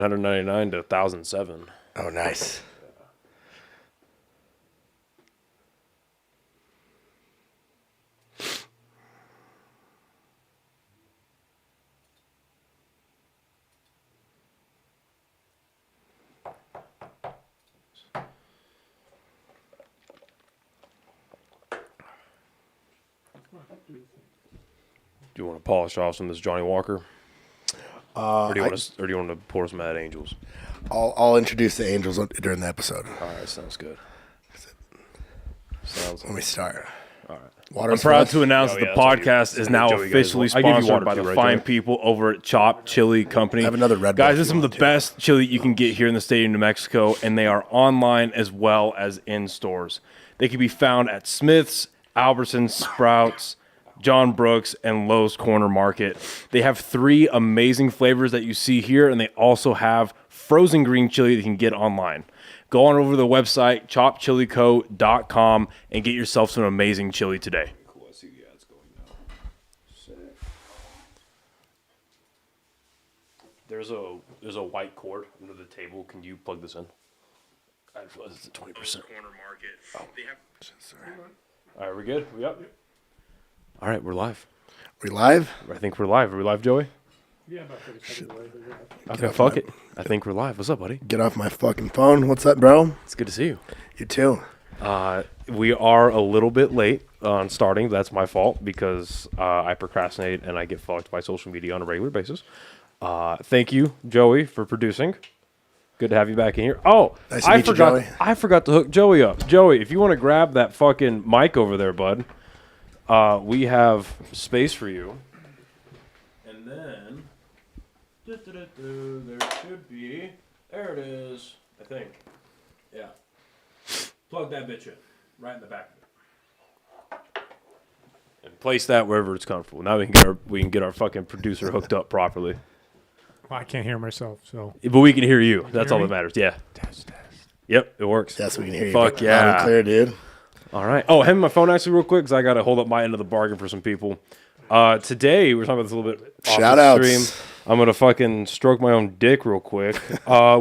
$199 to 1,007. Oh, nice. Do you want to polish off some of this Johnny Walker? Or do you want to pour some Mad Angels? I'll introduce the Angels during the episode. All right, sounds good. Let me start. All right. I'm proud to announce that the podcast is now officially sponsored by the fine people over at Chop Chili Company. I have another Red Bull. Guys, this is some of the best chili you can get here in the state of New Mexico, and they are online as well as in stores. They can be found at Smith's, Albertsons, Sprouts, John Brooks, and Lowe's Corner Market. They have 3 amazing flavors that you see here, and they also have frozen green chili that you can get online. Go on over to the website, chopchilico.com, and get yourself some amazing chili today. Cool, I see the ads going now. Sick. There's a white cord under the table. Can you plug this in? I realize it's a 20%. Corner Market. Oh. They have... Sorry. All right, we good? We up? All right, we're live. We live? I think we're live. Are we live, Joey? Yeah, about 30 seconds away. Okay, fuck it. I think we're live. What's up, buddy? Get off my fucking phone. What's up, bro? It's good to see you. You too. We are a little bit late on starting. That's my fault because I procrastinate and I get fucked by social media on a regular basis. Thank you, Joey, for producing. Good to have you back in here. Oh, nice to meet you, Joey. I forgot to hook Joey up. Joey, if you want to grab that fucking mic over there, bud, we have space for you. And then, there should be, there it is, I think. Yeah. Plug that bitch in, right in the back of it. And place that wherever it's comfortable. Now we can get our fucking producer hooked up properly. Well, I can't hear myself, so. But we can hear you. That's all that matters. Yeah. Test. Yep, it works. Yes, we can hear you. Fuck yeah. Loud and clear, dude. All right. Oh, hand me my phone actually real quick because I got to hold up my end of the bargain for some people. Today, we're talking about this a little bit off Shout the outs. stream. I'm going to fucking stroke my own dick real quick.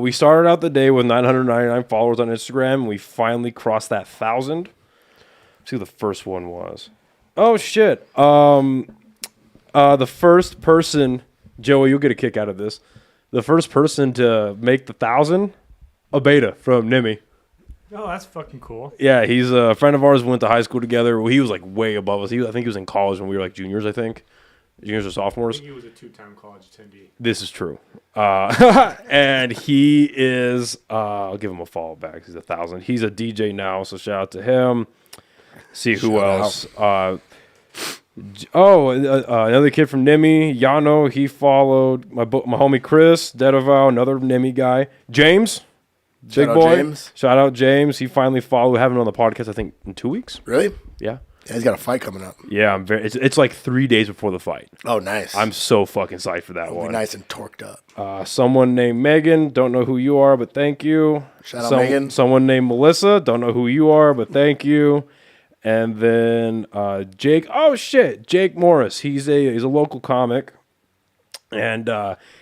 We started out the day with 999 followers on Instagram. And we finally crossed that 1,000. Let's see who the first one was. Oh, shit. The first person, Joey, you'll get a kick out of this. The first person to make the 1,000, a beta from Nimi. Oh, that's fucking cool. Yeah, he's a friend of ours. We went to high school together. Well, he was like way above us. I think he was in college when we were like juniors, juniors or sophomores. I think he was a 2-time college attendee. This is true. And he is, I'll give him a follow back. He's 1,000. He's a DJ now, so shout out to him. See who else. Another kid from Nimi, Yano. He followed my homie Chris, Dedavow, another Nimi guy. James. Big boy. James. Shout out James. He finally followed. We haven't on the podcast, I think, in 2 weeks. Really? Yeah. Yeah, he's got a fight coming up. Yeah, I'm very. It's like 3 days before the fight. Oh, nice. I'm so fucking psyched for that It'll one. be nice and torqued up. Someone named Megan. Don't know who you are, but thank you. Shout out Megan. Someone named Melissa. Don't know who you are, but thank you. And then Jake. Oh shit, Jake Morris. He's a local comic, and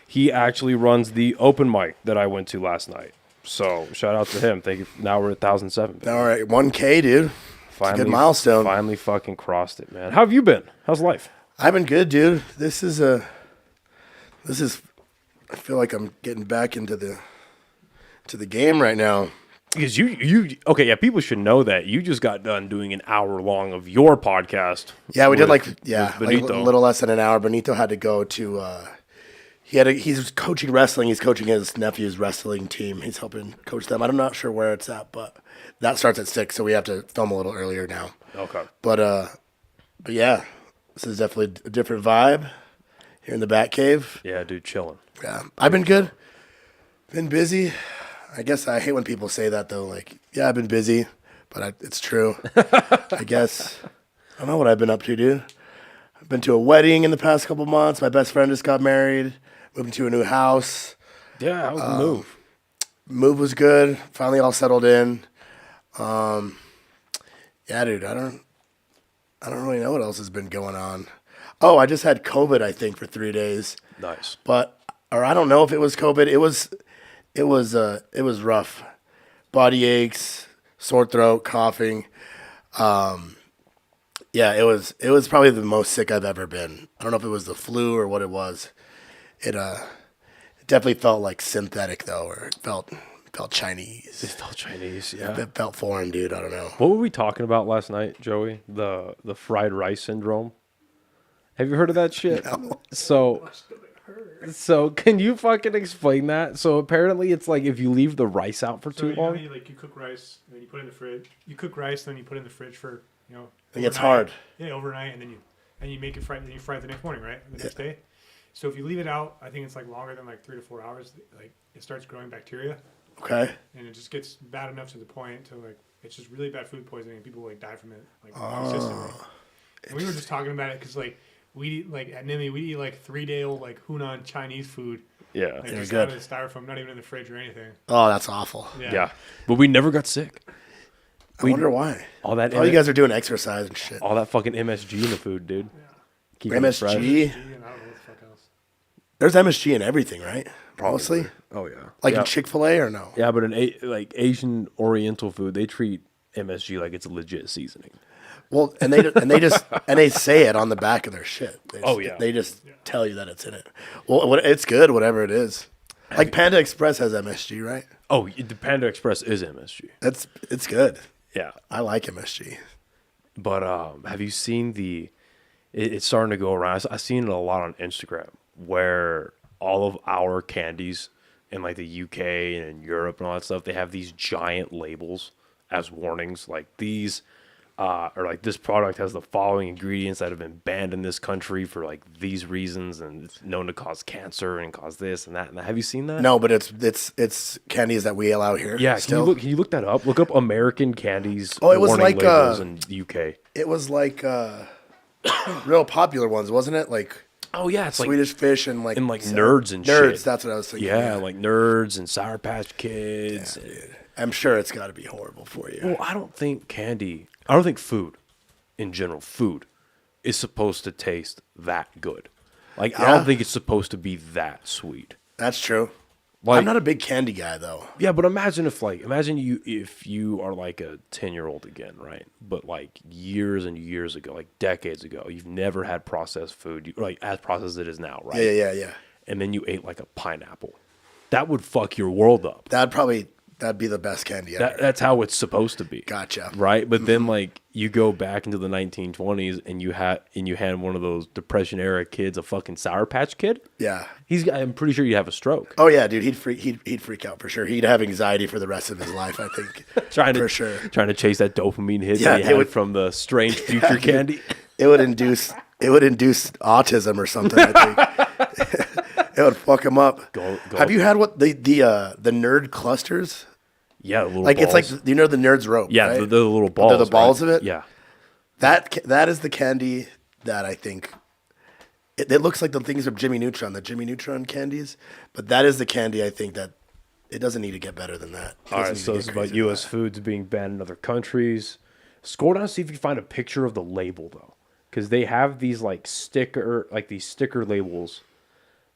he actually runs the open mic that I went to last night. So shout out to him. Thank you. Now we're at 1,007. All right, 1K, dude. Finally, good milestone. Finally fucking crossed it, man. How have you been? How's life? I've been good, dude. This is I feel like I'm getting back into the game right now. Because okay, yeah, people should know that you just got done doing an hour long of your podcast. Yeah, we did like a little less than an hour. Benito had to go to he's coaching wrestling. He's coaching his nephew's wrestling team. He's helping coach them. I'm not sure where it's at, but that starts at 6, so we have to film a little earlier now. Okay. But yeah, this is definitely a different vibe here in the Batcave. Yeah, dude, chilling. Yeah, I've been good. Been busy. I guess I hate when people say that though. Like, yeah, I've been busy, but it's true. I guess I don't know what I've been up to, dude. I've been to a wedding in the past couple months. My best friend just got married. Moved into a new house. Yeah, how was the move? Move was good. Finally all settled in. Yeah, dude, I don't really know what else has been going on. Oh, I just had COVID, I think, for 3 days. Nice. Or I don't know if it was COVID. it was rough. Body aches, sore throat, coughing. Yeah, it was probably the most sick I've ever been. I don't know if it was the flu or what it was. It definitely felt like synthetic though, or it felt Chinese. It felt Chinese, yeah. It felt foreign, dude. I don't know. What were we talking about last night, Joey? The fried rice syndrome. Have you heard of that shit? No. So can you fucking explain that? So apparently it's like if you leave the rice out for So too you know, long. you cook rice and then you put it in the fridge. You cook rice, then you put it in the fridge for It gets overnight. hard. Yeah, overnight, and then you make it fry. Then you fry it the next morning, right? The next day. So if you leave it out, I think it's like longer than like 3 to 4 hours. Like it starts growing bacteria, Okay. and it just gets bad enough to the point to like it's just really bad food poisoning, and people like die from it like consistently. And we were just talking about it because like we eat like at Nimi we eat like 3-day old like Hunan Chinese food. Yeah. Like They're just good. out of the styrofoam, not even in the fridge or anything. Oh, that's awful. Yeah. But we never got sick. I wonder why. All that All you guys are doing exercise and shit. all that fucking MSG in the food, dude. Keeping it fresh. MSG. And I don't know what the fuck else. There's MSG in everything, right? Mostly. Oh yeah. Like yeah. in Chick-fil-A or no? Yeah, but in like Asian Oriental food, they treat MSG like it's a legit seasoning. Well, and they say it on the back of their shit. Oh, yeah. They just tell you that it's in it. Well, it's good, whatever it is. Like Panda Express has MSG, right? Oh, the Panda Express is MSG. It's good. Yeah. I like MSG. But have you seen it's starting to go around. I've seen it a lot on Instagram where all of our candies in like the UK and in Europe and all that stuff, they have these giant labels as warnings. Like these, or like this product has the following ingredients that have been banned in this country for like these reasons and it's known to cause cancer and cause this and that. And that. Have you seen that? No, but it's candies that we allow here. Yeah, still. can you look that up? Look up American candies. Oh, it was warning like, labels in the UK. It was like real popular ones, wasn't it? Like Oh yeah, it's Swedish Fish and like nerds and nerds. shit. That's what I was thinking. Yeah, like Nerds and Sour Patch Kids. Yeah, dude. I'm sure it's got to be horrible for you. Well, I don't think food, in general, food is supposed to taste that good. Like, I Yeah. don't think it's supposed to be that sweet. That's true. Like, I'm not a big candy guy though. yeah, but imagine if you are like a 10-year-old again, right? But like years and years ago, like decades ago, you've never had processed food, like as processed as it is now, right? Yeah. And then you ate like a pineapple. That would fuck your world up. That'd be the best candy ever. That's how it's supposed to be. Gotcha. Right? But then like you go back into the 1920s and you hand one of those depression era kids a fucking Sour Patch Kid. Yeah. I'm pretty sure you'd have a stroke. Oh yeah, dude. He'd freak out for sure. He'd have anxiety for the rest of his life. I think. Trying for sure. to chase that dopamine hit Yeah, that he it had would- from the strange future dude. candy. It would induce autism or something. I think. It would fuck him up. Go- Have you had what the nerd clusters? Yeah, the little Like balls. it's like the nerds rope. yeah, right? the little balls. They're the balls right? of it? Yeah. That is the candy that I think. It looks like the things of Jimmy Neutron, the Jimmy Neutron candies, but that is the candy I think that it doesn't need to get better than that. It All right, doesn't so need it's to get about crazy than U.S. foods being banned in other countries. Scroll down and see if you can find a picture of the label though, because they have these sticker labels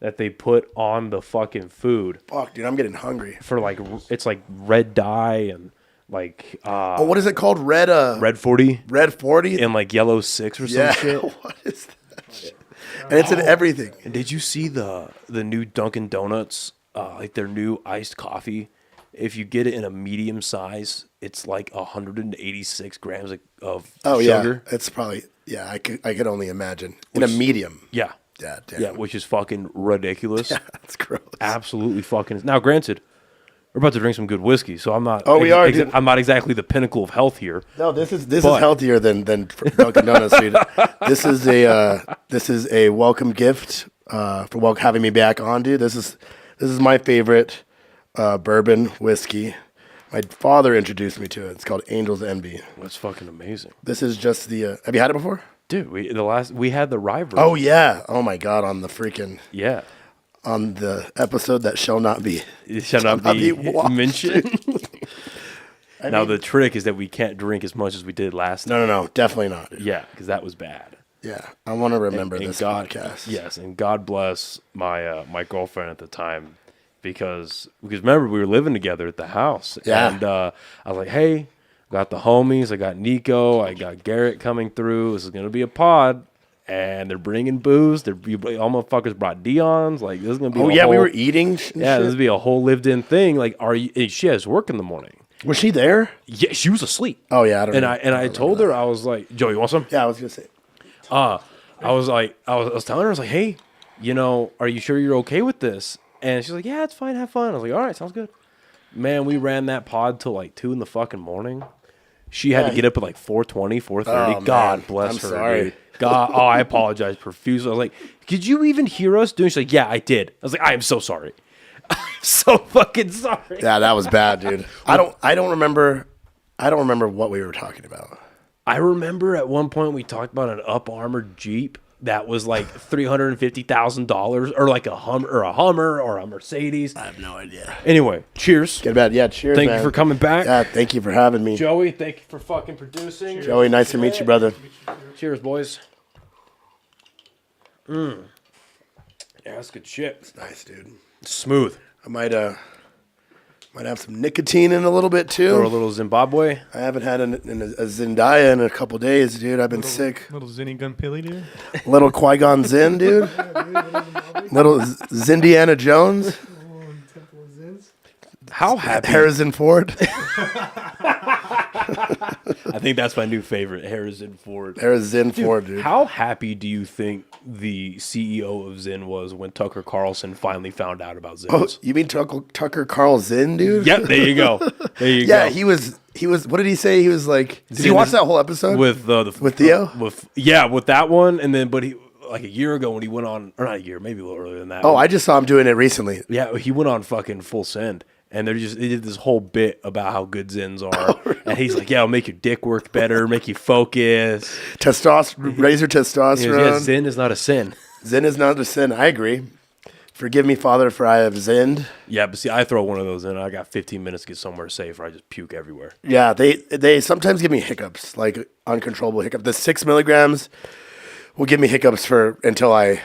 that they put on the fucking food that. Fuck, dude, I'm getting hungry. for like it's like red dye and like Oh, what is it called? Red 40 Red 40? and like yellow 6 or some Yeah. shit. What is that shit? And it's in everything. And did you see the new Dunkin' Donuts, like their new iced coffee? If you get it in a medium size, it's like 186 grams of Oh sugar. yeah, it's probably I could only imagine in a medium. Yeah. Yeah, damn. Yeah, which is fucking ridiculous. Yeah, that's gross. Absolutely fucking. Now, granted, we're about to drink some good whiskey, so I'm not. Oh, we are, dude. I'm not exactly the pinnaling of health here. No, this is But- healthier than Dunkin' Donuts, dude. This is a welcome gift for having me back on, dude. This is my favorite bourbon whiskey. My father introduced me to it. It's called Angel's Envy. That's fucking amazing, This is just the. Have you had it before? dude. We had the rye version. Oh yeah. Oh my god. On the episode that shall not be. It shall not be watched. mentioned. I Now mean- the trick is that we can't drink as much as we did last time. No, definitely not. Dude. Yeah, because that was bad. Yeah, I want to remember And this God, podcast. yes, and God bless my my girlfriend at the time. because remember we were living together at the house. Yeah. And I was like, hey, got the homies. I got Nico. I got Garrett coming through. This is gonna be a pod, and they're bringing booze. All motherfuckers brought Dion's. Like this is gonna be. Oh yeah, we were eating. Yeah, this would be a whole lived-in thing. Like, she has work in the morning. Was she there? Yeah, she was asleep. Oh yeah, I don't. I told her, I was like, Joe, you want some? Yeah, I was gonna say. I was telling her, I was like, hey, are you sure you're okay with this? And she's like, yeah, it's fine, have fun. I was like, all right, sounds good. Man, we ran that pod till like 2 in the fucking morning. She had to get up at like 4:20, 4:30. Oh, God man. bless I'm her. sorry. Dude. God, I apologize profusely. I was like, could you even hear us doing? She's like, yeah, I did. I was like, I am so sorry. I'm so fucking sorry. Yeah, that was bad, dude. I don't remember what we were talking about. I remember at one point we talked about an up armored Jeep that was like $350,000 or like a Hummer or a Mercedes. I have no idea. Anyway, cheers. Get bad. Yeah, cheers. Thank man. you for coming back. Yeah, thank you for having me. Joey, thank you for fucking producing. Cheers. Joey, nice to meet you, brother. Cheers, boys. Yeah, that's good shit. Nice, dude. Smooth. I might have some nicotine in a little bit too. Or a little Zimbabwe. I haven't had a Zendaya in a a couple days, dude. I've been sick. Little Zinny Gun Pilly, dude. Little Qui-Gon Zinn, dude. Little Zindiana Jones. Temple of Zins. How happy? Harrison Ford. I think that's my new favorite, Harrison Ford. Harrison Ford, dude. How happy do you think the CEO of Zinn was when Tucker Carlson finally found out about Zinn? Oh, you mean Tucker Carl Zinn, dude? Yep, there you go. There you Yeah, go. he was. What did he say? He was like. Did Zinn you watch is- that whole episode with Theo? With that one, and then but he like a year ago when he went on, or not a year, maybe a little earlier than that. Oh, I just saw him doing it recently. Yeah, he went on fucking Full Send, and they did this whole bit about how good Zins are, and he's like, "Yeah, it'll make your dick work better, make you focus." Raise your testosterone. Yeah, Zin is not a sin. Zin is not a sin. I agree. Forgive me, Father, for I have zinned. Yeah, but see, I throw one of those in. I got 15 minutes to get somewhere safe, or I just puke everywhere. Yeah, they sometimes give me hiccups, like uncontrollable hiccups. The 6 milligrams will give me hiccups until I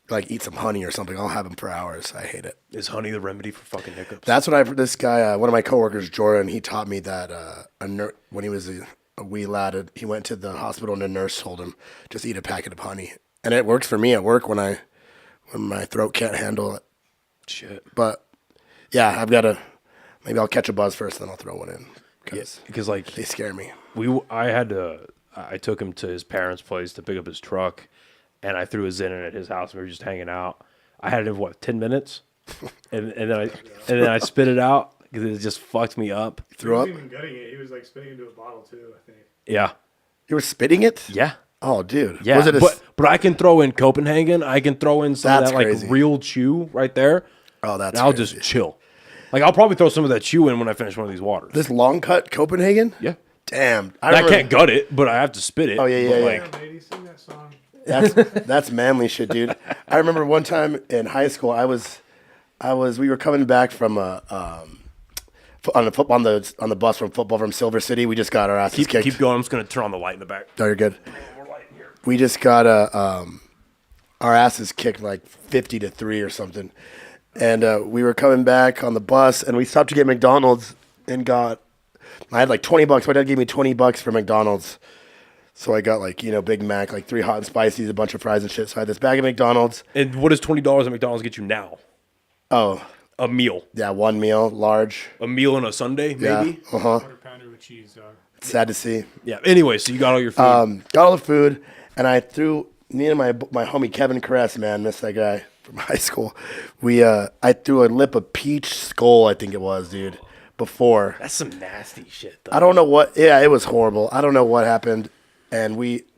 like eat some honey or something. I'll have them for hours. I hate it. Is honey the remedy for fucking hiccups? That's what this guy, one of my coworkers, Jordan, he taught me that when he was a wee lad, he went to the hospital and a nurse told him just eat a packet of honey, and it works for me at work when my throat can't handle it. Shit. But yeah, maybe I'll catch a buzz first, then I'll throw one in Because like they scare me. I took him to his parents' place to pick up his truck, and I threw a Zin in at his house. We were just hanging out. I had it in 10 minutes, and then I spit it out because it just fucked me up. Threw up? He wasn't even gutting it. He was like spitting into a bottle too, I think. Yeah, You were spitting it? yeah, Oh, dude. yeah. Was it but I can throw in Copenhagen. I can throw in some of That's that like crazy. real chew right there. Oh, that's and I'll crazy. just chill. Like I'll probably throw some of that chew in when I finish one of these waters. This long cut Copenhagen? Yeah, Damn. I can't gut it, but I have to spit it. Oh, yeah, But, yeah, like, Yeah, lady, sing that song. That's manly shit, dude. I remember one time in high school, we were coming back from on the bus from Silver City. We just got our asses kicked. keep going. I'm just gonna turn on the light in the back. Oh, you're good. We just got our asses kicked like 50-3 or something, and we were coming back on the bus, and we stopped to get McDonald's and I had like $20. My dad gave me $20 for McDonald's. So I got Big Mac, like 3 hot and spicies, a bunch of fries and shit. So I had this bag of McDonald's. And what does $20 at McDonald's get you now? Oh, A meal. yeah, one meal, large. A meal on a Sunday, maybe? Yeah, uh-huh. Quarter pounder with cheese, dog. It's sad to see. Yeah. Anyway, so you got all your food. Got all the food, and me and my homie Kevin Caress, man, miss that guy from high school. I threw a lip of peach skull, I think it was, dude, before. That's some nasty shit, though. I don't know what. Yeah, it was horrible. I don't know what happened, and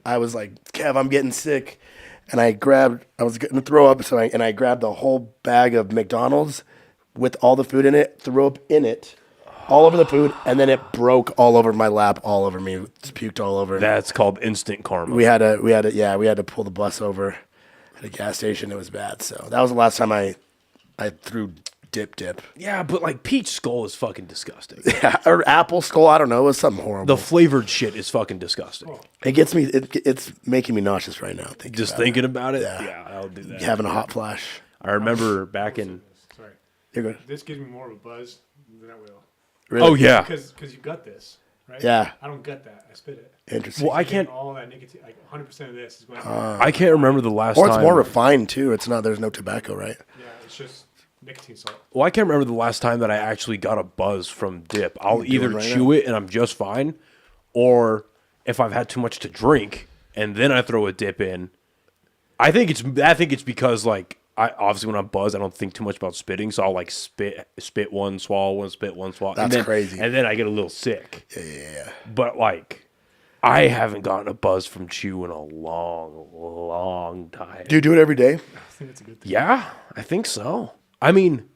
I was like, Kev, I'm getting sick, and I was going to throw up, I grabbed the whole bag of McDonald's with all the food in it, threw up in it, all over the food, and then it broke all over my lap, all over me, just puked all over. That's called instant karma. We had to pull the bus over at a gas station. It was bad. So that was the last time I threw dip. Yeah, but like peach skull is fucking disgusting. Yeah, or apple skull. I don't know. It was something horrible. The flavored shit is fucking disgusting. It gets me. It's making me nauseous right now. Just thinking about it? Yeah. Yeah, I'll do that. Having a hot flash. I remember back in. Sorry. You're good. This gives me more of a buzz than that will. Really? Oh yeah. Because you gut this, right? Yeah. I don't gut that. I spit it. Interesting. Well, I can't. All that nicotine, like 100% of this is going. I can't remember the last Or time. it's more refined too. It's not. There's no tobacco, right? Yeah, it's just nicotine salt. Well, I can't remember the last time that I actually got a buzz from dip. I'll either right chew it and I'm just fine, or if I've had too much to drink and then I throw a dip in. I think it's because like I obviously when I'm buzzed I don't think too much about spitting, so I'll like spit one, swallow one, spit one, swallow. That's crazy. And then I get a little sick. Yeah. But like I haven't gotten a buzz from chew in a long time. Do you do it every day? I think it's a good thing. Yeah, I think so. I mean,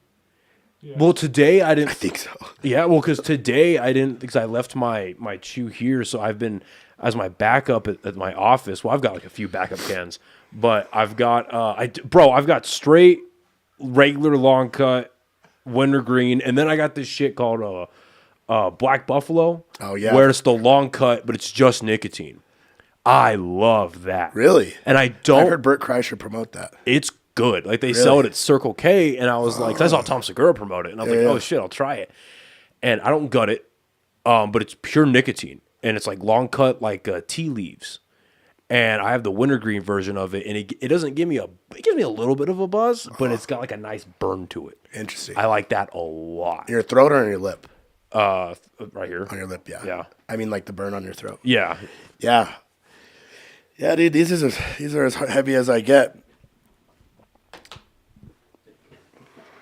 Yeah. well, today I didn't. I think so. Yeah, well, because today I didn't, because I left my chew here, so I've been as my backup at my office. Well, I've got like a few backup cans, but I've got I've got straight, regular long cut, wintergreen, and then I got this shit called Black Buffalo. Oh, yeah. where it's the long cut, but it's just nicotine. I love that. Really? And I I don't. heard Bert Kreischer promote that. It's good. Like they sell it at Circle K, and I was like, 'cause I saw Tom Segura promote it, and I was like, Yeah. oh shit, I'll try it. And I don't gut it, but it's pure nicotine, and it's like long cut, like tea leaves. And I have the wintergreen version of it, and it doesn't give me it gives me a little bit of a buzz, but it's got like a nice burn to it. Interesting. I like that a lot. Your throat or on your lip? Right here. On your lip, yeah. Yeah. I mean, like the burn on your throat. Yeah. Yeah. Yeah, dude. These are as heavy as I get.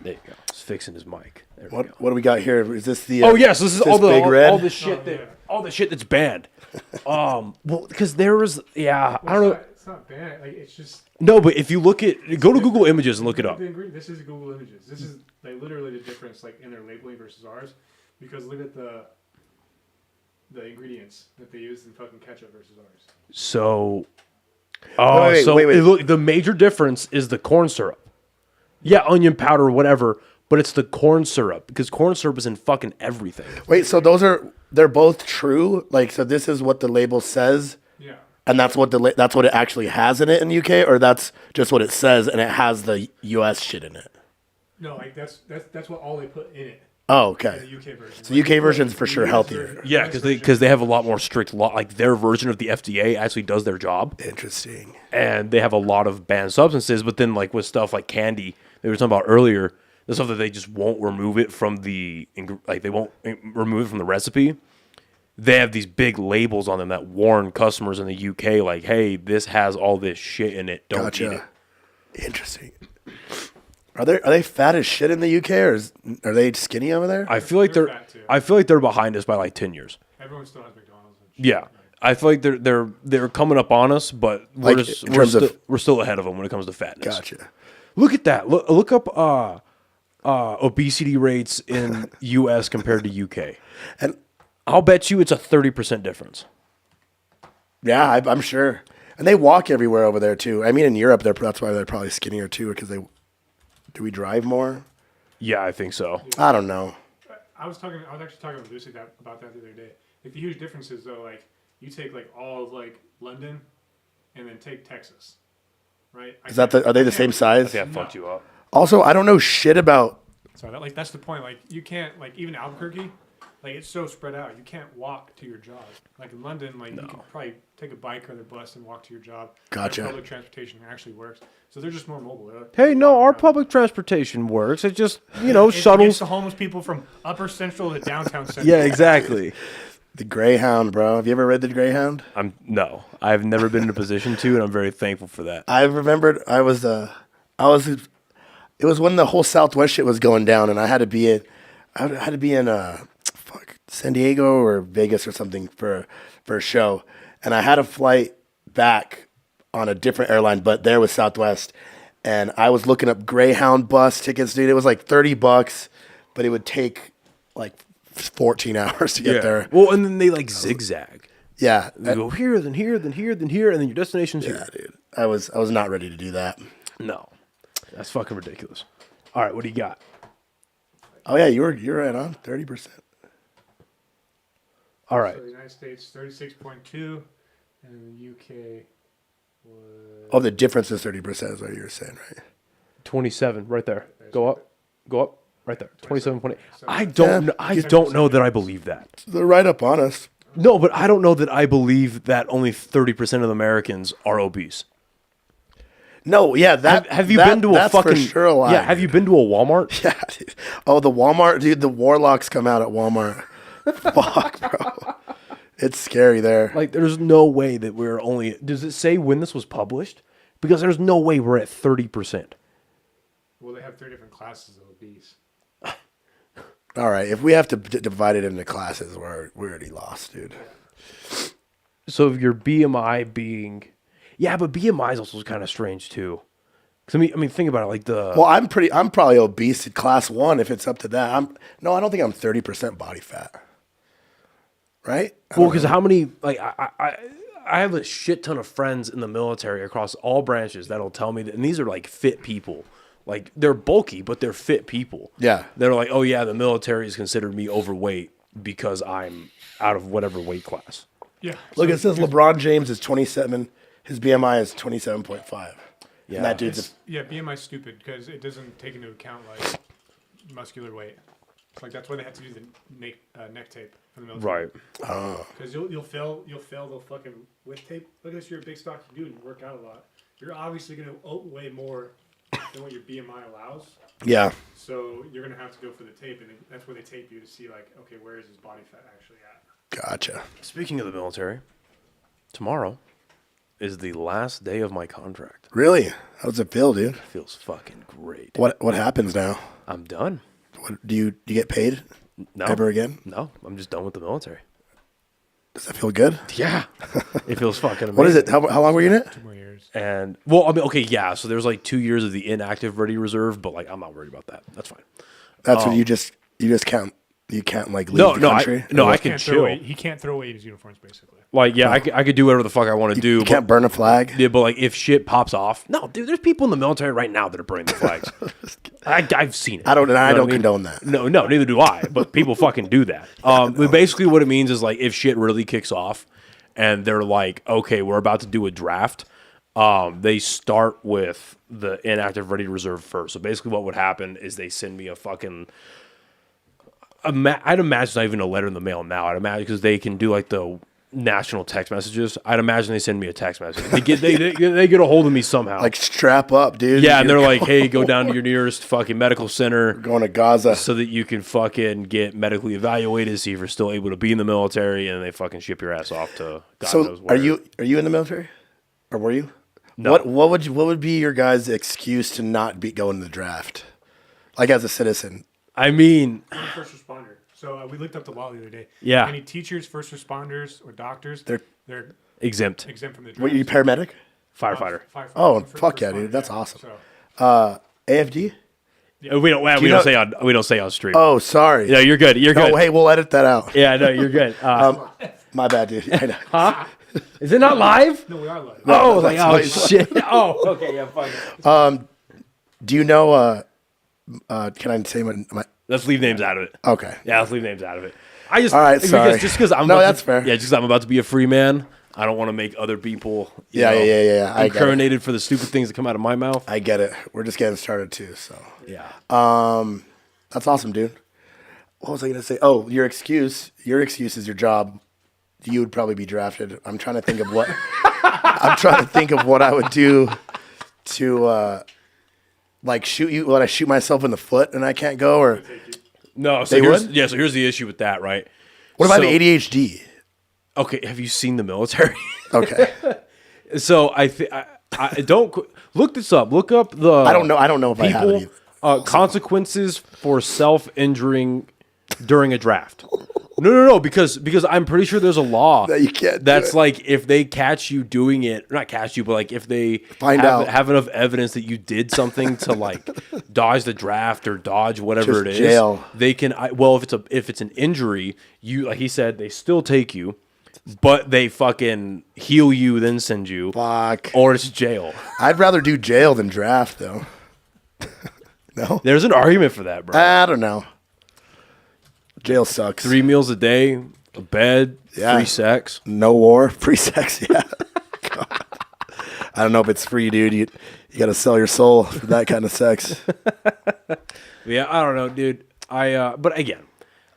There you go. He's fixing his mic. There we go. What do we got here? Is this the? Oh yes, this is all the big red. all the shit all the shit that's banned. Well, because there was I don't know. It's not bad. Like it's just No, but if you look at go to Google Images and look it up. This is Google Images. This is like literally the difference, like in their labeling versus ours. Because look at the ingredients that they use in fucking ketchup versus ours. So, Wait. look, the major difference is the corn syrup. Yeah, onion powder, whatever, but it's the corn syrup because corn syrup is in fucking everything. Wait, so they're both true? Like, so this is what the label says, Yeah. and that's what that's what it actually has in it in the UK, or that's just what it says and it has the US shit in it. No, like that's what all they put in it. Oh, okay. The UK version. So the UK version's for sure healthier. Yeah, because they have a lot more strict law. Like their version of the FDA actually does their job, Interesting. and they have a lot of banned substances. But then, like with stuff like candy, they were talking about earlier, the stuff that they just won't remove it from they won't remove it from the recipe. They have these big labels on them that warn customers in the UK, like, "Hey, this has all this shit in it. Don't eat it." Gotcha. Interesting. Are they fat as shit in the UK, or are they skinny over there? I feel like They're they're. fat, too. I feel like they're behind us by like 10 years. Everyone still has McDonald's. And shit. Yeah, I feel like they're coming up on us, but Like, in terms of- we're still ahead of them when it comes to fatness. Gotcha. Look at that. Look up obesity rates in U.S. compared to U.K. And I'll bet you it's a 30% difference. yeah, I'm sure. And they walk everywhere over there too. I mean, in Europe, that's why they're probably skinnier too, because they. Do we drive more? Yeah, I think so. I don't know. I was actually talking with Lucy about that the other day. Like the huge differences though, like you take like all of like London, and then take Texas, right? Are they the same size? Yeah, fucked you up. Also, I don't know shit about. So that's the point. Like you can't like even Albuquerque, like it's so spread out. You can't walk to your job. Like in London, like you can probably take a bike or the bus and walk to your job. Gotcha. Their public transportation actually works. So they're just more mobile. Hey, no, our public transportation works. It just, It gets shuttles. the homeless people from upper central to downtown central. Yeah, exactly. The Greyhound, bro. Have you ever read The Greyhound? No, I've never been in a position to, and I'm very thankful for that. I remembered it was when the whole Southwest shit was going down, and I had to be in San Diego or Vegas or something for a show, and I had a flight back on a different airline, but there was Southwest, and I was looking up Greyhound bus tickets, dude. It was like $30, but it would take like 14 hours to get there. Well, and then they like zigzag. Yeah, They go here, then here, then here, then here, and then your destination's here. yeah, dude. I was not ready to do that. No, that's fucking ridiculous. All right, what do you got? Oh yeah, you're right on 30%. All right. So the United States 36.2, and the UK was Oh, the difference is 30% is what you were saying, right? 27, right there. Go up, right there. 27.8. I Yeah. don't know that I believe that. They're right up on us. No, but I don't know that I believe that only 30% of Americans are obese. No, yeah, Have you been to a that's fucking for sure a lie, yeah? Have you been to a Walmart? Yeah, dude. Oh, the Walmart, dude. The warlocks come out at Walmart. Fuck, bro. It's scary there. Like, there's no way that we're only. Does it say when this was published? Because there's no way we're at 30%. Well, they have 3 different classes of obese. All right, if we have to divide it into classes, we're already lost, dude. So if your BMI being, yeah, but BMI is also kind of strange too. Cause I mean, think about it. Like Well, I'm probably obese at class 1 if it's up to that. I don't think I'm 30% body fat. Right? well, because how many like I have a shit ton of friends in the military across all branches that'll tell me that, and these are like fit people. Like, they're bulky, but they're fit people. Yeah. They're like, oh, yeah, the military has considered me overweight because I'm out of whatever weight class. Yeah. Look, it says LeBron James is 27. His BMI is 27.5. Yeah. And that dude's BMI's stupid because it doesn't take into account, like, muscular weight. Like, that's why they have to do the neck tape for the military. Right. Because you'll fail the fucking width tape. Look at this, you're a big stocky dude and you work out a lot. You're obviously going to weigh more than what your BMI allows. Yeah. So you're gonna have to go for the tape, and that's where they tape you to see, like, okay, where is his body fat actually at? Gotcha. Speaking of the military, tomorrow is the last day of my contract. Really? How does it feel, dude? It feels fucking great. What happens now? I'm done. Do you get paid No. ever again? No, I'm just done with the military. Does that feel good? Yeah. It feels fucking amazing. What is it? How long were you in it? 2 more years. And, well, I mean, okay, yeah, so there's like 2 years of the inactive ready reserve, but like, I'm not worried about that. That's fine. That's what you just can't like leave No, the country? I can Can't chill. throw away, he can't throw away his uniforms, basically. Like, yeah, I could do whatever the fuck I want to do. You can't burn a flag? Yeah, but like, if shit pops off, no, dude, there's people in the military right now that are burning the flags. I've seen it. I don't You know what mean? condone that. No, neither do I. But people fucking do that. But basically, what it means is like, if shit really kicks off, and they're like, okay, we're about to do a draft. They start with the inactive ready reserve first. So basically, what would happen is they send me a fucking. I'd imagine not even a letter in the mail now. I'd imagine because they can do like the national text messages. I'd imagine they send me a text message. They get a hold of me somehow. Like, strap up, dude. Yeah, and they're like, hey, go down to your nearest fucking medical center. Going to Gaza. So that you can fucking get medically evaluated, see if you're still able to be in the military, and they fucking ship your ass off to God knows where. Are you in the military? Or were you? No. What would be your guys' excuse to not be going to the draft? Like, as a citizen. I mean, I'm a first responder. So we looked up the law the other day. Yeah. Any teachers, first responders, or doctors, They're exempt. exempt from the draft. What, you paramedic? Firefighter. Firefighter. Oh, First fuck yeah, responder, dude. That's awesome. So, AFD? We don't say on stream. Oh, sorry. No, you're good. You're good. Oh, hey, we'll edit that out. Yeah, no, you're good. My bad, dude. I know. Huh? Is it not live? no, we are live. Oh, that's like, oh why- shit. Oh, okay, yeah, fine. Do you know, can I say my Let's leave names out of it. okay. Yeah, let's leave names out of it. I just All right, because- sorry. Just because I'm No, about that's to, fair. Yeah, just because I'm about to be a free man, I don't want to make other people Yeah. I get it. incriminated for the stupid things that come out of my mouth. I get it. We're just getting started too, so. Yeah. That's awesome, dude. What was I going to say? Oh, your excuse is your job. You would probably be drafted. I'm trying to think of what I would do to like shoot you. Would I shoot myself in the foot and I can't go, or No, so They here's, would? yeah, so here's the issue with that, right? what if I So- have ADHD? Okay, have you seen the military? Okay. So I don't look this up. Look up the I don't know if I have it people either. consequences for self-injuring during a draft. No, because I'm pretty sure there's a law That you can't do that's it. like if they catch you doing it, not catch you, but like if they Find out. have enough evidence that you did something to like dodge the draft or dodge whatever Just it is, jail. they can. Well, if it's an injury, you like he said, they still take you, but they fucking heal you, then send you, Fuck. or it's jail. I'd rather do jail than draft, though. No, There's an argument for that, bro. I don't know. Jail sucks. 3 meals a day, a bed, Yeah. free sex. No war, free sex. Yeah. God. I don't know if it's free, dude. You You got to sell your soul for that kind of sex. Yeah, I don't know, dude. But again,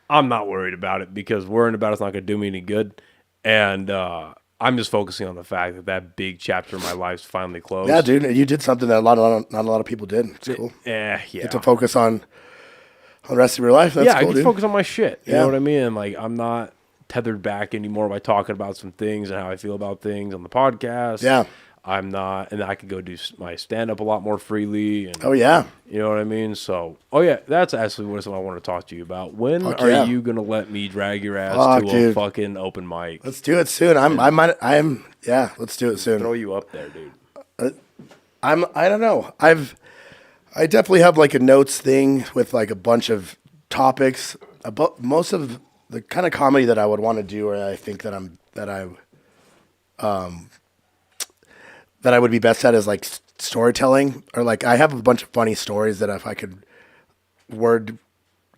I'm not worried about it because worrying about it's not going to do me any good. And I'm just focusing on the fact that that big chapter of my life's finally closed. Yeah, dude, you did something that not a lot of people did. It's cool. Yeah. You get to focus on the rest of your life. That's yeah, cool, I can dude. focus on my shit. You Yeah. know what I mean? And like, I'm not tethered back anymore by talking about some things and how I feel about things on the podcast. Yeah. I'm not, and I could go do my stand up a lot more freely. And, Oh, yeah. you know what I mean? So, that's actually what I want to talk to you about. When Fuck are yeah. you going to let me drag your ass Fuck, to dude. a fucking open mic? Let's do it soon. Yeah, let's do it soon. Throw you up there, dude. I don't know. I definitely have like a notes thing with like a bunch of topics about most of the kind of comedy that I would want to do, or I think that I would be best at is like storytelling, or like I have a bunch of funny stories that if I could word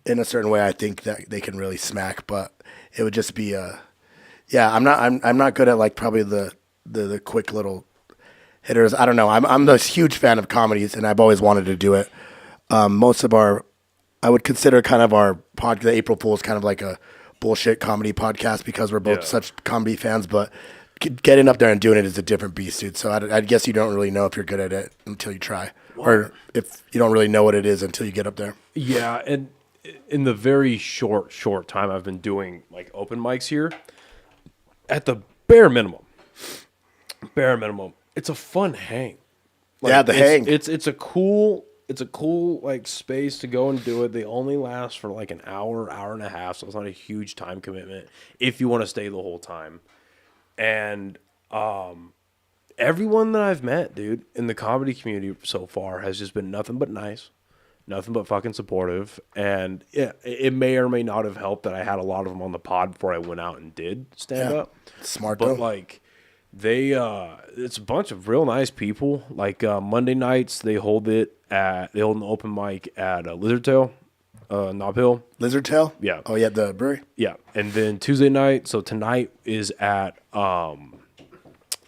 in a certain way, I think that they can really smack, but it would just be I'm not good at like probably the quick little hitters. I don't know. I'm a huge fan of comedies, and I've always wanted to do it. I would consider kind of our podcast, the April Fool's, kind of like a bullshit comedy podcast because we're both such comedy fans. But getting up there and doing it is a different beast, dude. So I guess you don't really know if you're good at it until you try, or if you don't really know what it is until you get up there. Yeah, and in the very short time I've been doing like open mics here, at the bare minimum, it's a fun hang. Like, hang. It's a cool like space to go and do it. They only last for like an hour and a half, so it's not a huge time commitment if you want to stay the whole time. And everyone that I've met, dude, in the comedy community so far has just been nothing but nice, nothing but fucking supportive. And yeah, it may or may not have helped that I had a lot of them on the pod before I went out and did stand up. Smart, but though. like it's a bunch of real nice people. Like Monday nights they hold an open mic at Lizard Tail, Nob Hill. Lizard Tail? Yeah. Oh, yeah, the brewery? Yeah, and then Tuesday night. So tonight is at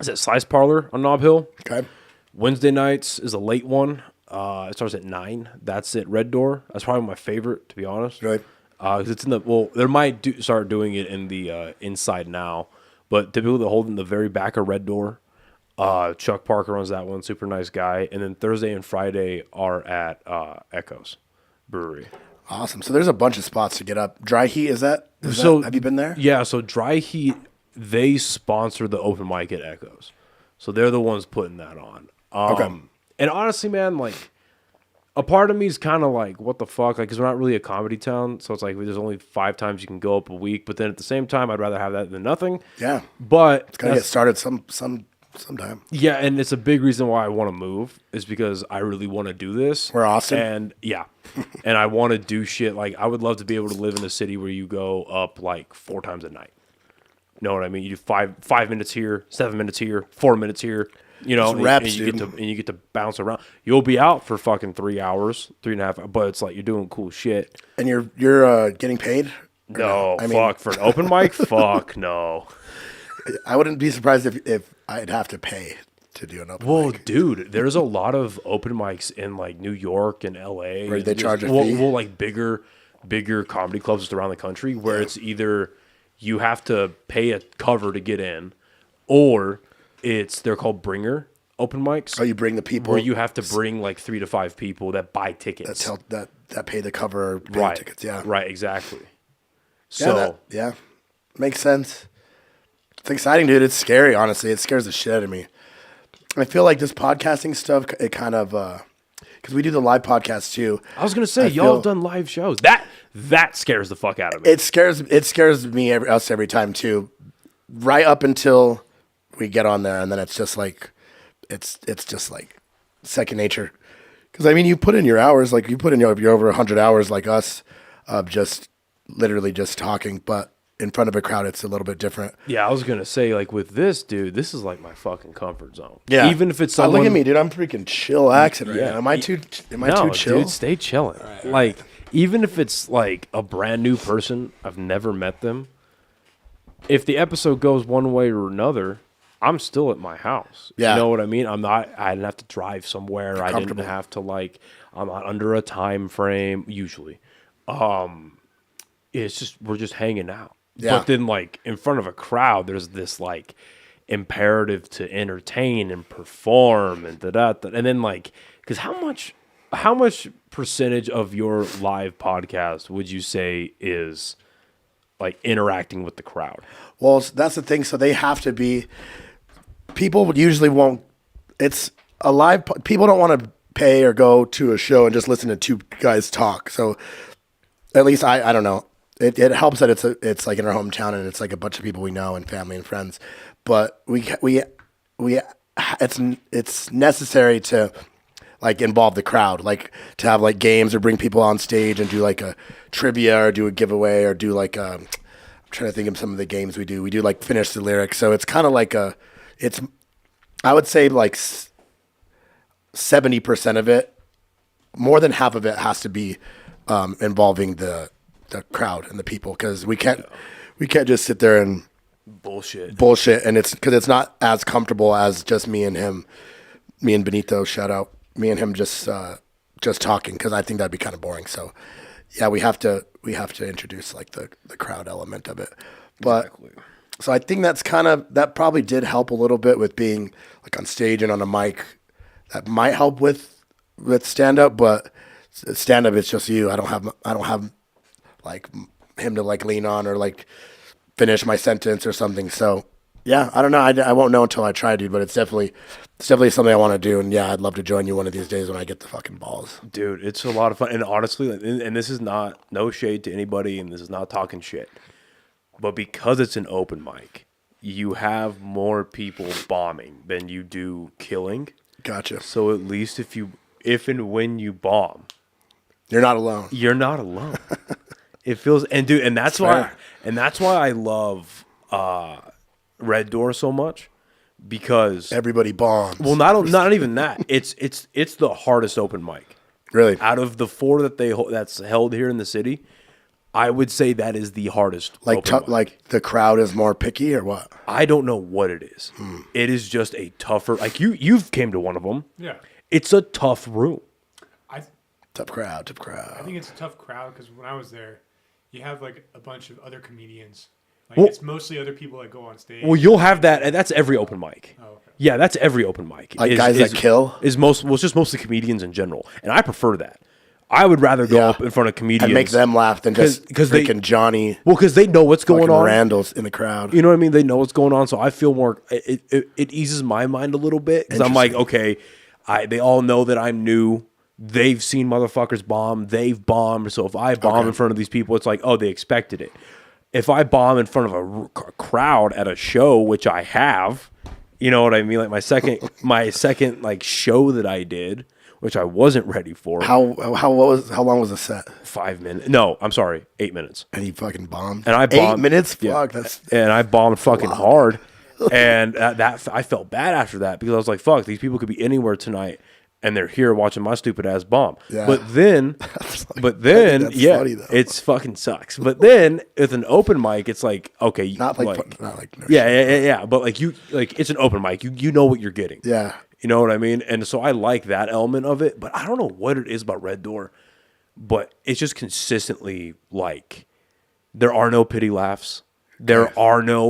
Slice Parlor on Nob Hill. Okay. Wednesday nights is a late one. It starts at 9. That's at Red Door. That's probably my favorite, to be honest. Right. 'Cause it's in the they might start doing it in the inside now, but typically they hold it in the very back of Red Door. Chuck Parker runs that one, super nice guy. And then Thursday and Friday are at Echoes Brewery. Awesome. So there's a bunch of spots to get up. Dry Heat, have you been there? Yeah, so Dry Heat, they sponsor the open mic at Echoes. So they're the ones putting that on. Okay. And honestly, man, like, a part of me is kind of like, what the fuck? Like, because we're not really a comedy town, so it's like there's only 5 times you can go up a week. But then at the same time, I'd rather have that than nothing. Yeah. But It's got to get started sometime. yeah, and it's a big reason why I want to move is because I really want to do this. We're Austin? And yeah, and I want to do shit. Like, I would love to be able to live in a city where you go up like 4 times a night. You know what I mean? You do 5 minutes here, 7 minutes here, 4 minutes here. You know, reps, and you dude. get to bounce around. You'll be out for fucking 3 hours, 3.5. But it's like you're doing cool shit. And you're getting paid? Or No, I mean, fuck for an open mic. Fuck no. I wouldn't be surprised if I'd have to pay to do an open Well, mic. dude, there's a lot of open mics in like New York and LA. Where they charge a well, fee? well, like bigger comedy clubs just around the country where it's either you have to pay a cover to get in, or they're called bringer open mics. Oh, you bring the people where you have to bring like 3 to 5 people that buy tickets. that pay the cover or pay right. the tickets. Yeah. Right. Exactly. Yeah, So makes sense. It's exciting, dude. It's scary, honestly. It scares the shit out of me. I feel like this podcasting stuff, it kind of, because we do the live podcast too. I was gonna say, y'all have done live shows. That scares the fuck out of me. It scares me every time too, right up until we get on there, and then it's just like, it's just like second nature. Because I mean, you put in your hours, like you put in your over 100 hours, like us, of just literally just talking, but in front of a crowd, it's a little bit different. Yeah, I was gonna say, like with this dude, this is like my fucking comfort zone. Yeah, even if it's someone. Look at me, dude. I'm freaking chillaxing right now. Am I too chill? Dude, stay chilling. Like even if it's like a brand new person, I've never met them. If the episode goes one way or another, I'm still at my house. Yeah. You know what I mean? I didn't have to drive somewhere. I didn't have to I'm not under a time frame usually. It's just, we're just hanging out. Yeah. But then in front of a crowd, there's this imperative to entertain and perform and and then because how much percentage of your live podcast would you say is interacting with the crowd? Well, that's the thing. So they have to be. People usually won't. It's a live. People don't want to pay or go to a show and just listen to two guys talk. So at least I don't know. It helps that it's in our hometown and it's a bunch of people we know and family and friends. But it's necessary to involve the crowd, to have games or bring people on stage and do a trivia or do a giveaway or do I'm trying to think of some of the games we do. We do finish the lyrics. So it's kind of I would say 70% of it, more than half of it has to be involving the crowd and the people, because we can't just sit there and bullshit, and it's because it's not as comfortable as just me and Benito, shout out, me and him just talking, because I think that'd be kind of boring. So yeah, we have to introduce the crowd element of it. But exactly. So I think that probably did help a little bit with being on stage and on a mic. That might help with stand up, but stand up, it's just you. I don't have him to lean on or finish my sentence or something. So yeah, I don't know. I won't know until I try, dude. But it's definitely something I want to do. And yeah, I'd love to join you one of these days when I get the fucking balls. Dude, it's a lot of fun. And honestly, and this is no shade to anybody, and this is not talking shit, but because it's an open mic, you have more people bombing than you do killing. Gotcha. So at least if and when you bomb, you're not alone. You're not alone. It feels, and that's why I love Red Door so much, because everybody bombs. Well, not even that. It's the hardest open mic. Really? Out of the 4 that's held here in the city, I would say that is the hardest. The crowd is more picky, or what? I don't know what it is. It is just a tougher. You've came to one of them. Yeah. It's a tough room. Tough crowd. I think it's a tough crowd because when I was there, you have a bunch of other comedians. It's mostly other people that go on stage. Well, you'll have that, and that's every open mic. Oh, okay. Yeah, that's every open mic. Guys that kill? It's just mostly comedians in general, and I prefer that. I would rather go up in front of comedians and make them laugh than just freaking Johnny. Well, because they know what's going on. Randall's in the crowd. You know what I mean? They know what's going on, so I feel more. It eases my mind a little bit, because I'm okay. They all know that I'm new. They've seen motherfuckers bomb. They've bombed. So if I bomb in front of these people, it's they expected it. If I bomb in front of a crowd at a show, which I have, you know what I mean? My second show that I did, which I wasn't ready for. How long was the set? 5 minutes. No, I'm sorry, 8 minutes. And he fucking bombed. And I bombed 8 minutes. Yeah. Fuck. And I bombed fucking hard. And that I felt bad after that, because I was like, fuck, these people could be anywhere tonight, and they're here watching my stupid ass bomb. Yeah. But then, yeah, funny, it's fucking sucks. But then with an open mic, it's okay, not no yeah. But it's an open mic. You know what you're getting. Yeah. You know what I mean? And so I like that element of it. But I don't know what it is about Red Door, but it's just consistently there are no pity laughs. There are no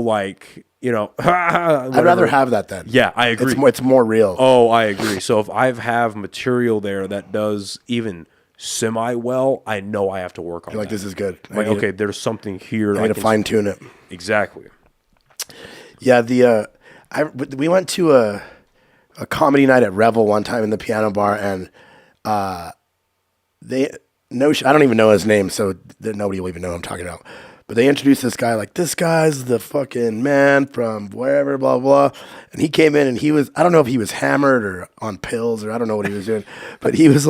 I'd rather have that then. Yeah, I agree. It's more real. Oh, I agree. So if I have material there that does even semi well, I know I have to work on. This is good. Okay, there's something here. I need to fine tune it. Exactly. Yeah, we went to a comedy night at Revel one time in the piano bar, and I don't even know his name, so nobody will even know who I'm talking about. But they introduced this guy, this guy's the fucking man from wherever, blah, blah. And he came in and I don't know if he was hammered or on pills, or I don't know what he was doing. But he was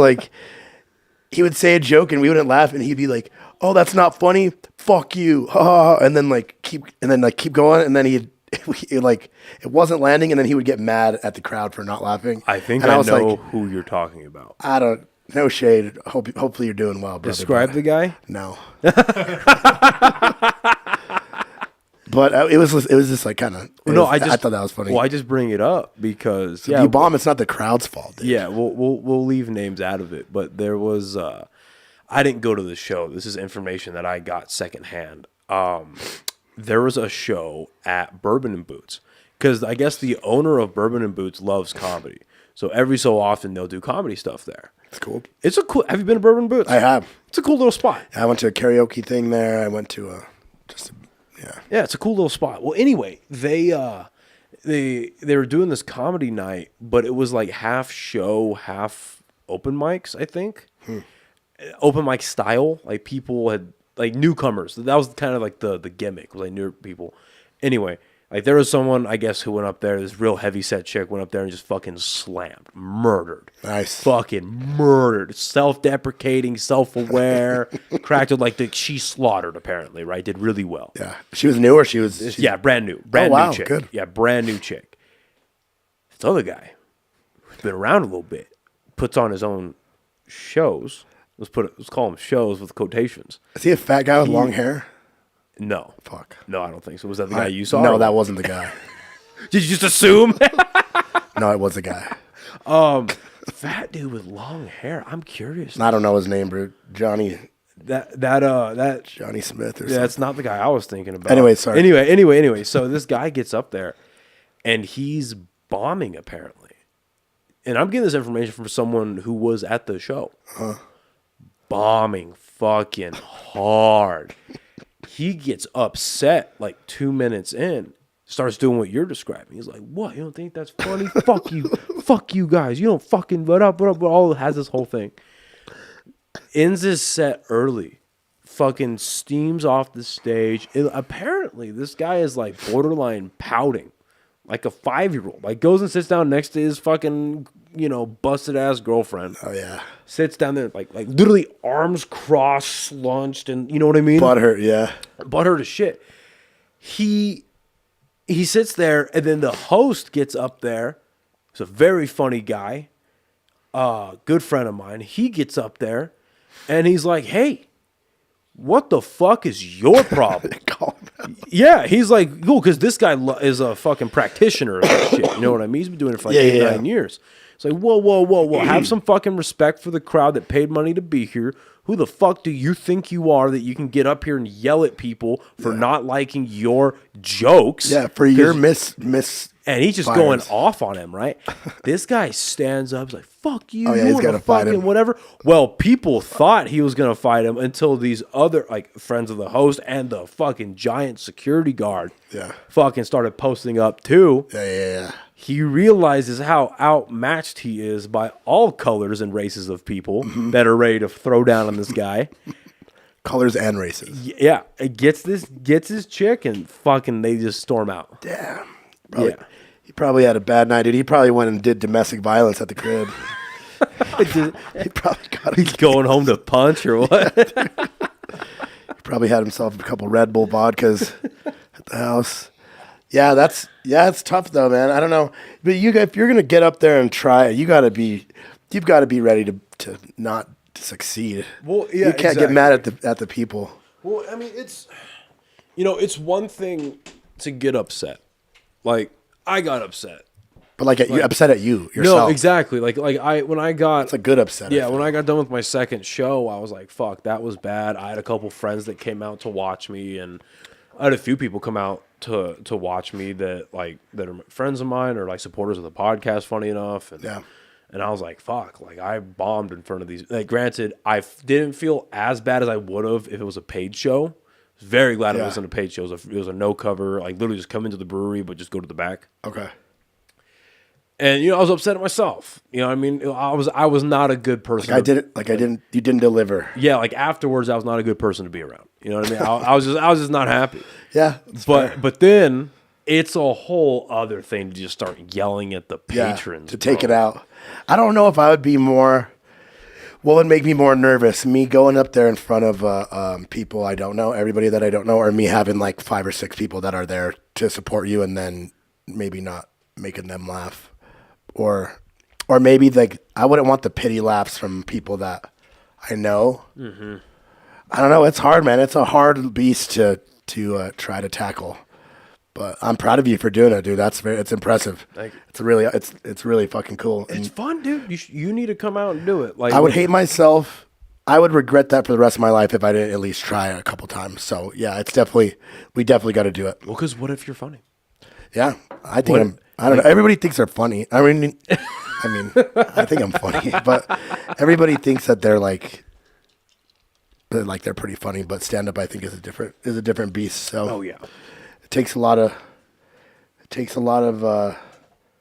he would say a joke and we wouldn't laugh, and he'd be like, oh, that's not funny. Fuck you. And then keep going. And then it wasn't landing. And then he would get mad at the crowd for not laughing. I think I know who you're talking about. No shade. Hopefully you're doing well, brother. Describe the guy? No. But it was just like kind of. No, I thought that was funny. Well, I just bring it up because If you bomb, it's not the crowd's fault. Dude. Yeah, we'll leave names out of it. But there was I didn't go to the show. This is information that I got secondhand. There was a show at Bourbon and Boots because I guess the owner of Bourbon and Boots loves comedy. So every so often they'll do comedy stuff there. It's cool. It's a cool. Have you been to Bourbon and Boots? I have. It's a cool little spot. I went to a karaoke thing there. I went to Yeah, it's a cool little spot. Well, anyway, they were doing this comedy night, but it was like half show, half open mics, I think. Open mic style, like people had like newcomers. That was kind of like the gimmick, was like new people. Anyway, like there was someone I guess who went up there. This real heavy set chick went up there and just fucking slammed, murdered, Nice. fucking murdered, self-deprecating, self-aware, cracked it like she slaughtered apparently, right? Did really well. Yeah. She was new or she was. Yeah, brand new wow, chick. good. Yeah, brand new chick. This other guy, who's been around a little bit, puts on his own shows. Let's call them shows with quotations. Is he a fat guy with long hair? No. Fuck. No, I don't think so. Was that the guy you saw? No, that wasn't the guy. Did you just assume? No, it was the guy. Fat dude with long hair. I'm curious. I don't know his name, bro. Johnny That Smith or yeah, something. that's not the guy I was thinking about. Anyway, sorry. Anyway. So this guy gets up there, and he's bombing apparently. And I'm getting this information from someone who was at the show. Bombing fucking hard. He gets upset like 2 minutes in, starts doing what you're describing. He's like, "What? You don't think that's funny? Fuck you, fuck you guys. You don't fucking what up. All has this whole thing." Ends his set early. Fucking steams off the stage. Apparently, this guy is like borderline pouting, like a 5-year-old. Like goes and sits down next to his fucking busted ass girlfriend. Oh yeah. Sits down there like literally arms crossed, slunched, and you know what I mean? Butthurt, yeah. Butthurt as shit. He sits there, and then the host gets up there. He's a very funny guy, good friend of mine. He gets up there, and he's like, "Hey, what the fuck is your problem?" Yeah, he's like, cool, because this guy is a fucking practitioner of that shit. You know what I mean? He's been doing it for like 9 years. It's like, whoa. Have some fucking respect for the crowd that paid money to be here. Who the fuck do you think you are that you can get up here and yell at people for not liking your jokes? Yeah, for your miss. And he's just going off on him, right? This guy stands up, he's like, "Fuck you, Oh, yeah, you he's wanna gotta fight fucking him. whatever." Well, people thought he was gonna fight him until these other like friends of the host and the fucking giant security guard, fucking started posting up too. Yeah. He realizes how outmatched he is by all colors and races of people that are ready to throw down on this guy. Colors and races. Yeah, it gets his chick and fucking they just storm out. Damn. Yeah. He probably had a bad night, dude. He probably went and did domestic violence at the crib. He probably got He's going home to punch or what? He probably had himself a couple Red Bull vodkas at the house. Yeah, it's tough though, man. I don't know, but if you're gonna get up there and try it, you've got to be ready to not succeed. Well, yeah, you can't get mad at the people. Well, I mean, it's one thing to get upset. Like I got upset, but you're upset at you yourself. No, exactly. When I got it's a good upset. Yeah, when I got done with my second show, I was like, "Fuck, that was bad." I had a couple friends that came out to watch me, and I had a few people come out to watch me that are friends of mine or like supporters of the podcast. Funny enough, and I was like, "Fuck!" Like I bombed in front of these. Like, granted, I didn't feel as bad as I would have if it was a paid show. I was very glad it wasn't a paid show. It was a no cover. Like literally just come into the brewery, but just go to the back. Okay. And I was upset at myself. You know what I mean? I was not a good person. You didn't deliver. Yeah, like afterwards I was not a good person to be around. You know what I mean? I was just not happy. Yeah. But then it's a whole other thing to just start yelling at the patrons. To take it out. I don't know if I would be more what would make me more nervous? Me going up there in front of people I don't know, everybody that I don't know, or me having like 5 or 6 people that are there to support you and then maybe not making them laugh. Or maybe I wouldn't want the pity laughs from people that I know. Mm-hmm. I don't know. It's hard, man. It's a hard beast to try to tackle. But I'm proud of you for doing it, dude. It's impressive. Thank you. It's really fucking cool. It's fun, dude. You need to come out and do it. Like I would hate myself. I would regret that for the rest of my life if I didn't at least try a couple times. So yeah, we definitely got to do it. Well, because what if you're funny? Yeah, I think I don't know. Everybody thinks they're funny. I mean, I think I'm funny, but everybody thinks that they're pretty funny. But stand up, I think, is a different beast. So Oh yeah. it takes a lot of. Well,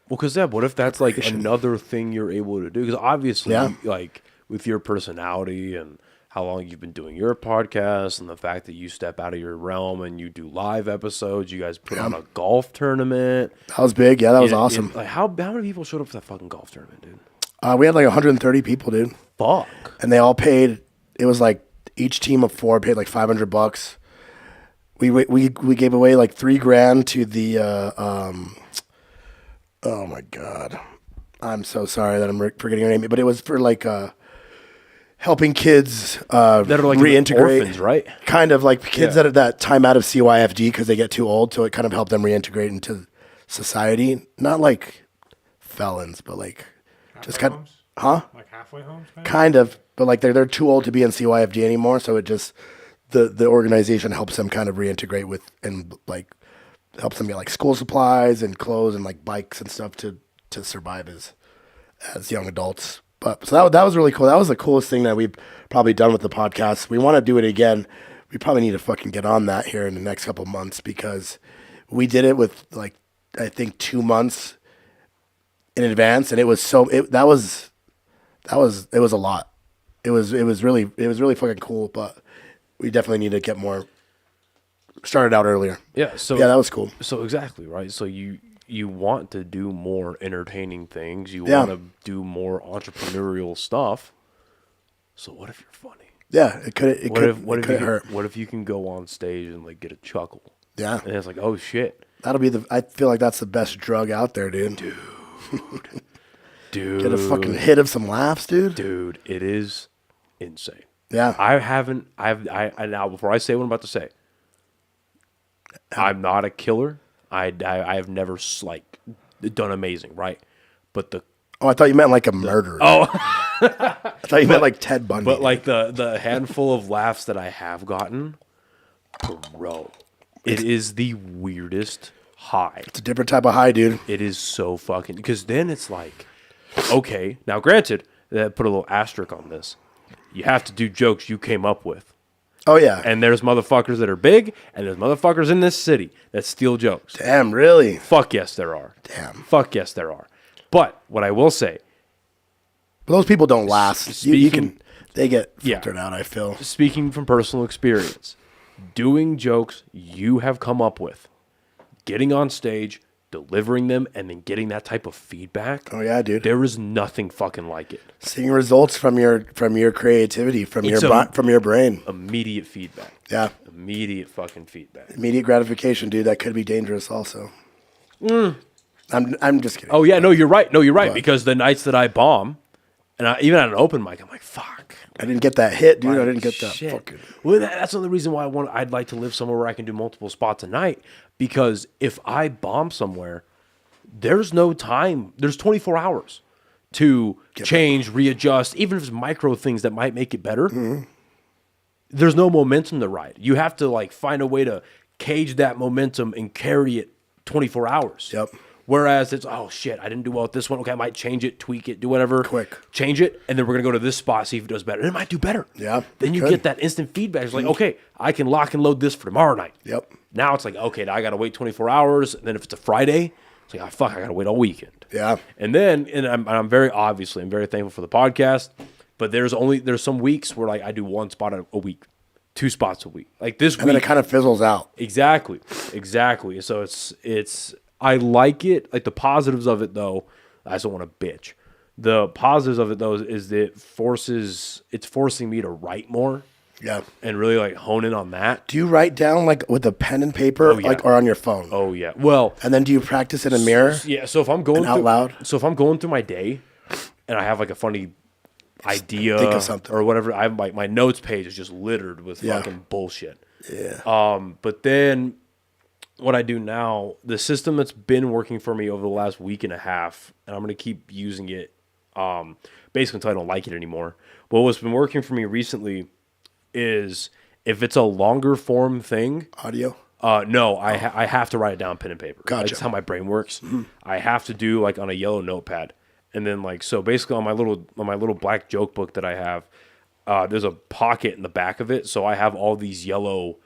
because what if that's like another thing you're able to do? Because obviously, Yeah. like with your personality and how long you've been doing your podcast and the fact that you step out of your realm and you do live episodes, you guys put on a golf tournament. That was big. Yeah, that was awesome. Like how many people showed up for that fucking golf tournament, dude? We had like 130 people, dude, Fuck. and they all paid. It was like each team of 4 paid like $500. We gave away like $3,000 to the. Oh my god, I'm so sorry that I'm forgetting her name, but it was for like helping kids That are like reintegrate, orphans, right? kind of like kids that are that time out of CYFD because they get too old, so it kind of helped them reintegrate into society. Not like felons, but like just Halfway kind of, homes? Like halfway homes? kind of, but like they're too old to be in CYFD anymore, so it just the organization helps them kind of reintegrate with and like helps them get like school supplies and clothes and like bikes and stuff to survive as young adults. But so that was really cool. That was the coolest thing that we've probably done with the podcast. We want to do it again. We probably need to fucking get on that here in the next couple of months because we did it with like I think 2 months in advance, and it was a lot. It was really fucking cool, but we definitely need to get more started out earlier. Yeah. So Yeah, that was cool. So exactly right. So you want to do more entertaining things. You Yeah. want to do more entrepreneurial stuff. So what if you're funny? Yeah, it could hurt. What if you can go on stage and like get a chuckle? Yeah. And it's like, oh shit, That'll be I feel like that's the best drug out there, dude. dude, Get a fucking hit of some laughs, dude. dude, it is insane. Yeah. Now before I say what I'm about to say, I'm not a killer. I have never like done amazing, right? But Oh, I thought you meant like a murderer. oh, I thought you meant like Ted Bundy. but like the handful of laughs that I have gotten, bro, it is the weirdest high. it's a different type of high, dude. It is so fucking because then it's like, okay, now granted, put a little asterisk on this. You have to do jokes you came up with. Oh yeah. And there's motherfuckers that are big, and there's motherfuckers in this city that steal jokes. Damn, really? Fuck yes, there are. Damn. Fuck yes, there are. But what I will say, But those people don't last. They get Yeah. filtered out, I feel. speaking from personal experience, doing jokes you have come up with, getting on stage, delivering them, and then getting that type of feedback. Oh yeah, dude. There is nothing fucking like it. Seeing results from your creativity, from It's your brain. Immediate feedback. Yeah. Immediate fucking feedback. Immediate gratification, dude. That could be dangerous also. I'm just kidding. Oh yeah, no, you're right. No, you're right. Because the nights that I bomb, and even at an open mic, I'm like, fuck. I didn't get that hit, dude. I didn't get that Shit. fucking. Well, that's another reason why I'd like to live somewhere where I can do multiple spots a night. Because if I bomb somewhere, there's no time. There's 24 hours to change, readjust, even if it's micro things that might make it better. Mm-hmm. There's no momentum to ride. You have to like find a way to cage that momentum and carry it 24 hours. Yep. Whereas it's, oh shit, I didn't do well at this one. Okay, I might change it, tweak it, do whatever. Quick. Change it, and then we're going to go to this spot, see if it does better. And it might do better. Yeah, Then you could. get that instant feedback. It's like, okay, I can lock and load this for tomorrow night. Yep. Now it's like, okay, now I got to wait 24 hours. And then if it's a Friday, it's like, oh, fuck, I got to wait all weekend. Yeah. And then, I'm very thankful for the podcast, but there's some weeks where like I do one spot a week, 2 spots a week. Like this And then week. it kind of fizzles out. Exactly. So it's I like it. Like the positives of it though, I just don't want to bitch. The positives of it though is that it's forcing me to write more Yeah. and really like hone in on that. Do you write down like with a pen and paper, yeah. like or on your phone? Oh yeah. Well, And then do you practice in a mirror? yeah, so if I'm going And out through, loud? So if I'm going through my day and I have like a funny idea think of something. or whatever, I have like my notes page is just littered with Yeah. fucking bullshit. Yeah. But then what I do now, the system that's been working for me over the last week and a half, and I'm going to keep using it basically until I don't like it anymore. But what's been working for me recently is if it's a longer form thing. Audio? No, I have to write it down pen and paper. Gotcha. That's how my brain works. I have to do like on a yellow notepad. And then like, so basically on my little black joke book that I have, there's a pocket in the back of it. So I have all these yellow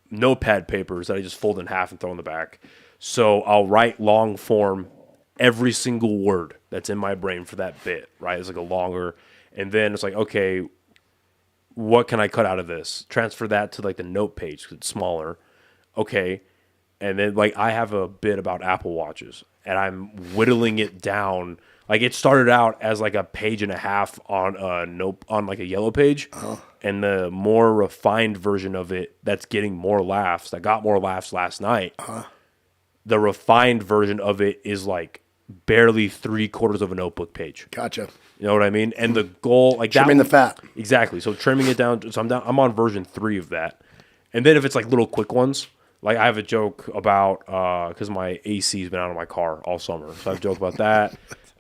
notepad papers that I just fold in half and throw in the back. So I'll write long form every single word that's in my brain for that bit, right? It's like a longer, and then it's like, okay, what can I cut out of this? Transfer that to like the note page because it's smaller. Okay. And then like I have a bit about Apple Watches and I'm whittling it down. Like it started out as like a page and a half on a note on like a yellow page. And the more refined version of it that's getting more laughs, that got more laughs last night. The refined version of it is like barely 3/4 of a notebook page. Gotcha. You know what I mean? And the goal, like Trimming the fat. Exactly. So trimming it down. So I'm on version 3 of that. And then if it's like little quick ones, like I have a joke about because my AC's been out of my car all summer, so I have a joke about that.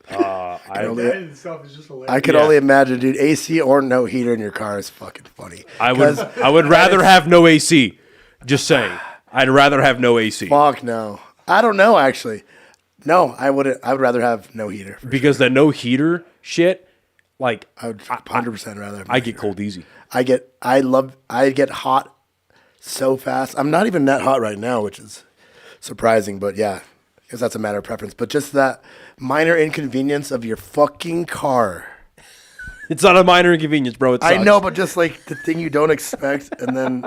That in itself is just hilarious. I could only imagine, dude. AC or no heater in your car is fucking funny. I would rather have no AC. Just saying, I'd rather have no AC Fuck no. I don't know actually. No, I wouldn't. I would rather have no heater. because the no heater shit, like I would 100% rather. Have no I get heater. cold easy. I get hot so fast. I'm not even that hot right now, which is surprising, but yeah, because that's a matter of preference. But just that minor inconvenience of your fucking car. It's not a minor inconvenience, bro. It sucks. I know, but just like the thing you don't expect, and then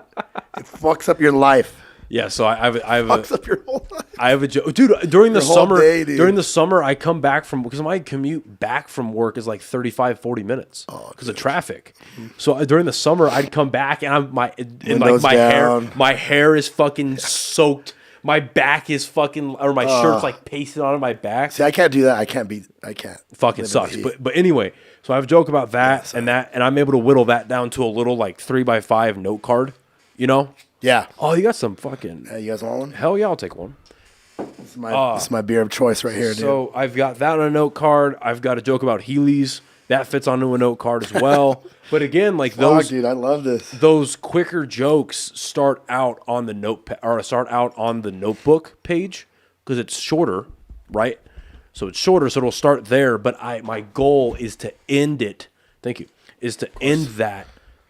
it fucks up your life. Yeah, so I have Fucks up your whole life. I have a joke, dude. During the Your whole summer, day, dude. during the summer, I come back from because my commute back from work is like 35-40 minutes because of traffic. So during the summer, I'd come back and I'm Windows down. my hair is fucking soaked. My back is fucking, or my shirt's like pasted onto my back. See, I can't do that. I can't. Fucking live in sucks. the heat. But anyway, so I have a joke about that and I'm able to whittle that down to a little like 3x5 note card. You know? Yeah. Oh, you got some fucking. You guys want one? Hell yeah, I'll take one. This is my beer of choice right here, dude. So I've got that on a note card. I've got a joke about Heelys. That fits onto a note card as well. But again, like Fuck, dude, I love this. those quicker jokes start out on the notebook page because it's shorter, right? So it's shorter, so it'll start there. But my goal is to end it. Thank you. Is to end that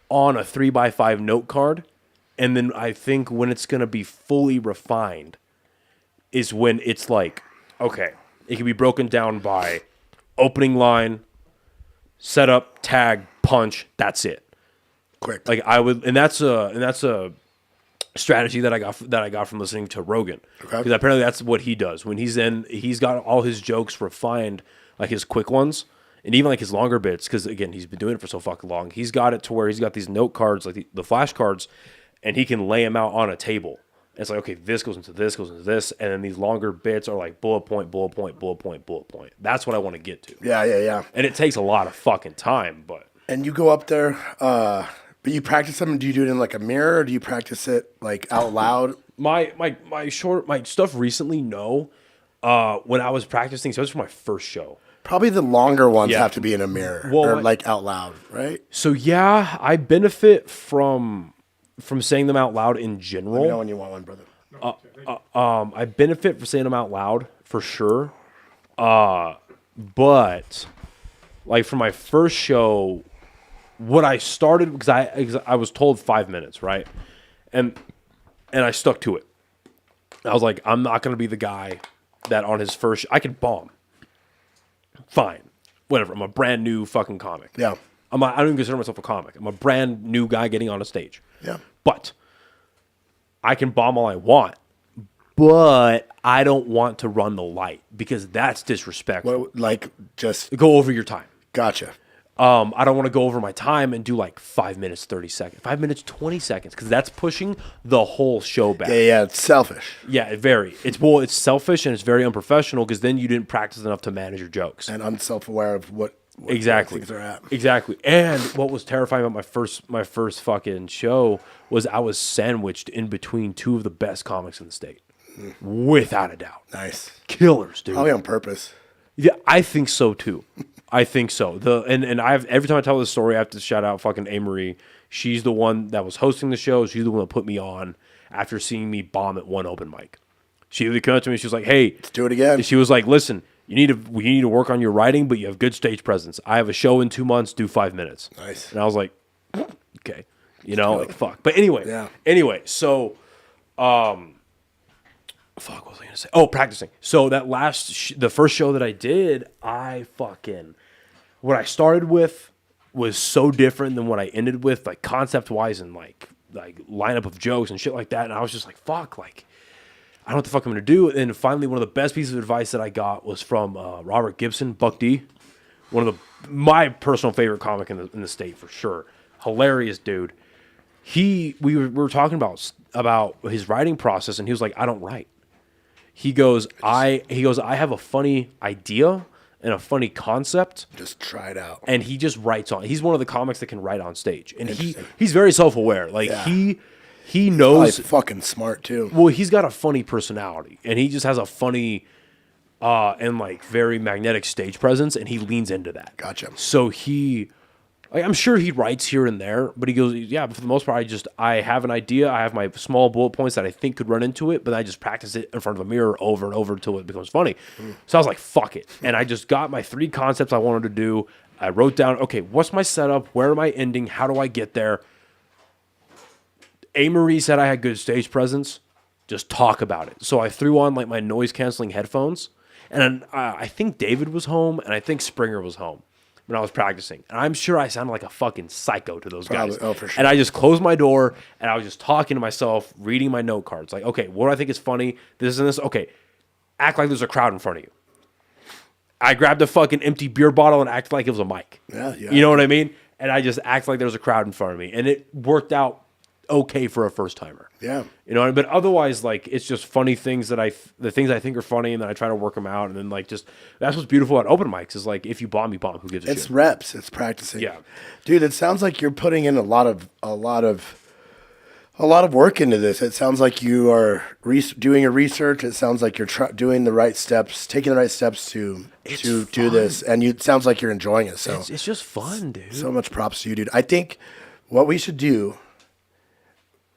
on a 3x5 note card, and then I think when it's gonna be fully refined is when it's like, okay, it can be broken down by opening line, setup, tag, punch. That's it. Quick. Like I would, and that's a strategy that I got from listening to Rogan. Okay. Because apparently that's what he does when he's got all his jokes refined, like his quick ones, and even like his longer bits. Because again, he's been doing it for so fucking long. He's got it to where he's got these note cards, like the flash cards, and he can lay them out on a table. It's like, okay, this goes into this, and then these longer bits are like bullet point, bullet point, bullet point, bullet point. That's what I want to get to. Yeah. And it takes a lot of fucking time, but And you go up there, but you practice them. Do you do it in like a mirror, or do you practice it like out loud? my stuff recently, no. When I was practicing, so it was for my first show. Probably the longer ones Yeah. have to be in a mirror Well, or like out loud, right? So yeah, I benefit from saying them out loud in Let me know general. when you want one, brother. I benefit from saying them out loud for sure. But like for my first show, what I started because I was told 5 minutes, right? And I stuck to it. I was like, I'm not gonna be the guy that on his first I could bomb. Fine. Whatever. I'm a brand new fucking comic. Yeah. I don't even consider myself a comic. I'm a brand new guy getting on a stage. Yeah. But I can bomb all I want. But I don't want to run the light because that's disrespectful. What, like just Go over your time. gotcha. I don't want to go over my time and do like 5 minutes, 30 seconds, 5 minutes, 20 seconds, because that's pushing the whole show back. Yeah. It's selfish Yeah, it's selfish and it's very unprofessional because then you didn't practice enough to manage your jokes. and unself-aware of what Exactly. things are at. Exactly. And what was terrifying about my first fucking show was I was sandwiched in between two of the best comics in the state. Without a doubt. Nice. Killers, dude. Probably on purpose. Yeah, I think so too. I think so. And I've every time I tell this story, I have to shout out fucking A-Marie. She's the one that was hosting the show. She's the one that put me on after seeing me bomb at one open mic. She really came up to me. She was like, "Hey, Let's do it again." She was like, "Listen, we need to work on your writing, but you have good stage presence. I have a show in 2 months. Do 5 minutes." Nice. And I was like, "Okay, like fuck." But anyway, Yeah. Anyway, so, fuck, what was I gonna say? Oh, practicing. So that the first show that I did, what I started with was so different than what I ended with, like concept wise and like lineup of jokes and shit like that. And I was just like, fuck, like. I don't know what the fuck I'm going to do. And finally, one of the best pieces of advice that I got was from Robert Gibson, Buck D. My personal favorite comic in the state for sure. Hilarious dude. We were talking about his writing process, and he was like, "I don't write." He goes, I have a funny idea and a funny concept. Just try it out. And he just writes on. He's one of the comics that can write on stage, and he's very self-aware. Like he knows. Probably fucking smart too. Well, he's got a funny personality, and he just has a funny and like very magnetic stage presence, and he leans into that. Gotcha. So I'm sure he writes here and there, but he goes, yeah, but for the most part, I have an idea. I have my small bullet points that I think could run into it, but I just practice it in front of a mirror over and over until it becomes funny. So I was like, fuck it. And I just got my 3 concepts I wanted to do. I wrote down, okay, what's my setup? Where am I ending? How do I get there? A-Marie said I had good stage presence. Just talk about it. So I threw on like my noise canceling headphones, and I think David was home, and I think Springer was home when I was practicing. And I'm sure I sounded like a fucking psycho to those guys. Oh, for sure. And I just closed my door, and I was just talking to myself, reading my note cards. Like, okay, what do I think is funny? This and this. Okay, act like there's a crowd in front of you. I grabbed a fucking empty beer bottle and acted like it was a mic. Yeah. You know what I mean? And I just act like there was a crowd in front of me. And it worked out okay for a first timer. Yeah. You know, but otherwise, like, it's just funny things the things I think are funny, and then I try to work them out, and then like that's what's beautiful about open mics is like if you bomb, you bomb. Who gives a shit? It's reps. It's practicing. Yeah, dude. It sounds like you're putting in a lot of work into this. It sounds like you are doing your research. It sounds like you're doing the right steps, taking the right steps to do this, and it sounds like you're enjoying it. So it's just fun, dude. So much props to you, dude. I think what we should do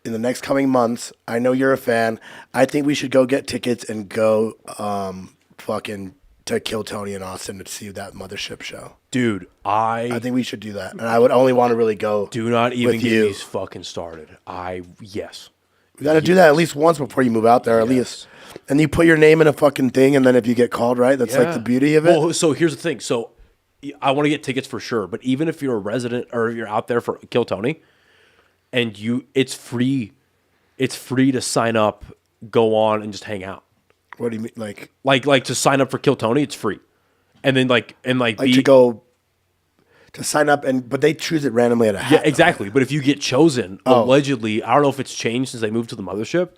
in the next coming months, I know you're a fan. I think we should go get tickets and go fucking to Kill Tony in Austin to see that mothership show. Dude, I think we should do that. And I would only want to really go. Do not even with get you. me fucking started. Yes. We got to do that at least once before you move out there, at least. And you put your name in a fucking thing, and then if you get called, right? That's like the beauty of it. Well, so here's the thing. So I want to get tickets for sure, but even if you're a resident or you're out there for Kill Tony, and it's free to sign up, go on, and just hang out. What do you mean, like to sign up for Kill Tony? It's free, and then to go to sign up, but they choose it randomly at a hat. Yeah, exactly. But if you get chosen, allegedly, I don't know if it's changed since they moved to the mothership,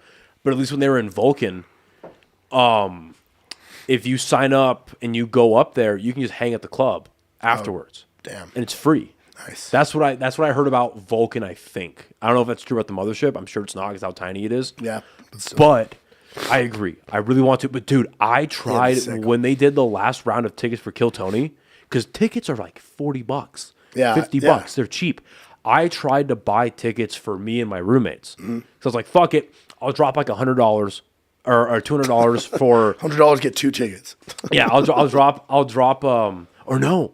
but at least when they were in Vulcan, if you sign up and you go up there, you can just hang at the club afterwards. Damn, and it's free. Nice. That's what I heard about Vulcan. I think I don't know if that's true about the mothership. I'm sure it's not because how tiny it is. Yeah, but I agree. I really want to. But dude, I tried when they did the last round of tickets for Kill Tony because tickets are like $40. Yeah, $50. They're cheap. I tried to buy tickets for me and my roommates. So I was like, fuck it. I'll drop like $100 or $200 for $100 get 2 tickets. Yeah, I'll drop or no.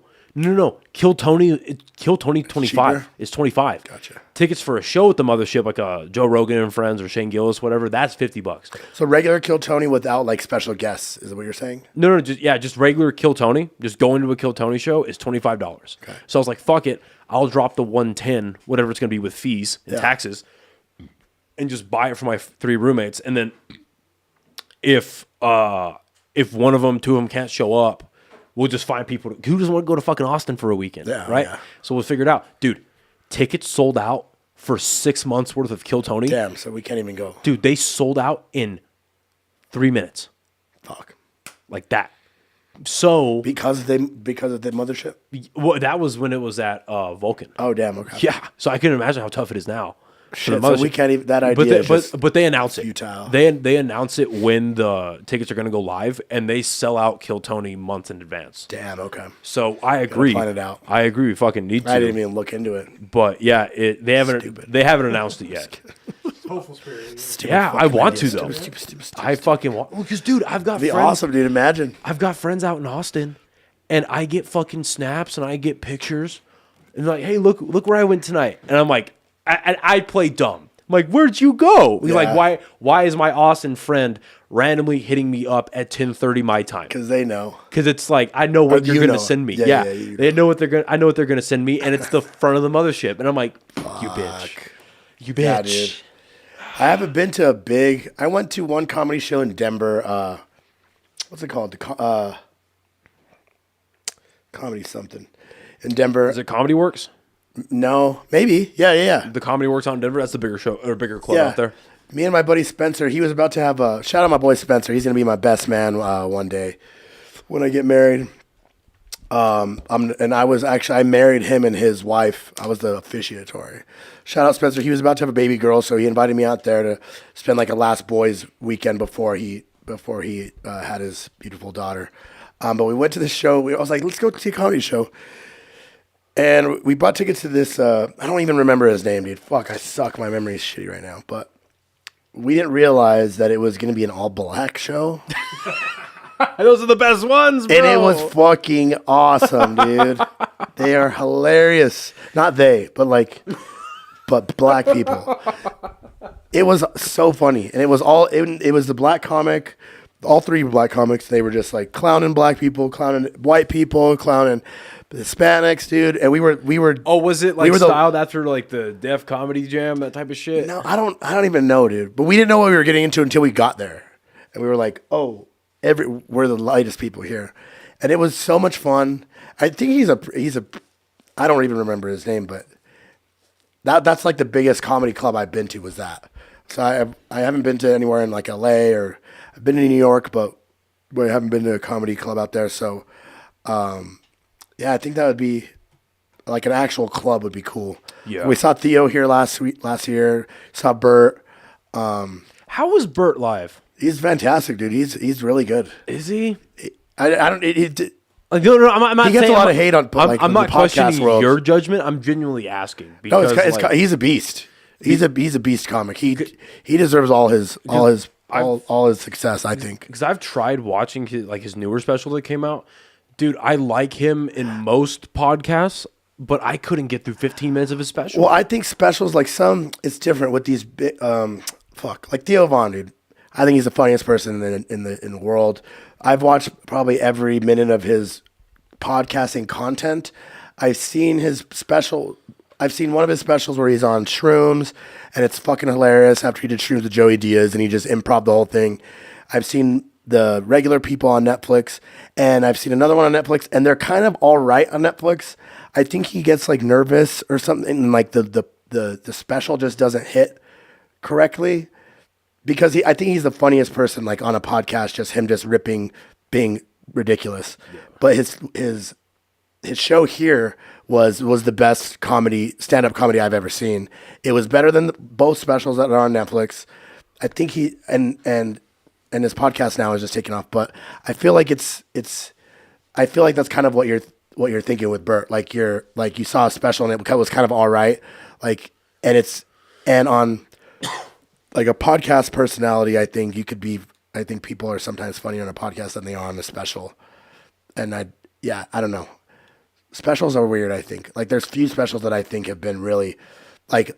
Kill Tony 25 Cheaper? is 25. Gotcha. Tickets for a show at the mothership, like Joe Rogan and Friends or Shane Gillis, whatever, that's $50. So regular Kill Tony without like special guests, is that what you're saying? No, just regular Kill Tony, just going to a Kill Tony show is $25. Okay. So I was like, fuck it, I'll drop the 110, whatever it's gonna be with fees and taxes, and just buy it for my 3 roommates. And then if one of them, 2 of them can't show up, we'll just find people who doesn't want to go to fucking Austin for a weekend, right? Yeah. So we'll figure it out. Dude, tickets sold out for 6 months worth of Kill Tony. Damn, so we can't even go. Dude, they sold out in 3 minutes. Fuck. Like that. So because of the mothership. well, that was when it was at Vulcan. Oh damn. Okay. Yeah, so I can imagine how tough it is now. for the Shit. So we mothership. can't even. That idea. But they announce it. futile. They announce it when the tickets are going to go live, and they sell out Kill Tony months in advance. Damn. Okay. So I agree. find it out. I agree. We fucking need to. I didn't even look into it. But yeah, they haven't announced it yet. Hopeful spirit. Yeah, I fucking want idea. to though. Stupid. I fucking want because dude, I've got It'd be friends. awesome, dude. Imagine. I've got friends out in Austin, and I get fucking snaps and I get pictures, and they're like, hey, look where I went tonight, and I'm like, I play dumb. I'm like, where'd you go? Yeah. Like, why is my Austin friend randomly hitting me up at 10:30 my time? Because they know. Because it's like I know what you you're gonna know. send me. Yeah, Yeah, you they know what they're gonna. I know what they're gonna send me, and it's the front of the mothership, and I'm like, you bitch, you bitch. Yeah, dude. I haven't been to a big. I went to one comedy show in Denver. What's it called? Comedy something in Denver. Is it Comedy Works? No, maybe. Yeah. The Comedy Works out in Denver. That's the bigger show or bigger club Yeah. out there. Me and my buddy Spencer. He was about to have a shout out my boy Spencer. He's gonna be my best man one day when I get married. I married him and his wife. I was the officiatory. Shout out Spencer. He was about to have a baby girl, so he invited me out there to spend like a last boys weekend before he had his beautiful daughter. But we went to this show. I was like, let's go see a comedy show. And we bought tickets to this. I don't even remember his name, dude. Fuck, I suck. My memory is shitty right now. But we didn't realize that it was going to be an all black show. Those are the best ones, bro. And it was fucking awesome, dude. They are hilarious. Not they, but black people. It was so funny. And it was the black comic, all three black comics. They were just like clowning black people, clowning white people, clowning Hispanics, dude. And we were. Oh, was it like we were styled after like the Def Comedy Jam, that type of shit? No, I don't even know, dude. But we didn't know what we were getting into until we got there. And we were like, oh, we're the lightest people here. And it was so much fun. I think he's a I don't even remember his name, but that's like the biggest comedy club I've been to was that. So I haven't been to anywhere in like LA or I've been to New York, but I haven't been to a comedy club out there. So yeah, I think that would be like an actual club would be cool. Yeah. We saw Theo here last year. Saw Bert. How was Bert live? He's fantastic, dude. He's really good. Is he? I don't. Like, no, I'm not He gets saying, a lot of hate on, like, I'm in not the podcast questioning world. your judgment. I'm genuinely asking No, because it's he's a beast. He's a beast comic. He deserves all his success. I think. because I've tried watching his newer special that came out. Dude, I like him in most podcasts, but I couldn't get through 15 minutes of his special. Well, I think specials like it's different with these big like Theo Von, dude. I think he's the funniest person in the world. I've watched probably every minute of his podcasting content. I've seen his special. I've seen one of his specials where he's on shrooms, and it's fucking hilarious. After he did shrooms with Joey Diaz, and he just improv the whole thing. I've seen the regular people on Netflix, and I've seen another one on Netflix, and they're kind of all right on Netflix. I think he gets like nervous or something, and like the special just doesn't hit correctly. Because I think he's the funniest person, like on a podcast, just him just ripping, being ridiculous. Yeah. But his show here was the best stand-up comedy I've ever seen. It was better than both specials that are on Netflix. I think he and his podcast now is just taking off. But I feel like I feel like that's kind of what you're thinking with Bert. Like you saw a special and it was kind of all right. And on like a podcast personality, I think people are sometimes funnier on a podcast than they are on a special. And I don't know. Specials are weird, I think. Like there's few specials that I think have been really like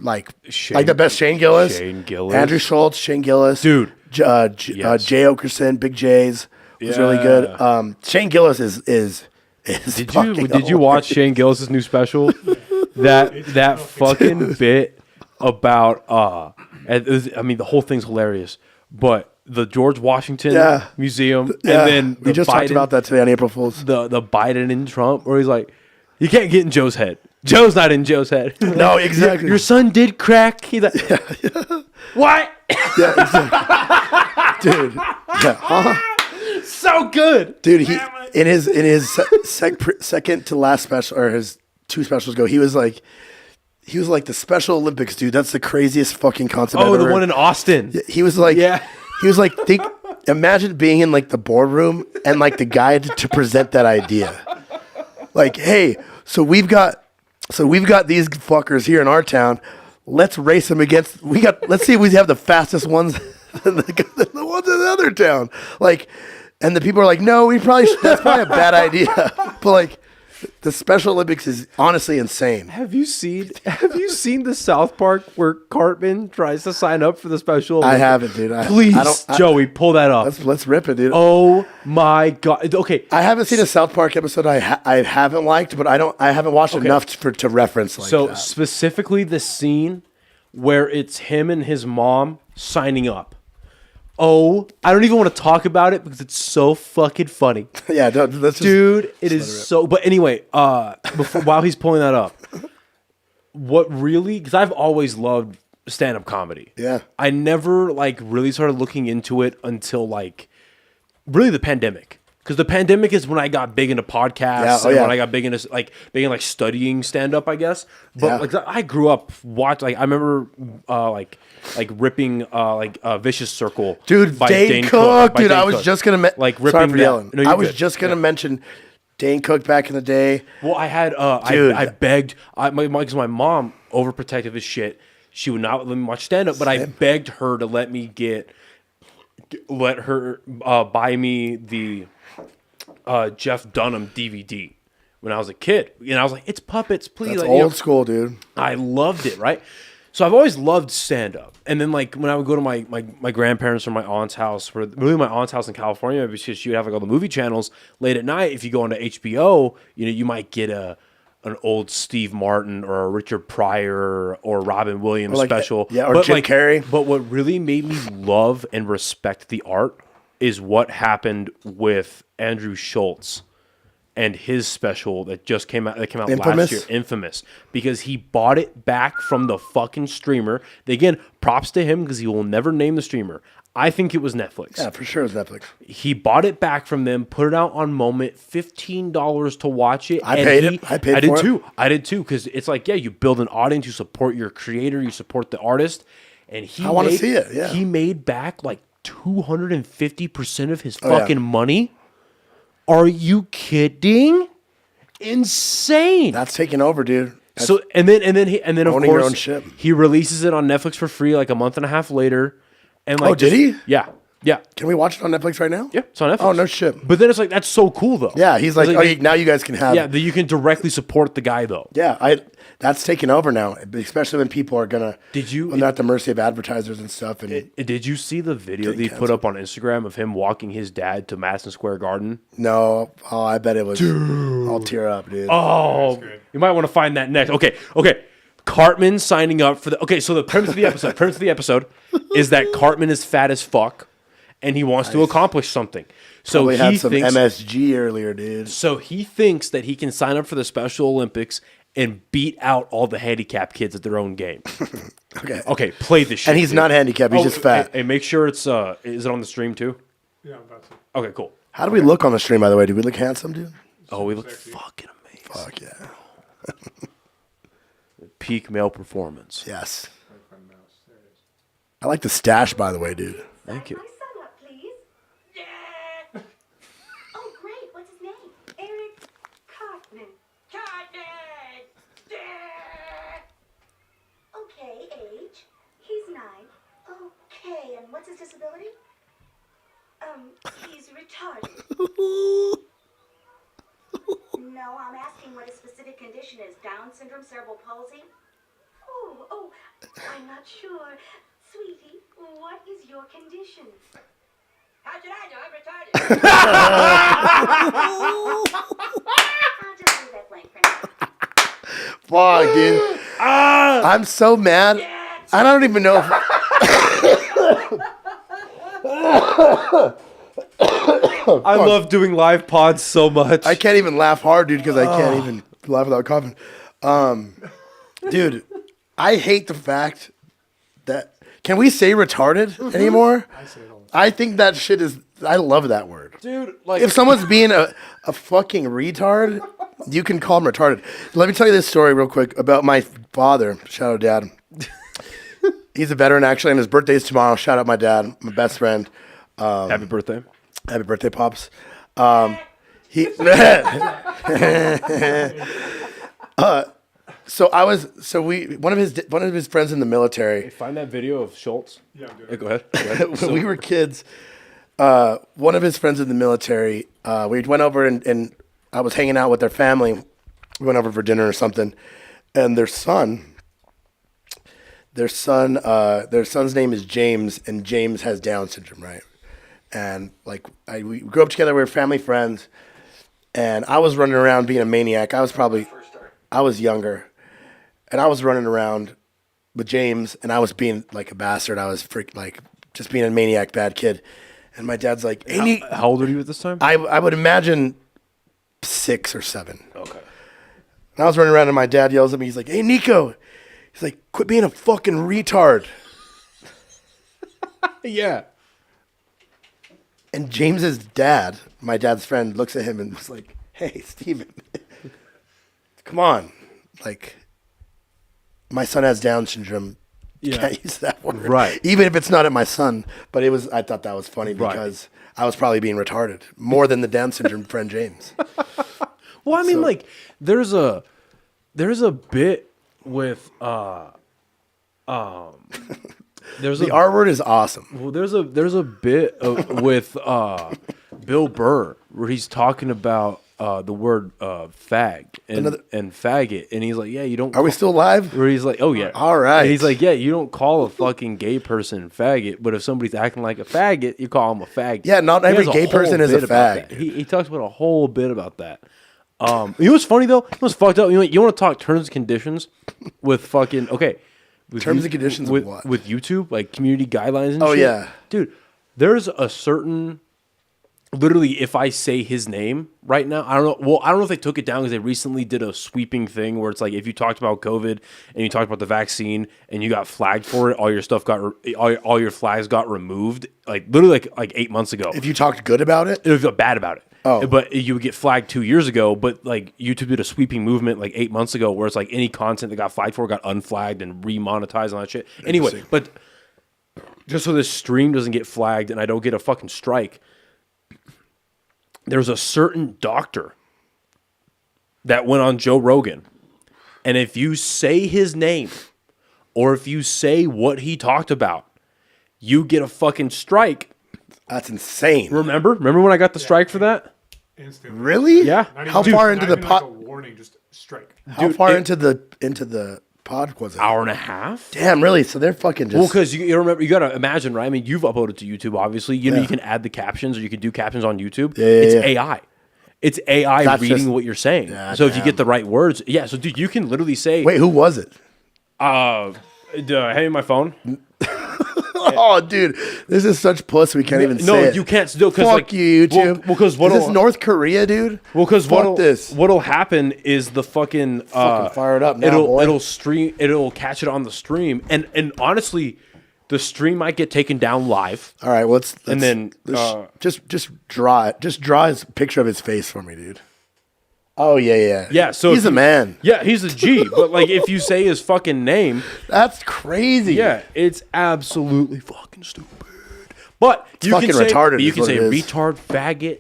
the best. Shane Gillis, Andrew Schultz, Shane Gillis, dude, yes. Jay Okerson, Big J's was really good. Shane Gillis is Did you watch Shane Gillis' new special? that fucking bit about the whole thing's hilarious, but the George Washington Museum, and then we just talked about that today on April Fool's. The Biden and Trump, where he's like, you can't get in Joe's head. Joe's not in Joe's head. No, exactly. Your son did crack. He's like, what? Yeah, exactly. Dude. Yeah. so good. Dude, he in his second to last special, or his 2 specials ago, he was like the Special Olympics, dude. That's the craziest fucking concept. Oh, I've the ever one in Austin. He was like, Yeah. He was like, imagine being in like the boardroom and like the guy to present that idea. Like, hey, so we've got these fuckers here in our town. Let's race them against. Let's see if we have the fastest ones than the ones in the other town. Like, and the people are like, no, that's probably a bad idea. But like, the Special Olympics is honestly insane. Have you seen the South Park where Cartman tries to sign up for the Special Olympics? I haven't, dude. Please, Joey, pull that up. Let's rip it, dude. Oh my god. Okay. I haven't seen a South Park episode I haven't liked, but I haven't watched enough to reference like so that. specifically the scene where it's him and his mom signing up. Oh, I don't even want to talk about it because it's so fucking funny. Yeah, let's just, Dude, it is so. But anyway, while he's pulling that up, what really? Because I've always loved stand-up comedy. Yeah, I never like really started looking into it until like really the pandemic. Because the pandemic is when I got big into podcasts and when I got big into studying stand-up, I guess. But like I grew up watching. Like I remember ripping Vicious Circle, dude. by Dane Cook, dude. I was just gonna ripping. Sorry for yelling. No, I was just gonna mention Dane Cook back in the day. Well, I had I begged because my mom, overprotective as shit, she would not let me watch stand-up, but I begged her to let her buy me the Jeff Dunham DVD when I was a kid. And I was like, it's puppets, please. That's like, old school, dude. I loved it, right? So I've always loved stand-up. And then like when I would go to my grandparents or my aunt's house, really my aunt's house in California, because she would have like all the movie channels late at night. If you go onto HBO, you might get an old Steve Martin or a Richard Pryor or Robin Williams special. Yeah, or Jim Carrey. But what really made me love and respect the art is what happened with Andrew Schultz and his special that came out last year, Infamous, because he bought it back from the fucking streamer. Again, props to him because he will never name the streamer. I think it was Netflix. Yeah, for sure it was Netflix. He bought it back from them, put it out on Moment, $15 to watch it. I paid for it. I did too, because it's like, yeah, you build an audience, you support your creator, you support the artist, and I want to see it. Yeah, he made back like 250% of his fucking money. Are you kidding? Insane. That's taking over, dude. So and then of owning your own course ship. He releases it on Netflix for free like a month and a half later. And like, did he? Yeah. Yeah. Can we watch it on Netflix right now? Yeah, it's on Netflix. Oh, no shit. But then it's like, that's so cool though. Yeah, he's like, now you guys can have. Yeah, that you can directly support the guy though. Yeah, that's taking over now, especially when people are gonna. When they're at the mercy of advertisers and stuff. And did you see the video that he put up on Instagram of him walking his dad to Madison Square Garden? No, I bet it was. Dude. I'll tear up, dude. Oh, you might want to find that next. Okay. Cartman signing up for so the premise of the episode is that Cartman is fat as fuck, and he wants to accomplish something. So Probably he had some thinks MSG earlier, dude. So he thinks that he can sign up for the Special Olympics and beat out all the handicapped kids at their own game. Okay, play this shit. And he's not handicapped; he's just fat. Hey, make sure it's is it on the stream too? Yeah, I'm about to. Okay, cool. How do we look on the stream, by the way? Do we look handsome, dude? Oh, we look fucking amazing. Fuck yeah. Peak male performance. Yes. I like the stash, by the way, dude. Thank you. My son up, please. Yeah. Oh, great. What's his name? Eric Cartman. Cartman. Yeah. Okay, age. He's 9. Okay, and what's his disability? He's retarded. No, I'm asking what his specific condition is. Down syndrome, cerebral palsy? Oh, I'm not sure. Sweetie, what is your condition? How should I know? I'm retarded. I'll just leave that blank for now. Fuck, dude. I'm so mad. I don't even know if... I love doing live pods so much. I can't even laugh hard, dude, because I can't even laugh without coughing. Dude, I hate the fact that... Can we say retarded anymore? I say it all. I think that shit is I love that word. Dude, like If someone's being a fucking retard, you can call them retarded. Let me tell you this story real quick about my father. Shout out Dad. He's a veteran, actually, and his birthday's tomorrow. Shout out my dad, my best friend. happy birthday. Happy birthday, Pops. He one of his friends in the military. Find that video of Schultz. Yeah, I'm doing Yeah, it. go ahead. When we were kids, one of his friends in the military, we went over and I was hanging out with their family. We went over for dinner or something, and their son's name is James, and James has Down syndrome, right? And we grew up together. We were family friends, and I was running around being a maniac. I was younger, and I was running around with James, and I was being like a bastard. I was just being a maniac, bad kid. And my dad's like, "Hey, How old are you at this time? I would imagine 6 or 7. Okay. And I was running around, and my dad yells at me. He's like, "Hey, Nico," he's like, "Quit being a fucking retard." Yeah. And James's dad, my dad's friend, looks at him and was like, "Hey, Steven, come on. Like, my son has Down syndrome. You can't use that word." Right. Even if it's not at my son. But I thought that was funny Right. because I was probably being retarded more than the Down syndrome friend James. Well, I mean, there's a bit with there's The a R word is awesome. well, there's a bit with Bill Burr where he's talking about the word fag and faggot, and he's like, yeah, you don't. Are we still live? Where he's like, oh yeah, All right. And he's like, yeah, you don't call a fucking gay person faggot, but if somebody's acting like a faggot, you call them a faggot. Yeah, not He every has gay whole person is a bit about fag. that. He talks about a whole bit about that. You know what's funny though? You know what's fucked up? You want to talk terms and conditions with fucking with Terms and conditions of with what? with YouTube, like community guidelines and Oh, shit. yeah. Dude, there's a certain literally, if I say his name right now, I don't know. Well, I don't know if they took it down because they recently did a sweeping thing where it's like if you talked about COVID and you talked about the vaccine and you got flagged for it, all your stuff all your flags got removed. Like literally, like 8 months ago. If you talked good about it, If you feel bad about it. Oh. But you would get flagged 2 years ago. But like YouTube did a sweeping movement like 8 months ago where it's like any content that got flagged for got unflagged and remonetized and all that shit. Anyway, but just so this stream doesn't get flagged and I don't get a fucking strike, there's a certain doctor that went on Joe Rogan. And if you say his name or if you say what he talked about, you get a fucking strike. that's insane. Remember when I got the strike for that? Instantly. Really? Yeah. Not How even- far not into the even like pot? a warning, just strike. How Dude, far it- into the pod was it? Hour and a half? Damn, really? So they're fucking just. Well, because you remember, you gotta imagine, right? I mean, you've uploaded to YouTube, obviously. You know, you can add the captions, or you can do captions on YouTube. It's yeah. AI. It's AI That's reading just- what you're saying. Yeah, so if you damn. get the right words, yeah. So dude, you can literally say, Wait, who was it? hey, my phone. Oh, dude, this is such puss. We can't even say No, it. you can't still. Fuck Like, you, YouTube. Well, because is this North Korea, dude? Well, because fuck this. what'll happen is the fucking fire it up now, it'll boy. it'll catch it on the stream, and honestly, the stream might get taken down live. All right, well, let's And then, just draw it. Just draw his picture of his face for me, dude. Oh yeah. Yeah, so he's if a you- man. Yeah, he's a G. But like, if you say his fucking name, That's crazy. yeah, it's absolutely fucking stupid. But you fucking can say retarded You is can what say it is. retard, faggot,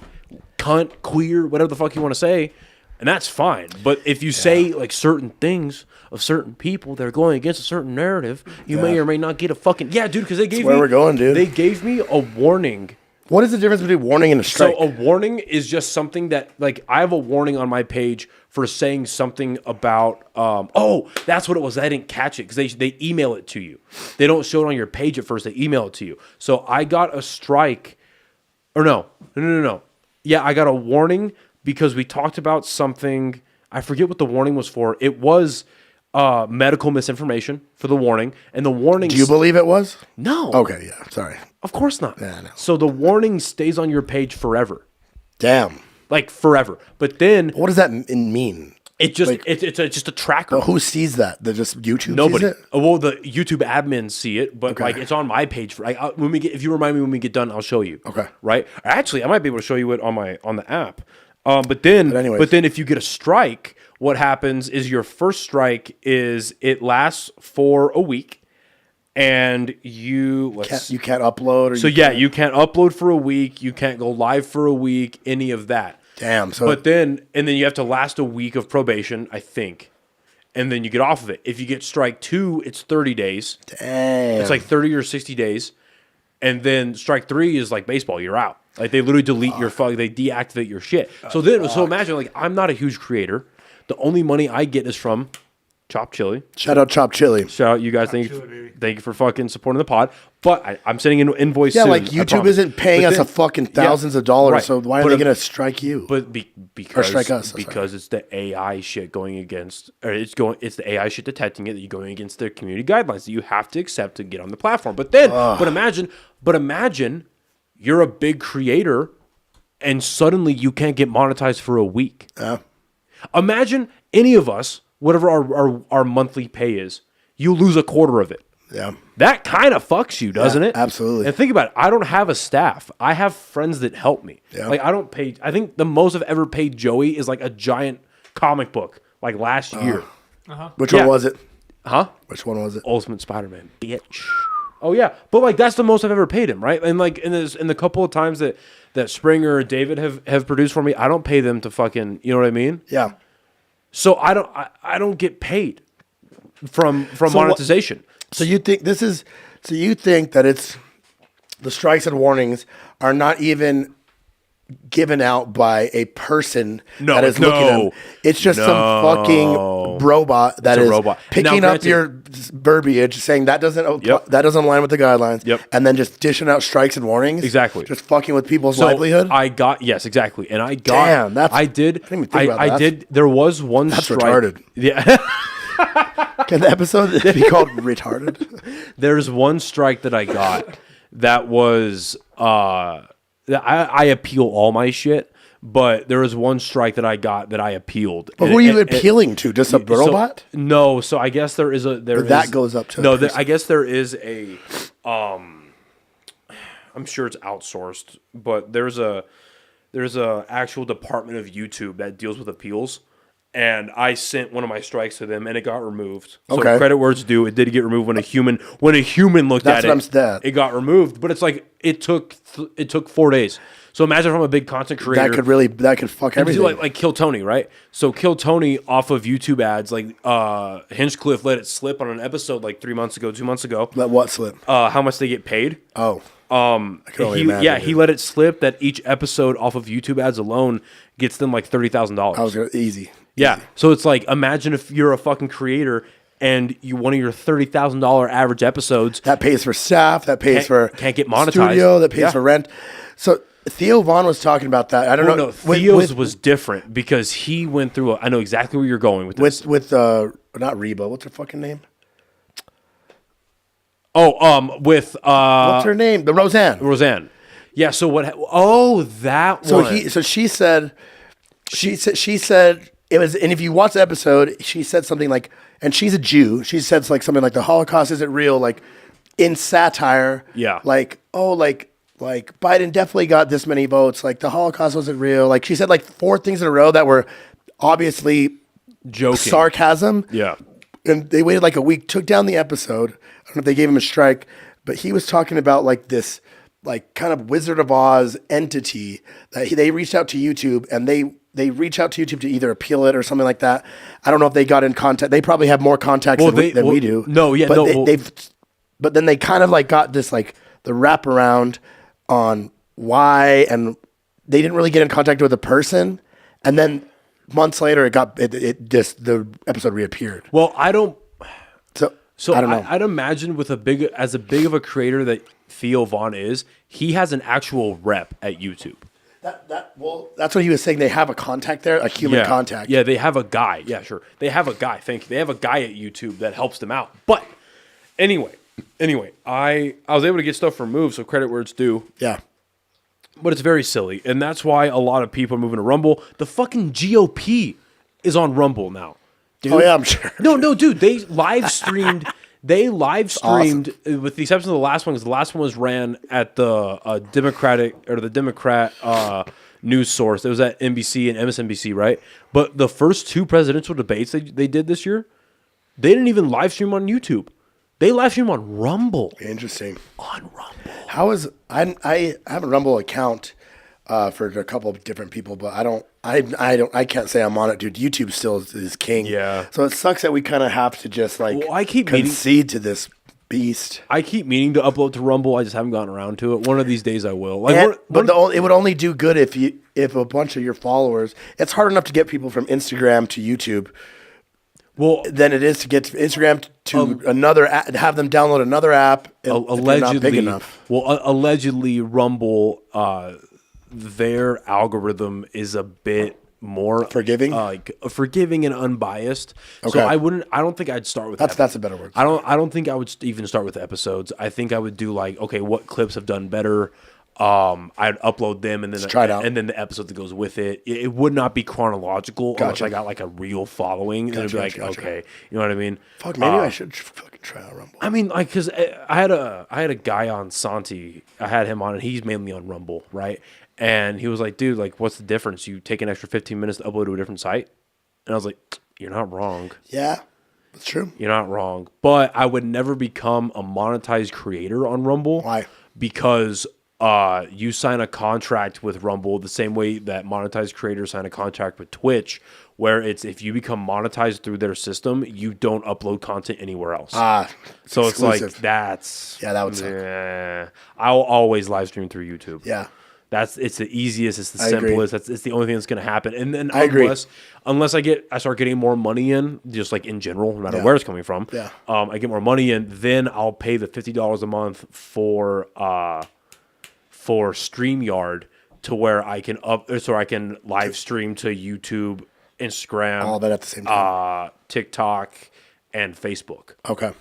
cunt, queer, whatever the fuck you want to say, and that's fine. But if you say like certain things of certain people that are going against a certain narrative, you may or may not get a fucking dude. Because they gave where me we're going, dude. They gave me a warning. What is the difference between warning and a strike? So a warning is just something that, like, I have a warning on my page for saying something about. That's what it was. I didn't catch it because they email it to you. They don't show it on your page at first. They email it to you. So I got a strike, or no. Yeah, I got a warning because we talked about something. I forget what the warning was for. It was medical misinformation for the warning, and the warning. Do you believe it was? No. Okay, yeah. Sorry. Of course not. Yeah, I know. So the warning stays on your page forever. Damn. Like forever. But then What does that mean? It just Like- it's just a tracker. But who sees that? They just YouTube Nobody. sees it? Well, the YouTube admins see it, but Okay. like it's on my page. For like when we get, if you remind me when we get done, I'll show you. Okay. Right. Actually, I might be able to show you it on the app. But then anyways. if you get a strike, what happens is your first strike is it lasts for a week, and you You can't upload. Or so yeah, you can't upload for a week. You can't go live for a week. Any of that. Damn. So But then you have to last a week of probation, I think, and then you get off of it. If you get strike 2, it's 30 days. damn. It's like 30 or 60 days, and then strike 3 is like baseball. You're out. Like they literally delete your they deactivate your shit. So imagine like I'm not a huge creator. The only money I get is from Chop Chili. Shout out Chop Chili. Shout out you guys. Thank Chili, baby. you for fucking supporting the pod. But I'm sending an invoice. Yeah, soon, like I YouTube promise. isn't paying But us then- a fucking yeah, thousands of dollars. right. So why are But they if- gonna strike you? But because strike us, that's because it's the AI shit going against, or it's the AI shit detecting it that you're going against the community guidelines that you have to accept to get on the platform. But then, but imagine you're a big creator, and suddenly you can't get monetized for a week. Yeah. Imagine any of us, whatever our monthly pay is, you lose a quarter of it. Yeah. That kind of fucks you, doesn't Yeah, it? absolutely. And think about it. I don't have a staff. I have friends that help me. Yeah. Like I don't pay. I think the most I've ever paid Joey is like a giant comic book, like last year. Which Yeah. one was it? Huh? Which one was it? Ultimate Spider-Man, bitch. Oh yeah, but like that's the most I've ever paid him, right? And like in the couple of times that Springer or David have produced for me, I don't pay them to fucking, you know what I mean? Yeah. So I don't get paid from monetization. So you think this is? So you think that it's the strikes and warnings are not even given out by a person No, that is looking at them. It's just some fucking robot that It's a is robot. picking Now, up your verbiage, saying that doesn't Yep. that doesn't align with the guidelines, Yep. and then just dishing out strikes and warnings. Exactly. Just fucking with people's So livelihood. yes, exactly. And I got Damn, that's- I did I didn't even think about I that. did there was one That's strike. retarded. Yeah. Can the episode be called retarded? There's one strike that I got that was that I appeal all my shit, but there was one strike that I got that I appealed. But And who are you it- appealing to? Just a robot? No, so I guess there is that goes up to a no. person. I guess there is a I'm sure it's outsourced, but there's a actual department of YouTube that deals with appeals. And I sent one of my strikes to them, and it got removed. So Okay. credit where it's due. It did get removed when a human looked That's at what I'm it. saying. It got removed, but it's like it took 4 days. So imagine if I'm a big content creator. That could fuck And everything. like Kill Tony, right? So Kill Tony off of YouTube ads, like Hinchcliffe let it slip on an episode like 2 months ago. Let what slip? How much they get paid? Oh. I can only imagine, he dude. let it slip that each episode off of YouTube ads alone gets them like $30,000. I was gonna easy. Yeah. So it's like, imagine if you're a fucking creator and one of your $30,000 average episodes. That pays for staff. That pays for can't get monetized. studio. That pays Yeah. for rent. So Theo Vaughn was talking about that. I don't know. No, Theo's was different because he went through. I know exactly where you're going with this. with not Reba. What's her fucking name? With What's her name? The Roseanne. Yeah. So what? Oh, that So one. she said it was, and if you watch the episode, she said something like, and she's a Jew. She said like something like the Holocaust isn't real, like in satire. Yeah. Like like Biden definitely got this many votes. Like the Holocaust wasn't real. Like she said like 4 things in a row that were obviously Joking. sarcasm. Yeah. And they waited like a week, took down the episode. I don't know if they gave him a strike, but he was talking about like this, like kind of Wizard of Oz entity that they reached out to YouTube, and they reach out to YouTube to either appeal it or something like that. I don't know if they got in contact. They probably have more contacts than we do. No, yeah, but no. but then they kind of like got this like the wraparound on why, and they didn't really get in contact with the person, and then months later it just the episode reappeared. Well, I don't. So I don't know. I'd imagine with big of a creator that Theo Vaughn is, he has an actual rep at YouTube. That's what he was saying. They have a contact there, a human contact. Yeah, they have a guy. Yeah, sure. They have a guy. Thank you. They have a guy at YouTube that helps them out. But anyway, I was able to get stuff removed, so credit where it's due. Yeah. But it's very silly, and that's why a lot of people are moving to Rumble. The fucking GOP is on Rumble now. Dude. Oh yeah, I'm sure. No, dude. They live streamed. With the exception of the last one, because the last one was ran at the Democrat news source. It was at NBC and MSNBC, right? But the first 2 presidential debates they did this year, they didn't even live stream on YouTube. They live stream on Rumble. Interesting. On Rumble. How is I have a Rumble account for a couple of different people, but I can't say I'm on it, dude. YouTube still is king. Yeah. So it sucks that we kind of have to just I keep concede to this beast. I keep meaning to upload to Rumble. I just haven't gotten around to it. One of these days I will. It would only do good if a bunch of your followers. It's hard enough to get people from Instagram to YouTube. Well, than it is to get to Instagram to another app, have them download another app. Allegedly, not big enough. Well, allegedly, Rumble, their algorithm is a bit more forgiving, forgiving and unbiased. Okay. So I don't think I'd start with that's a better word. I don't think I would even start with episodes. I think I would do okay, what clips have done better. I'd upload them and then try it out. And then the episode that goes with it. It would not be chronological unless Gotcha. I got a real following. And it'd be okay, you know what I mean? Fuck, maybe I should fucking try out Rumble. I mean, because I had a guy on Santi. I had him on, and he's mainly on Rumble, right? And he was like, dude, what's the difference? You take an extra 15 minutes to upload to a different site? And I was like, you're not wrong. Yeah, that's true. You're not wrong. But I would never become a monetized creator on Rumble. Why? Because you sign a contract with Rumble the same way that monetized creators sign a contract with Twitch, where it's if you become monetized through their system, you don't upload content anywhere else. So exclusive. It's that's that would suck. I'll always live stream through YouTube. Yeah. It's the easiest, it's the I agree. simplest, it's the only thing that's going to happen. And then unless I start getting more money in, just in general, no matter where it's coming from, I get more money in, then I'll pay the $50 a month for StreamYard to where I can live stream to YouTube, Instagram, all that at the same time, TikTok, and Facebook. Okay.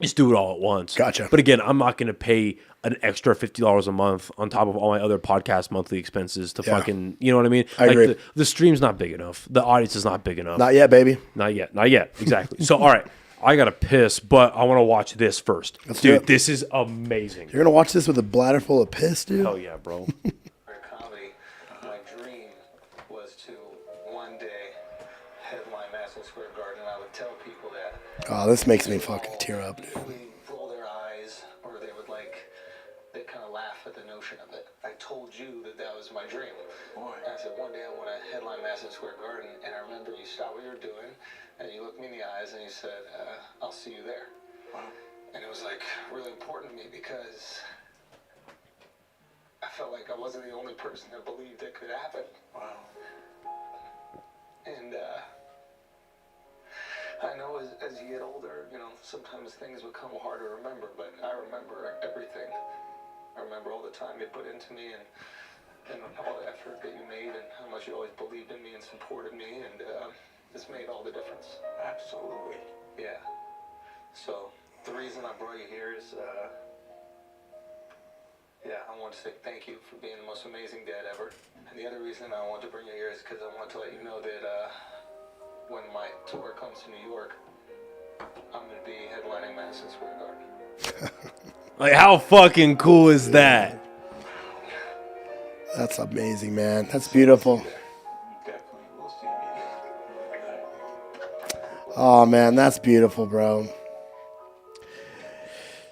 Just do it all at once. Gotcha. But again, I'm not going to pay an extra $50 a month on top of all my other podcast monthly expenses to fucking, you know what I mean? I agree. The stream's not big enough. The audience is not big enough. Not yet, baby. Not yet. Exactly. So, all right. I got to piss, but I want to watch this first. Dude, this is amazing. You're going to watch this with a bladder full of piss, dude? Hell yeah, bro. Comedy, my dream was to one day headline Madison Square Garden. I would tell people that. Oh, this makes me fucking tear up, dude. Roll their eyes, or they would they kind of laugh at the notion of it. I told you that was my dream. I said one day I want to headline Madison Square Garden, and I remember you stopped what you were doing, and you looked me in the eyes, and you said, "I'll see you there." Wow. And it was really important to me because I felt like I wasn't the only person that believed it could happen. Wow. And I know as you get older, sometimes things become hard to remember, but I remember everything. I remember all the time you put into me and all the effort that you made and how much you always believed in me and supported me, and it's made all the difference. Absolutely. Yeah. So the reason I brought you here is, I want to say thank you for being the most amazing dad ever. And the other reason I want to bring you here is because I want to let you know that when my tour comes to New York, I'm going to be headlining Madison Square Garden. How fucking cool is that? That's amazing, man. That's beautiful. Definitely will see me there. Oh, man, that's beautiful, bro.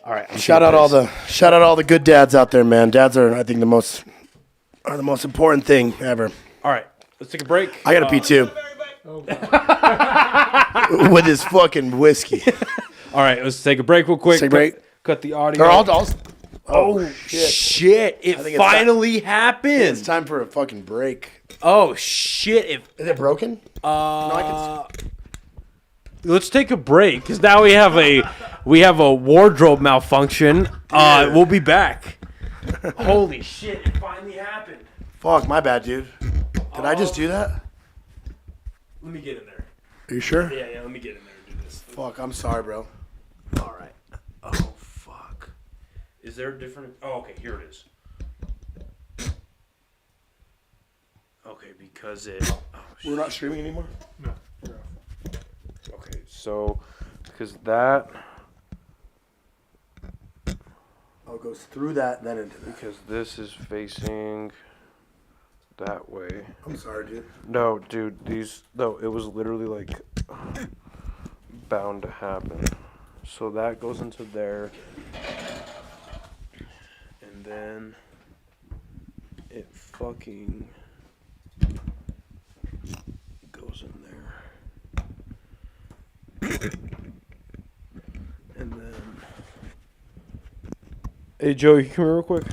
All right. Shout out all the good dads out there, man. Dads are, I think, the most important thing ever. All right. Let's take a break. I got to pee too. With his fucking whiskey. All right. Let's take a break real quick. Take a break. Cut the audio. Oh, shit. It finally happened. It's time for a fucking break. Oh, shit. Is it broken? Let's take a break because now we have a wardrobe malfunction. We'll be back. Holy shit! It finally happened. Fuck, my bad, dude. Did I just do that? Let me get in there. Are you sure? Yeah. Let me get in there and do this. Fuck, I'm sorry, bro. All right. Oh fuck. Is there a different? Oh, okay. Here it is. Okay, because it. Oh We're not streaming anymore? No. Okay, so because that Oh, it goes through that, then into that. because this is facing that way. I'm sorry, dude. No, dude, it was literally like bound to happen. So that goes into there, and then it fucking goes in there, and then. Hey Joe, you come here real quick.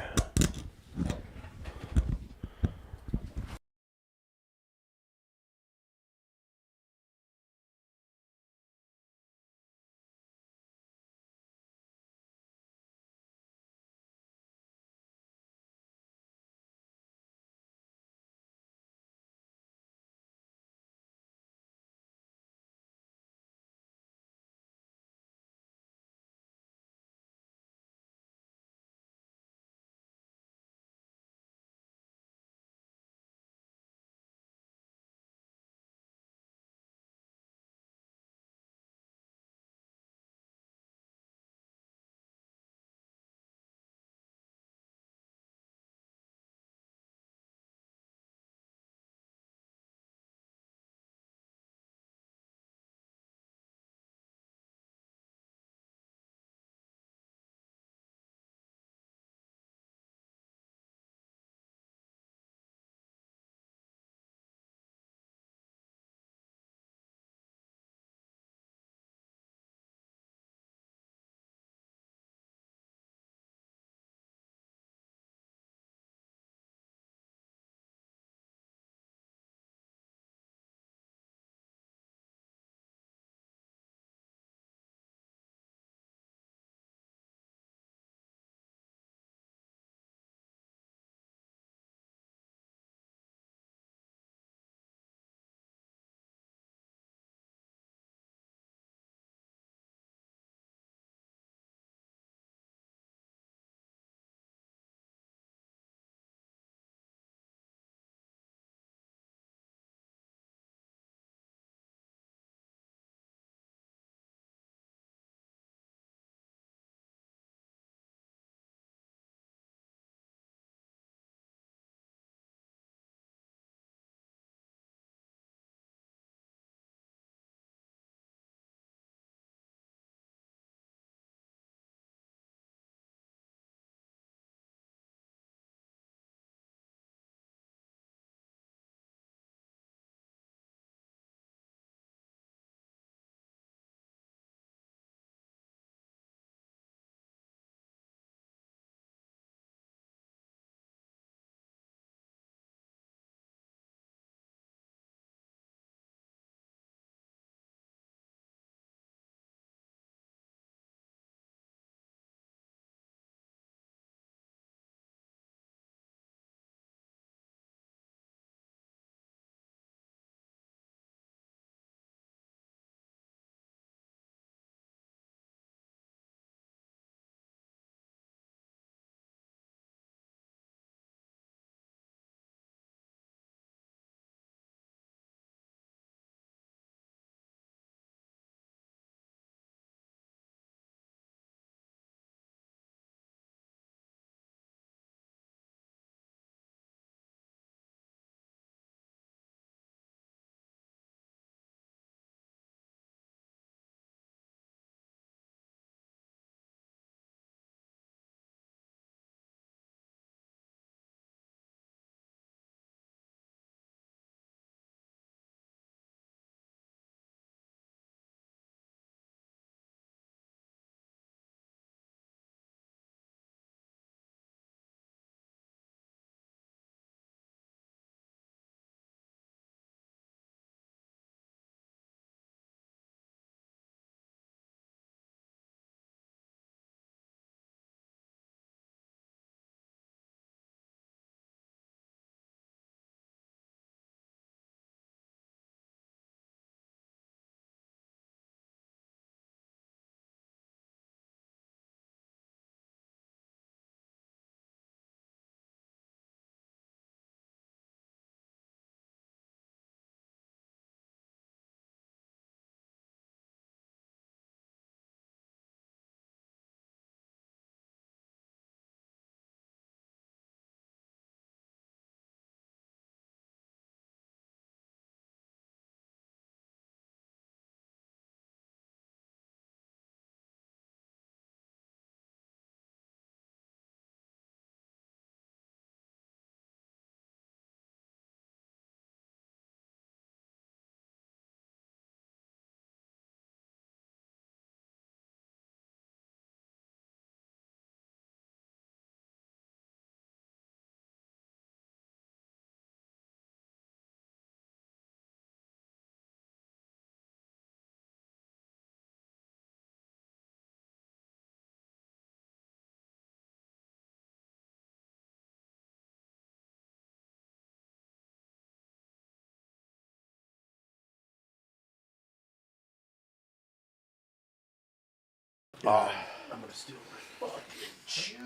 I'm gonna steal my fucking chew.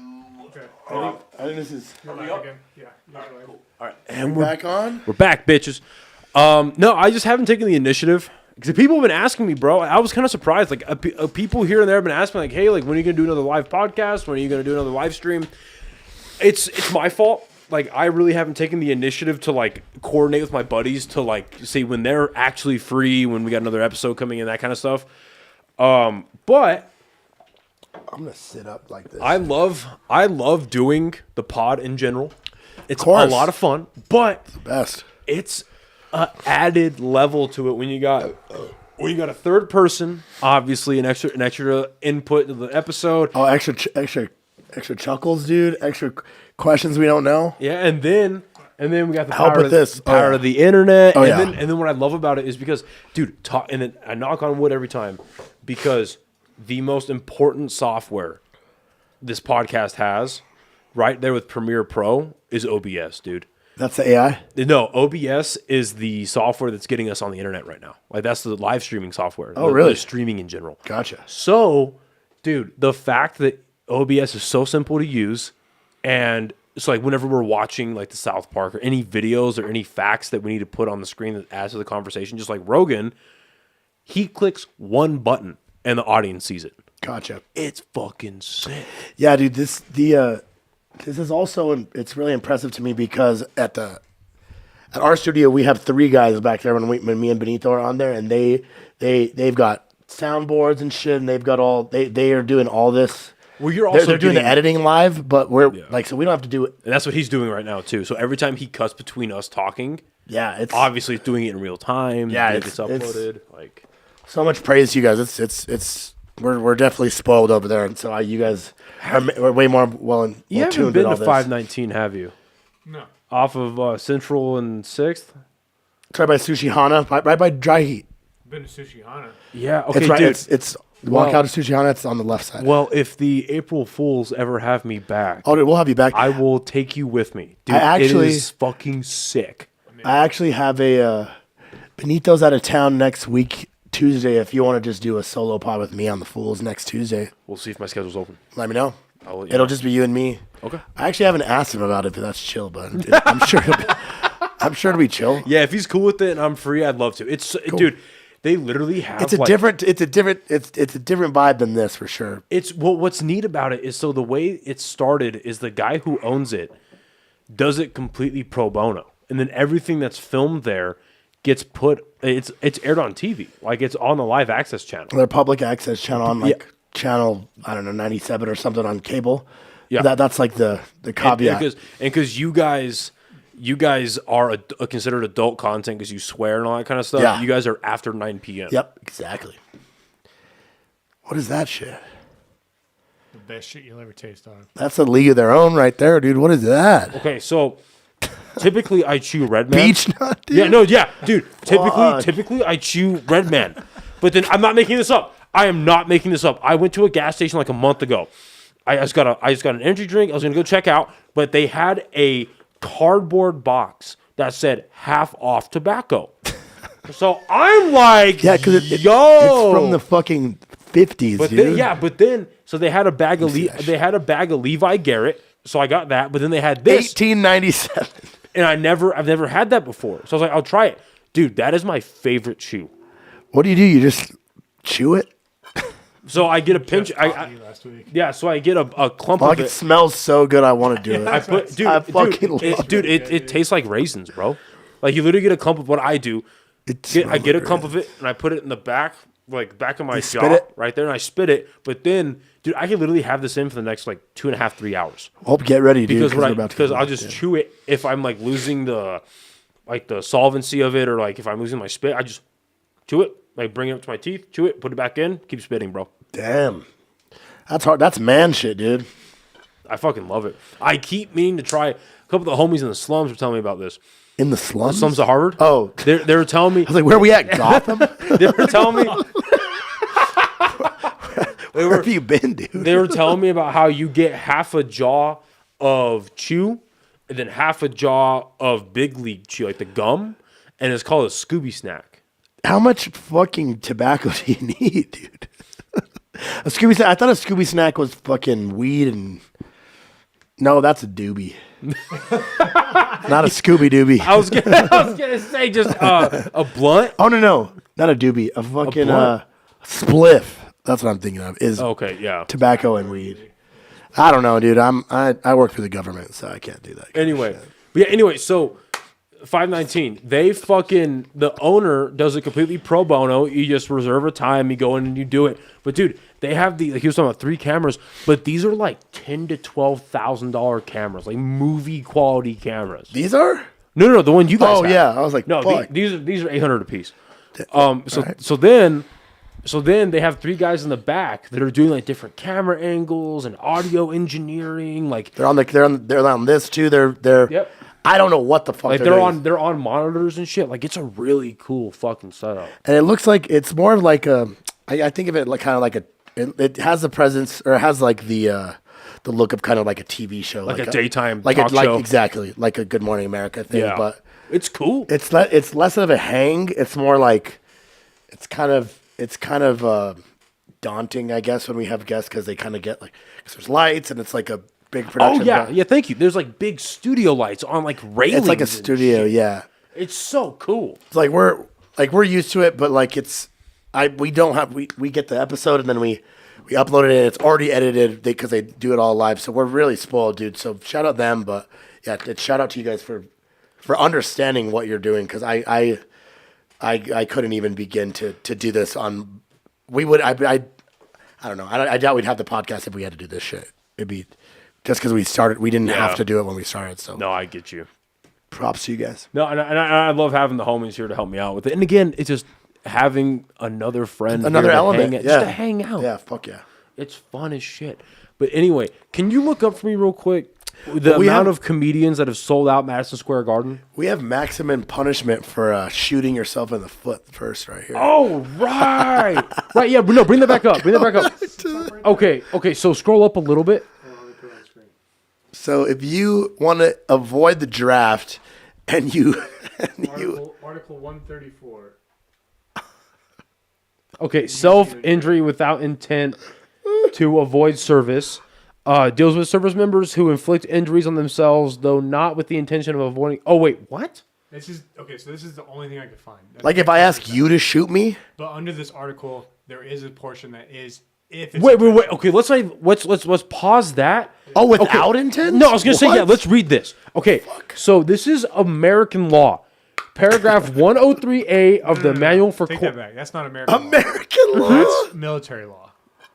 Okay. I think this is You're live again. Yeah. You're live. All right, and we're back on. We're back, bitches. No, I just haven't taken the initiative because people have been asking me, bro. I was kind of surprised. Like, people here and there have been asking me, like, "Hey, like, when are you gonna do another live podcast? When are you gonna do another live stream?" It's my fault. Like, I really haven't taken the initiative to like coordinate with my buddies to like see when they're actually free, when we got another episode coming in, that kind of stuff. But I'm gonna sit up like this. I love doing the pod in general. It's a course. lot of fun, but Best. it's a added level to it when you got a third person, obviously an extra input to the episode. Oh, extra chuckles, dude. Extra questions we don't know. Yeah, and then we got the Help power, with this. power of the internet. Oh, and yeah. then what I love about it is because, dude, and then I knock on wood every time because the most important software this podcast has, right there with Premiere Pro, is OBS, dude. That's the AI. No, OBS is the software that's getting us on the internet right now. Like, that's the live streaming software. Oh, really? The streaming in general. Gotcha. So, dude, the fact that OBS is so simple to use, and it's like whenever we're watching like the South Park or any videos or any facts that we need to put on the screen that adds to the conversation, just like Rogan, he clicks one button and the audience sees it. Gotcha. It's fucking sick. Yeah, dude. This is also it's really impressive to me because at our studio we have 3 guys back there when me and Benito are on there, and they've got soundboards and shit, and they've got they are doing all this. Well, you're also they're doing the editing live, but we're like, so we don't have to do it. And that's what he's doing right now too. So every time he cuts between us talking, Yeah, it's obviously it's doing it in real time. Yeah, it's it's uploaded. Like, so much praise to you guys. It's we're definitely spoiled over there, and so you guys are way more you haven't tuned been in all to this. 519, have you? No. Off of Central and 6th? It's right by Sushi Hana, right by Dry Heat. Been to Sushi Hana. Yeah, okay, It's right. dude. It's walk Well- out of Sushi Hana. It's on the left side. Well, if the April Fools ever have me back, Oh, dude, we'll have you back. I will take you with me. Dude, I actually- it is fucking sick. I actually have a Benito's out of town next week, Tuesday. If you want to just do a solo pod with me on the Fools next Tuesday, We'll see if my schedule's open. let me know. I'll let you It'll know. just be you and me. Okay. I actually haven't asked him about it, but that's chill. But I'm sure it'll be chill. Yeah, if he's cool with it and I'm free, I'd love to. Dude, they literally have It's a like, different vibe than this for sure. It's what's neat about it is so the way it started is the guy who owns it does it completely pro bono, and then everything that's filmed there gets it's aired on TV, like it's on the live access channel. Their public access channel on Yeah. channel 97 or something on cable. Yeah. That's like the caveat. Because you guys are considered adult content because you swear and all that kind of stuff. Yeah. You guys are after 9 p.m. Yep, exactly. What is that shit? The best shit you'll ever taste on. That's a league of their own right there, dude. What is that? Okay, so typically I chew Red Man. Beach nut, dude. Dude. Fuck. Typically I chew Red Man, but then I'm not making this up. I am not making this up. I went to a gas station like a month ago. I just got an energy drink. I was gonna go check out, but they had a cardboard box that said half off tobacco. So I'm like, Yeah, because it's from the fucking 50s, But dude. then so they had a bag of see that they had a bag of Levi Garrett. So I got that, but then they had this, 1897. and I've never had that before. So I was like, I'll try it, dude. That is my favorite chew. What do? You just chew it? So I get a pinch. Last week. So I get a clump Fuck, of it it. smells so good. I want to do it. I put, I fucking love it. it tastes like raisins, bro. Like you literally get a clump of what I do. I smells get a like clump of it and I put it in the back of my spit jaw, it? right there, and I spit it. But then, dude, I could literally have this in for the next like 2.5, 3 hours. Hope get ready, dude. Because I'll just chew it if I'm like losing the solvency of it, or like if I'm losing my spit, I just chew it, like bring it up to my teeth, chew it, put it back in, keep spitting, bro. Damn. That's hard. That's man shit, dude. I fucking love it. I keep meaning to try. A couple of the homies in the slums were telling me about this. In the slums? Slums of Harvard. Oh. They were telling me. I was like, where are we at? Gotham? They were telling me. Where have you been, dude? They were telling me about how you get half a jaw of chew and then half a jaw of big league chew, like the gum, and it's called a Scooby snack. How much fucking tobacco do you need, dude? A Scooby snack. I thought a Scooby snack was fucking weed and. No, that's a doobie. Not a Scooby doobie. I was gonna say just a blunt. Oh no, not a doobie. A fucking blunt? spliff. That's what I'm thinking of. Is Okay, yeah. tobacco and weed. I don't know, dude. I work for the government, so I can't do that. Anyway, so 519, the owner does it completely pro bono. You just reserve a time, you go in and you do it. But dude, they have he was talking about 3 cameras, but these are like $10,000 to $12,000 cameras, like movie quality cameras. These are? No, the one you guys have. Oh yeah, I was like, no, fuck. these are $800 a piece. So then they have 3 guys in the back that are doing like different camera angles and audio engineering. Like they're on this too. They're. Yep. I don't know what the fuck like they're doing. they're on monitors and shit. Like it's a really cool fucking setup. And it looks like it's more like a. I think of it like kind of like a. It has the presence, or it has like the look of kind of like a TV show, like a daytime like talk show. Exactly, like a Good Morning America thing. Yeah. But it's cool. It's less of a hang. It's more like it's kind of daunting, I guess, when we have guests because they kind of get like because there's lights and it's like a big production. Oh yeah. Thank you. There's like big studio lights on like railings. It's like a studio, yeah. It's so cool. It's like we're used to it, but like we get the episode and then we upload it and it's already edited because they do it all live. So we're really spoiled, dude. So shout out them, but yeah, shout out to you guys for understanding what you're doing because I couldn't even begin to do this on. We would I don't know. I doubt we'd have the podcast if we had to do this shit. It'd be just because we started. We didn't have to do it when we started. So no, I get you. Props to you guys. No, and I love having the homies here to help me out with it. And again, it's just having another friend, another element, just to hang out. Yeah, fuck yeah. It's fun as shit. But anyway, can you look up for me real quick the amount of comedians that have sold out Madison Square Garden? We have maximum punishment for shooting yourself in the foot first, right here. Oh, right, right. Yeah, no, bring that back up. Bring that back up. Okay. So scroll up a little bit. So if you want to avoid the draft, and you Article 134. Okay, self-injury without intent to avoid service deals with service members who inflict injuries on themselves, though not with the intention of avoiding. Oh wait, what? This is okay. So this is the only thing I could find. Like if I ask you to shoot me, but under this article, there is a portion that is if. It's Wait. Okay, let's pause that. Oh, without intent? No, I was gonna say yeah. Let's read this. Okay, so this is American law, paragraph 103A of the Manual for Take Court. that back. That's not American law. American law. That's military law.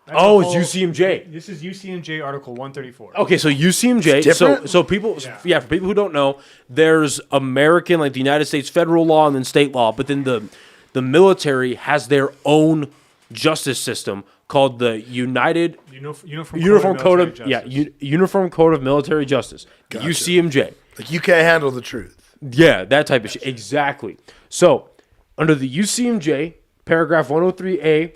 That's Oh, a it's whole- UCMJ. This is UCMJ Article 134. Okay, so UCMJ. different? So people, yeah, for people who don't know, there's American, like the United States federal law and then state law, but then the military has their own justice system called the Uniform Code of Uniform Code of Military Justice, Gotcha. UCMJ. Like you can't handle the truth. Yeah, that type of shit. Exactly. So, under the UCMJ, paragraph 103A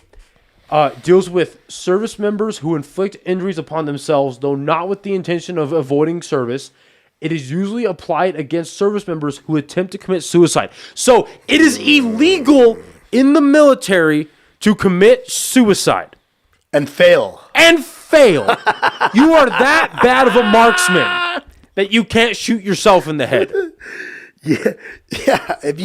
deals with service members who inflict injuries upon themselves, though not with the intention of avoiding service. It is usually applied against service members who attempt to commit suicide. So, it is illegal in the military to commit suicide. And fail. And fail. You are that bad of a marksman that you can't shoot yourself in the head. Yeah. If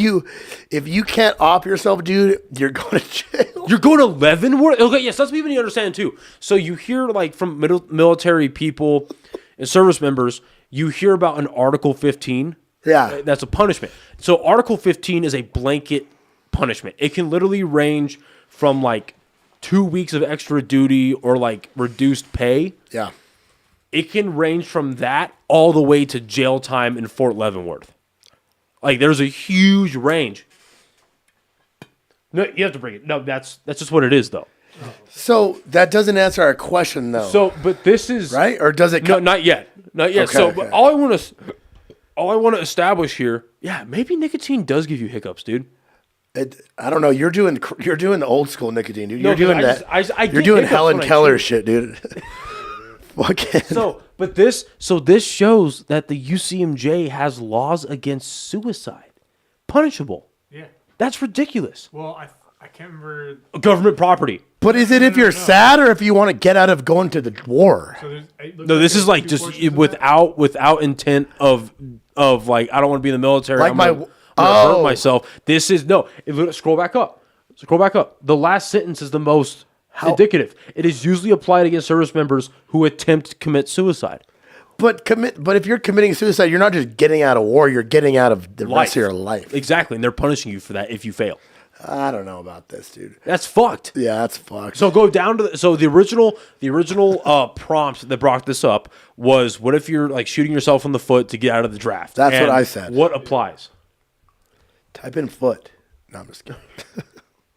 you can't op yourself, dude, you're going to jail. You're going to Leavenworth? Okay, yes, that's what you need to understand too. So you hear like from military people and service members, you hear about an Article 15. Yeah. That's a punishment. So Article 15 is a blanket punishment. It can literally range from like 2 weeks of extra duty or like reduced pay. Yeah. It can range from that all the way to jail time in Fort Leavenworth. Like there's a huge range. No, you have to bring it. No, that's just what it is, though. So that doesn't answer our question, though. So, but this is right, or does it? No, not yet. Not yet. Okay, So, okay. but all I want to establish here, yeah, maybe nicotine does give you hiccups, dude. I don't know. You're doing the old school nicotine, dude. No, You're doing I that. just- I you're get doing hiccups Helen when I Keller chew. shit, dude. Fucking. So this shows that the UCMJ has laws against suicide, punishable. Yeah. That's ridiculous. Well, I can't remember. Government property. But is it if you're sad or if you want to get out of going to the war? So it looks No, this there's is like two just portions of that. without intent of like I don't want to be in the military. Like I'm my- gonna hurt oh. myself. This is no. Scroll back up. Scroll back up. The last sentence is the most indicative. It is usually applied against service members who attempt to commit suicide. But if you're committing suicide, you're not just getting out of war. You're getting out of the rest of your life. Exactly, and they're punishing you for that if you fail. I don't know about this, dude. That's fucked. Yeah, that's fucked. So go down to the original prompt that brought this up was, what if you're like shooting yourself in the foot to get out of the draft? That's what And I said. What applies? Type in foot. No, I'm just kidding.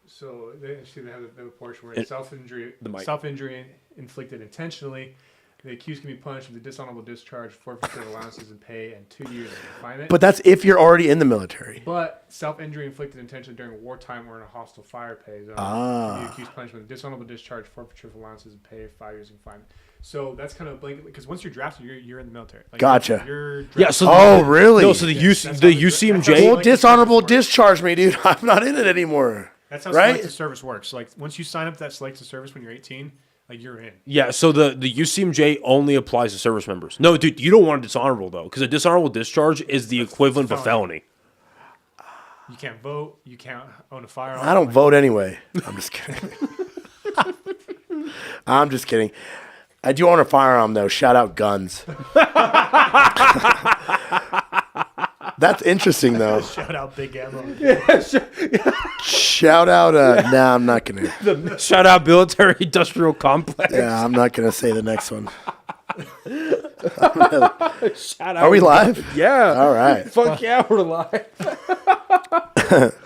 So they have a portion where it's self-injury inflicted intentionally. The accused can be punished with a dishonorable discharge, forfeiture of allowances and pay, and 2 years of confinement. But that's if you're already in the military. But self-injury inflicted intentionally during wartime or in a hostile fire pay zone. The accused punished with dishonorable discharge, forfeiture of allowances and pay, 5 years of confinement. So that's kind of a blanket because once you're drafted, you're in the military. Like, Gotcha. You're Yeah. So Oh, really? No. So the that's how UCMJ. Well, like dishonorable the service works. discharge me, dude. I'm not in it anymore. That's how right? selective service works. Like once you sign up to that selective service when you're 18, like you're in. Yeah, so the UCMJ only applies to service members. No, dude, you don't want a dishonorable though, because a dishonorable discharge is the equivalent of a felony. You can't vote. You can't own a firearm. I don't vote anyway. I'm just kidding. I'm just kidding. I do own a firearm though. Shout out guns. That's interesting though. Shout out Big Ammo. Shout out. Nah, I'm not gonna. Shout out military industrial complex. Yeah, I'm not gonna say the next one. Shout out. Are we live? Yeah. All right. Fuck yeah, we're live.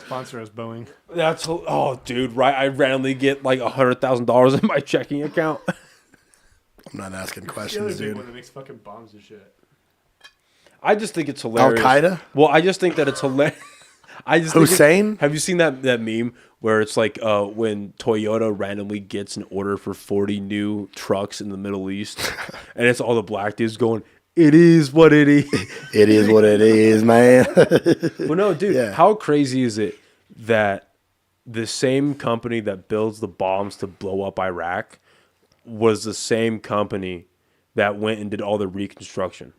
Sponsor us, Boeing. That's dude, right? I randomly get like $100,000 in my checking account. I'm not asking The other questions, big dude. one that makes fucking bombs and shit. I just think it's hilarious. Al-Qaeda? Well, I just think that it's hilarious. Hussein? Have you seen that meme where it's like when Toyota randomly gets an order for 40 new trucks in the Middle East, and it's all the black dudes going, "It is what it is." It is what it is, man. Well, no, dude. Yeah. How crazy is it that the same company that builds the bombs to blow up Iraq was the same company that went and did all the reconstruction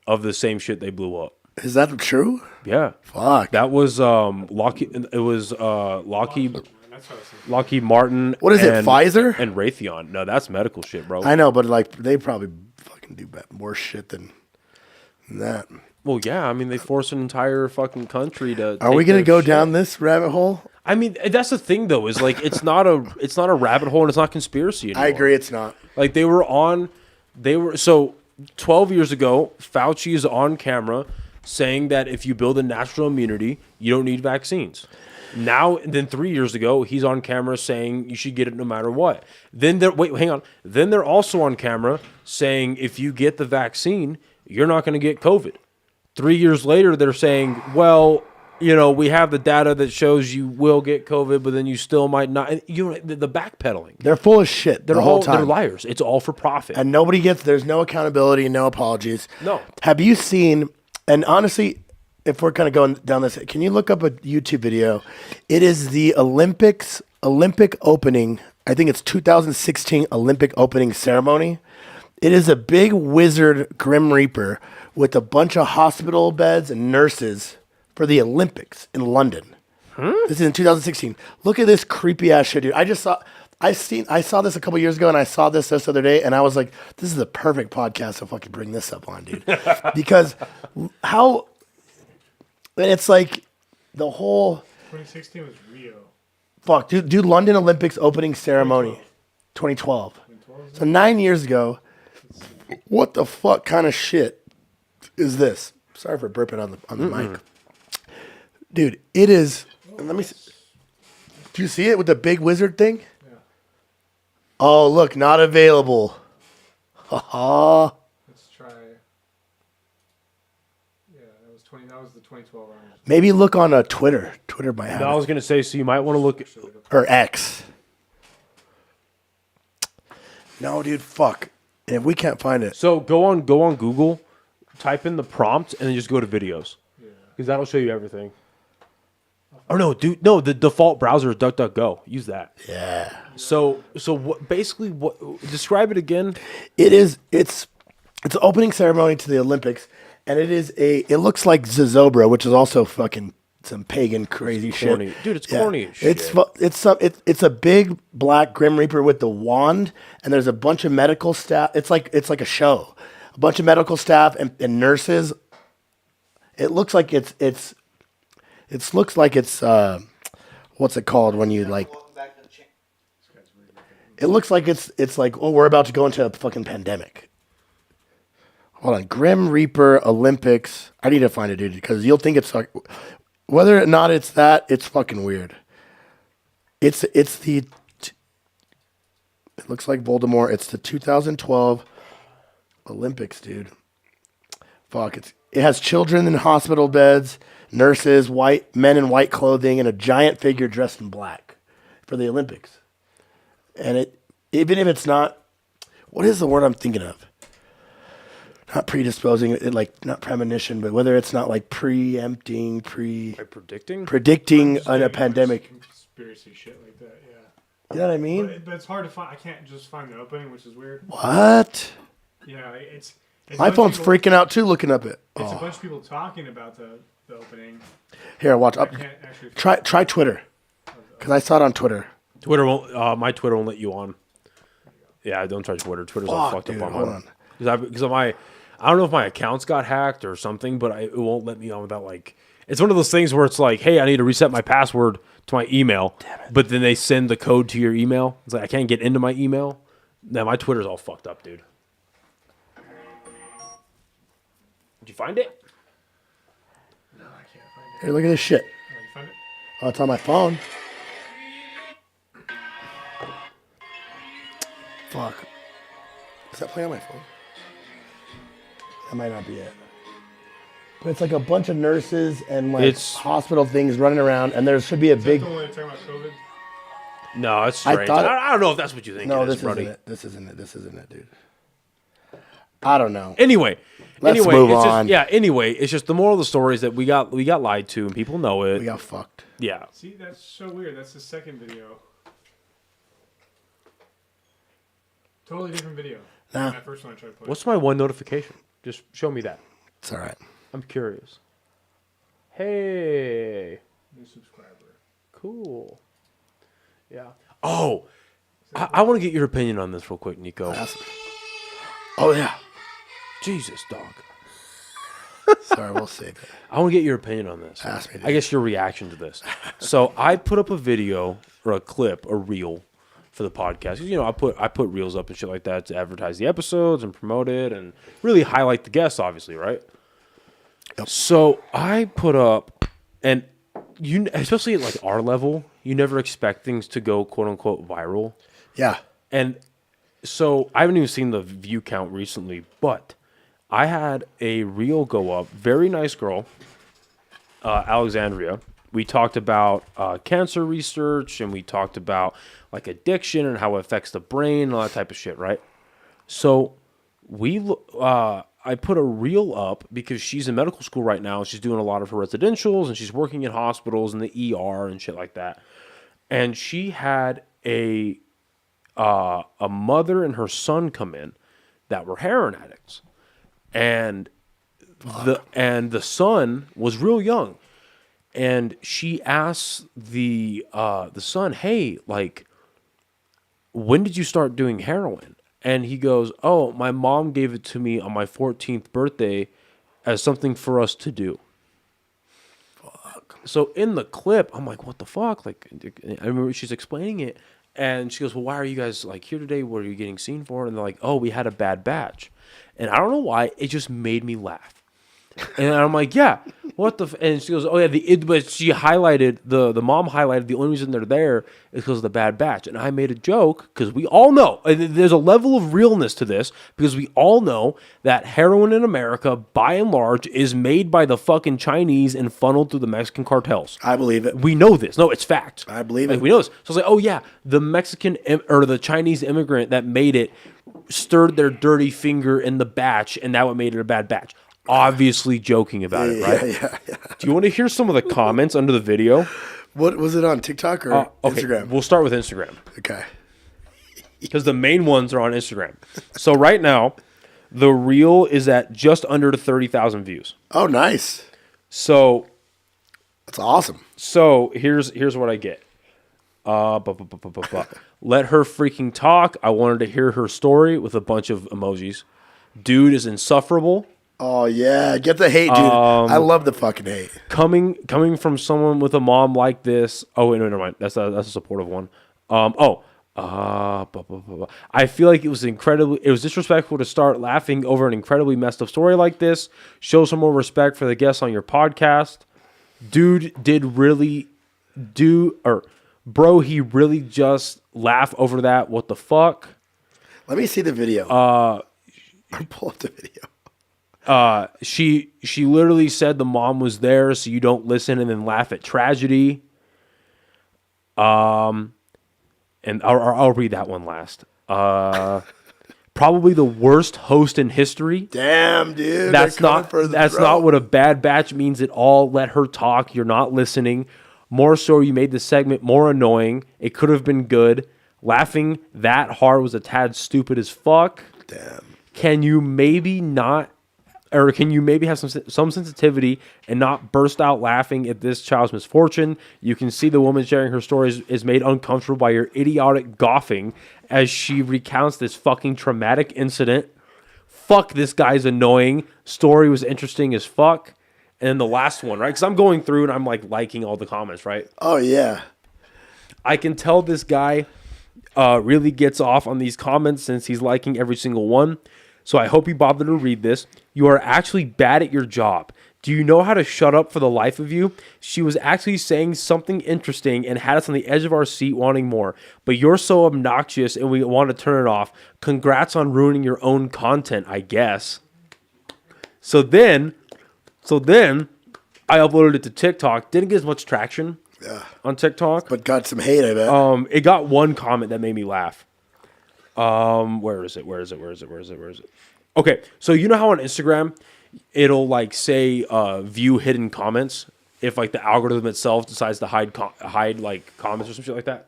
of the same shit they blew up? Is that true? Yeah. Fuck. That was Lockheed. It was Lockheed That's what I was thinking. Lockheed Martin. What is it, Pfizer? And Raytheon. No, that's medical shit, bro. I know, but like they probably fucking do more shit than that. Well, yeah. I mean, they forced an entire fucking country to. Are we gonna go down this rabbit hole? I mean, that's the thing, though. Is like it's not a rabbit hole and it's not conspiracy anymore. I agree, it's not. Like so 12 years ago, Fauci is on camera saying that if you build a natural immunity, you don't need vaccines. Now, then 3 years ago, he's on camera saying you should get it no matter what. Then hang on. Then they're also on camera saying if you get the vaccine, you're not going to get COVID. 3 years later, they're saying, well, we have the data that shows you will get COVID, but then you still might not. And the backpedaling. They're full of shit the whole time. They're liars. It's all for profit. And there's no accountability, no apologies. No. Have you seen, and honestly, if we're kind of going down this, can you look up a YouTube video? It is the Olympic opening, I think it's 2016 Olympic opening ceremony. It is a big wizard Grim Reaper with a bunch of hospital beds and nurses for the Olympics in London. This is in 2016. Look at this creepy ass shit, dude. I saw this a couple years ago, and I saw this other day, and I was like, "This is the perfect podcast to fucking bring this up on, dude." Because it's like the whole 2016 was Rio. fuck, dude. London Olympics opening ceremony, 2012. So 9 years ago. What the fuck kind of shit is this? Sorry for burping on the mic. Dude, it is. Let me see. Do you see it with the big wizard thing? Yeah. Oh, look, not available. Ha Let's try. Yeah, that was the 2012 round. Maybe look on Twitter. Twitter might have I it. was gonna say, so you might want to look. Or X. No, dude, fuck. And if we can't find it, So go on Google, type in the prompt, and then just go to videos, because that'll show you everything. Oh no, dude, no. The default browser is DuckDuckGo. Use that. Yeah. So what? Basically, what? Describe it again. It's the opening ceremony to the Olympics, and it looks like Zozobra, which is also fucking some pagan crazy Corny. shit. Dude, it's Yeah. corny as shit. It's a big black Grim Reaper with the wand, and there's a bunch of medical staff. It's like a show. A bunch of medical staff and nurses. It looks like it's what's it called when you like? It looks like it's like, oh, we're about to go into a fucking pandemic. Hold on, Grim Reaper Olympics. I need to find it, dude, because you'll think it's like, whether or not it's that, it's fucking weird. It looks like Voldemort. It's the 2012 Olympics, dude. Fuck, it has children in hospital beds, nurses, white men in white clothing, and a giant figure dressed in black for the Olympics. And even if it's not, what is the word I'm thinking of? Not predisposing, like not premonition, but whether it's not like preempting, predicting a pandemic. Conspiracy shit like that, yeah. You know what I mean? But it's hard to find. I can't just find the opening, which is weird. What? Yeah, it's My phone's freaking out too looking up it. It's a bunch of people talking about the opening. Here, watch. I can't actually Try Twitter, because I saw it on Twitter. Twitter won't. My Twitter won't let you on. Yeah, don't try Twitter. Twitter's all fucked dude, up on hold mine. on. Because I don't know if my accounts got hacked or something, but it won't let me on without like. It's one of those things where it's like, hey, I need to reset my password to my email, but then they send the code to your email. It's like I can't get into my email. Now my Twitter's all fucked up, dude. Did you find it? No, I can't find it. Here, look at this shit. Oh, you find it? Oh, it's on my phone. Fuck. Is that playing on my phone? That might not be it. But it's like a bunch of nurses and like hospital things running around, and there should be a Is big. that the one talking about COVID? No, it's strange. I don't know if that's what you think. No, it is, this buddy. isn't it. This isn't it, dude. I don't know. Anyway, Let's move it's on. Anyway, it's just the moral of the story is that we got lied to, and people know it. We got fucked. Yeah. See, that's so weird. That's the second video. Totally different video. Nah. That first one I tried to play. What's my one notification? Just show me that. It's all right. I'm curious. Hey. New subscriber? Cool. Yeah. Oh, I want to get your opinion on this real quick, Nico. Oh yeah. Jesus, dog. Sorry, we'll save it. I want to get your opinion on this. Ask me, dude. I guess your reaction to this. So I put up a video or a clip, a reel for the podcast. You know, I put reels up and shit like that to advertise the episodes and promote it and really highlight the guests, obviously, right? Yep. So I put up, and you, especially at like our level, you never expect things to go quote unquote viral. Yeah. And so I haven't even seen the view count recently, but I had a reel go up. Very nice girl, Alexandria. We talked about cancer research, and we talked about like addiction and how it affects the brain and all that type of shit, right? So I put a reel up because she's in medical school right now. She's doing a lot of her residentials, and she's working in hospitals and the ER and shit like that. And she had a mother and her son come in that were heroin addicts, and the son was real young, and she asked the son, "Hey, like, when did you start doing heroin?" And he goes, "Oh, my mom gave it to me on my 14th birthday as something for us to do." Fuck. So in the clip, I'm like, "What the fuck?" Like, I remember she's explaining it. And she goes, "Well, why are you guys like here today? What are you getting seen for?" And they're like, "Oh, we had a bad batch." And I don't know why, it just made me laugh. And I'm like, "Yeah, what the?" And she goes, "Oh yeah, but she highlighted the mom highlighted the only reason they're there is because of the bad batch." And I made a joke because we all know there's a level of realness to this because we all know that heroin in America, by and large, is made by the fucking Chinese and funneled through the Mexican cartels. I believe it. We know this. No, it's fact. I believe like, it. We know this. So I was like, "Oh yeah, the Mexican or the Chinese immigrant that made it stirred their dirty finger in the batch, and that what made it a bad batch." obviously joking about it, right? Yeah. Do you want to hear some of the comments under the video? What was it on TikTok or Okay, Instagram? we'll start with Instagram Okay. because the main ones are on Instagram. So right now, the reel is at just under 30,000 views. Oh, nice. So That's awesome. here's what I get. Let her freaking talk. I wanted to hear her story with a bunch of emojis. Dude is insufferable. Oh yeah, get the hate, dude. I love the fucking hate. Coming from someone with a mom like this. Oh wait, no, never mind. That's a supportive one. I feel like it was disrespectful to start laughing over an incredibly messed up story like this. Show some more respect for the guests on your podcast. Dude bro, he really just laugh over that. What the fuck? Let me see the video. Pull up the video. She literally said the mom was there, so you don't listen and then laugh at tragedy. And I'll read that one last. Probably the worst host in history. Damn, dude. That's not what a bad batch means at all. Let her talk. You're not listening. More so, you made the segment more annoying. It could have been good. Laughing that hard was a tad stupid as fuck. Damn. Can you maybe have some sensitivity and not burst out laughing at this child's misfortune? You can see the woman sharing her story is made uncomfortable by your idiotic gawking as she recounts this fucking traumatic incident. Fuck, this guy's annoying. Story was interesting as fuck. And then the last one, right? Because I'm going through and I'm like liking all the comments, right? Oh yeah. I can tell this guy really gets off on these comments since he's liking every single one. So I hope you bothered to read this. You are actually bad at your job. Do you know how to shut up for the life of you? She was actually saying something interesting and had us on the edge of our seat wanting more. But you're so obnoxious and we want to turn it off. Congrats on ruining your own content, I guess. So then I uploaded it to TikTok. Didn't get as much traction on TikTok. But got some hate, I bet. It got one comment that made me laugh. Where is it? Okay, so you know how on Instagram it'll like say view hidden comments if like the algorithm itself decides to hide like comments or some shit like that.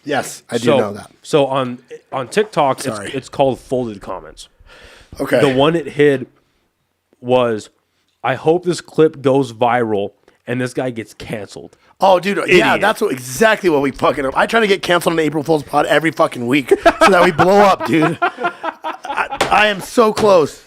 Yes, I do know that. So on TikTok, Sorry. it's called folded comments. Okay. The one it hid was, I hope this clip goes viral and this guy gets canceled. Oh, dude, yeah, Idiot. that's exactly what we fucking up. I try to get canceled on the April Fool's pod every fucking week so that we blow up, dude. I am so close.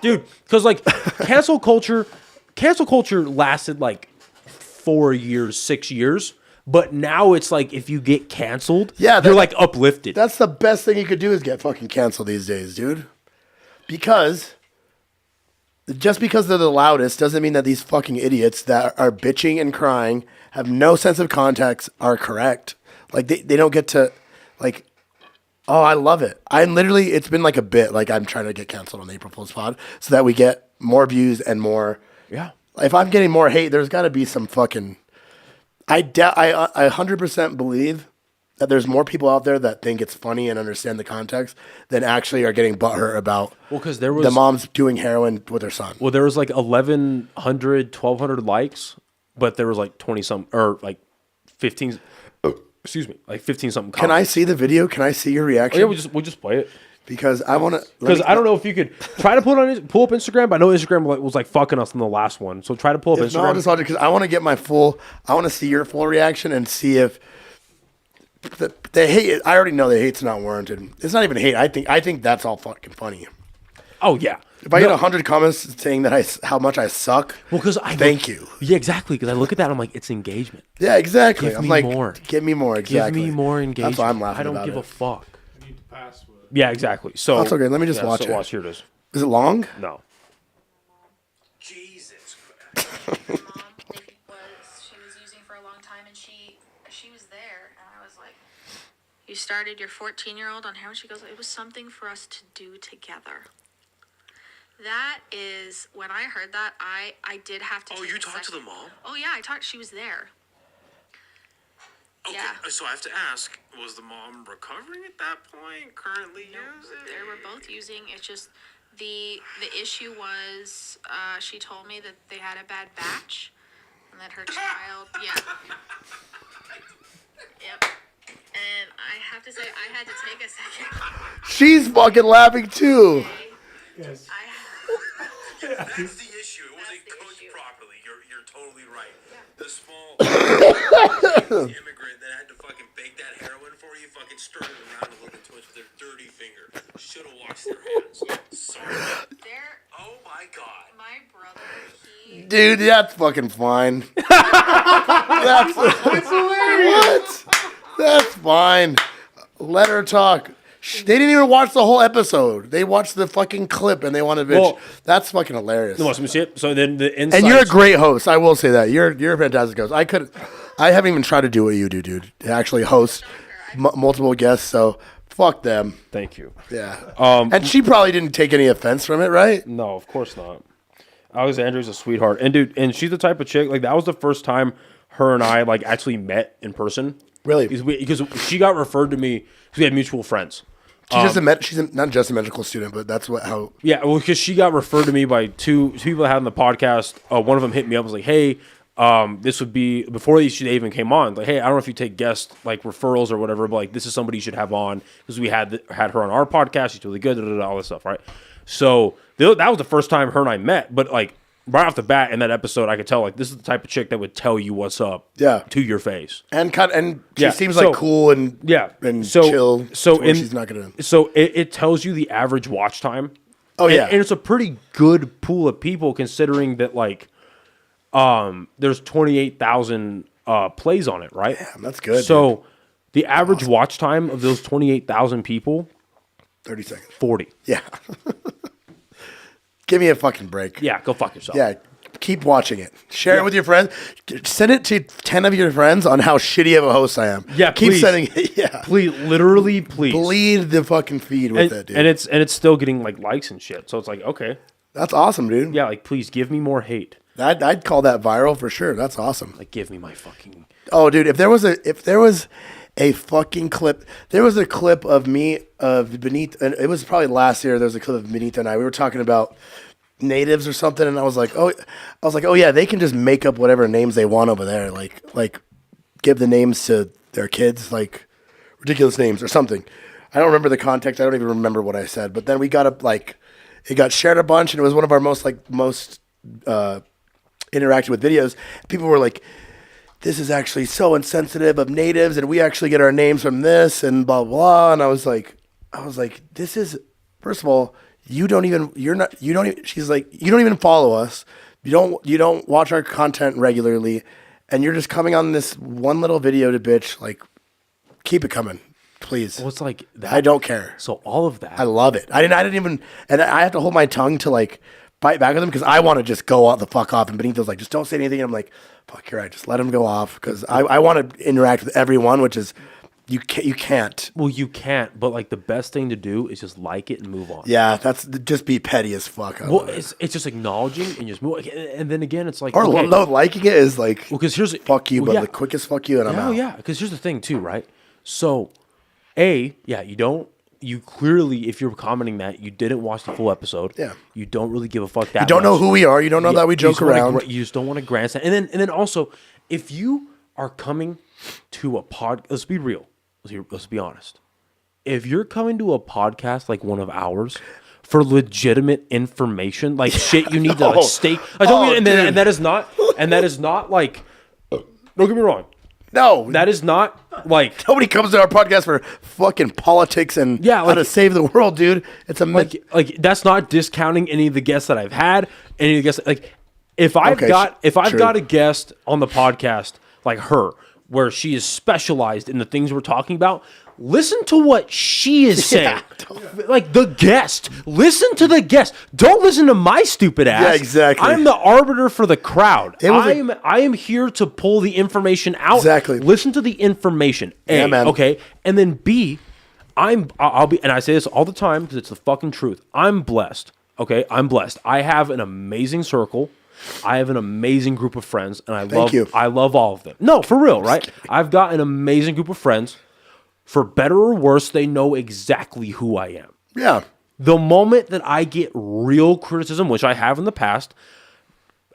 Dude, because like cancel culture lasted like 4 years, 6 years. But now it's like if you get canceled, you're like uplifted. That's the best thing you could do is get fucking canceled these days, dude. Because just because they're the loudest doesn't mean that these fucking idiots that are bitching and crying, have no sense of context, are correct. Like they don't get to like, oh, I love it. It's been like a bit like I'm trying to get canceled on the April Fool's pod so that we get more views and more. Yeah. If I'm getting more hate, there's got to be some fucking. I 100% believe that there's more people out there that think it's funny and understand the context than actually are getting butthurt about because there was the mom's doing heroin with her son. Well, there was like 1,100, 1,200 likes, but there was like 20 some or like 15. Excuse me, like 15 something. Can I see the video? Can I see your reaction? Oh, yeah, we'll just play it. Because I want to. Because I don't know if you could try to pull up Instagram. But I know Instagram was like fucking us in the last one. So try to pull up Instagram. No, just because I want to get my full. I want to see your full reaction and see if the hate. I already know the hate's not warranted. It's not even hate. I think that's all fucking funny. Oh yeah. If I get 100 comments saying that how much I suck, well, because thank you. Yeah, exactly. Because I look at that, I'm like, it's engagement. Yeah, exactly. Give I'm me like, more. Give me more. Exactly. Give me more engagement. That's why I'm laughing. I don't about give it. a fuck. I need the password. Yeah, exactly. So that's okay. Let me just watch it. Watch, here it is. Is it long? No. Jesus Christ. My mom she was using for a long time, and she was there, and I was like, "You started your 14-year-old on heroin?" She goes, "It was something for us to do together." That is, when I heard that, I did have to. Oh, you talked to the mom? Oh yeah, I talked. She was there. Okay, Yeah. so I have to ask, was the mom recovering at that point? Currently using? They were both using. It's just The issue was she told me that they had a bad batch and that her child, yeah. Yep. And I have to say, I had to take a second. She's fucking laughing too. Yes. That's the issue. It wasn't the cooked issue. properly. You're totally right. The small immigrant that had to fucking bake that heroin for you fucking stirred it around a little twitch with their dirty finger. Should have washed their hands. Sorry. Oh my god. My brother, he... Dude, that's fucking fine. That's hilarious. What? That's fine. Let her talk. They didn't even watch the whole episode. They watched the fucking clip and they wanted bitch. Well, that's fucking hilarious. No, let me see it. So then the insights. And you're a great host. I will say that. You're a fantastic host. I haven't even tried to do what you do, dude. To actually host multiple guests. So fuck them. Thank you. Yeah. And she probably didn't take any offense from it, right? No, of course not. Alexandra's a sweetheart, and dude, and she's the type of chick like that was the first time her and I like actually met in person. Really? Because she got referred to me because we had mutual friends. She's not just a medical student, but that's how. Yeah, well, because she got referred to me by two people that had on the podcast. One of them hit me up, was like, "Hey, this would be before they even came on. Like, hey, I don't know if you take guest like referrals or whatever, but like this is somebody you should have on because we had her on our podcast. She's really good, all this stuff, right? So that was the first time her and I met. But like right off the bat in that episode, I could tell like this is the type of chick that would tell you what's up, to your face, and she seems like cool and chill. So she's not gonna. So it tells you the average watch time. Oh yeah, and it's a pretty good pool of people considering that like. There's 28,000 plays on it, right? Damn, that's good. So the average watch time of those 28,000 people, 30 seconds. 40. Yeah. Give me a fucking break. Yeah, go fuck yourself. Yeah, keep watching it. Share it with your friends. Send it to 10 of your friends on how shitty of a host I am. Yeah, keep please. sending it. Yeah, please, literally, please bleed the fucking feed with it, dude. And it's still getting like likes and shit. So it's like okay, that's awesome, dude. Yeah, like please give me more hate. I'd call that viral for sure. That's awesome. Like give me my fucking. Oh, dude, if there was a fucking clip, there was a clip of me of Benito, and it was probably last year. There was a clip of Benito and I. We were talking about natives or something, and I was like, oh yeah, they can just make up whatever names they want over there, like give the names to their kids, like ridiculous names or something. I don't remember the context. I don't even remember what I said. But then we got up like it got shared a bunch, and it was one of our most interacted with videos. People were like, this is actually so insensitive of natives, and we actually get our names from this and blah blah. And I was like, this is, first of all, you don't even she's like, you don't even follow us. You don't watch our content regularly, and you're just coming on this one little video to bitch. Like, keep it coming, please. Well, it's like that. I don't care. So all of that. I love it. I didn't even, and I have to hold my tongue to like bite back with him because I want to just go out the fuck off. And Benito's like, just don't say anything. And I'm like, fuck, you're right. Just let him go off because I want to interact with everyone, which is you can't. Well, you can't. But like the best thing to do is just like it and move on. Yeah, that's just be petty as fuck. Well, it's just acknowledging and just move. And then again, it's like or no, liking it is like because here's fuck you, but the quickest fuck you, and I'm out. Yeah, because here's the thing too, right? So, you clearly, if you're commenting that, you didn't watch the full episode. Yeah. You don't really give a fuck that You don't know who we are. You don't know that we joke around. You just don't want to grandstand. And then also, if you are coming to a let's be real. Let's be honest. If you're coming to a podcast like one of ours for legitimate information, like shit you need to like stake. And that is not like, don't get me wrong. No, that is not like nobody comes to our podcast for fucking politics and how to save the world, dude. It's a like that's not discounting any of the guests that I've had. Any of the guests like if I've got a guest on the podcast like her, where she is specialized in the things we're talking about. Listen to what she is saying. Like the guest. Listen to the guest. Don't listen to my stupid ass. Yeah, exactly. I'm the arbiter for the crowd. I am here to pull the information out. Exactly. Listen to the information. A, yeah, man. Okay. And then B, I'll be, and I say this all the time because it's the fucking truth. I'm blessed. Okay. I'm blessed. I have an amazing circle. I have an amazing group of friends, and I love all of them. No, for real, right? I've got an amazing group of friends. For better or worse, they know exactly who I am. Yeah. The moment that I get real criticism, which I have in the past,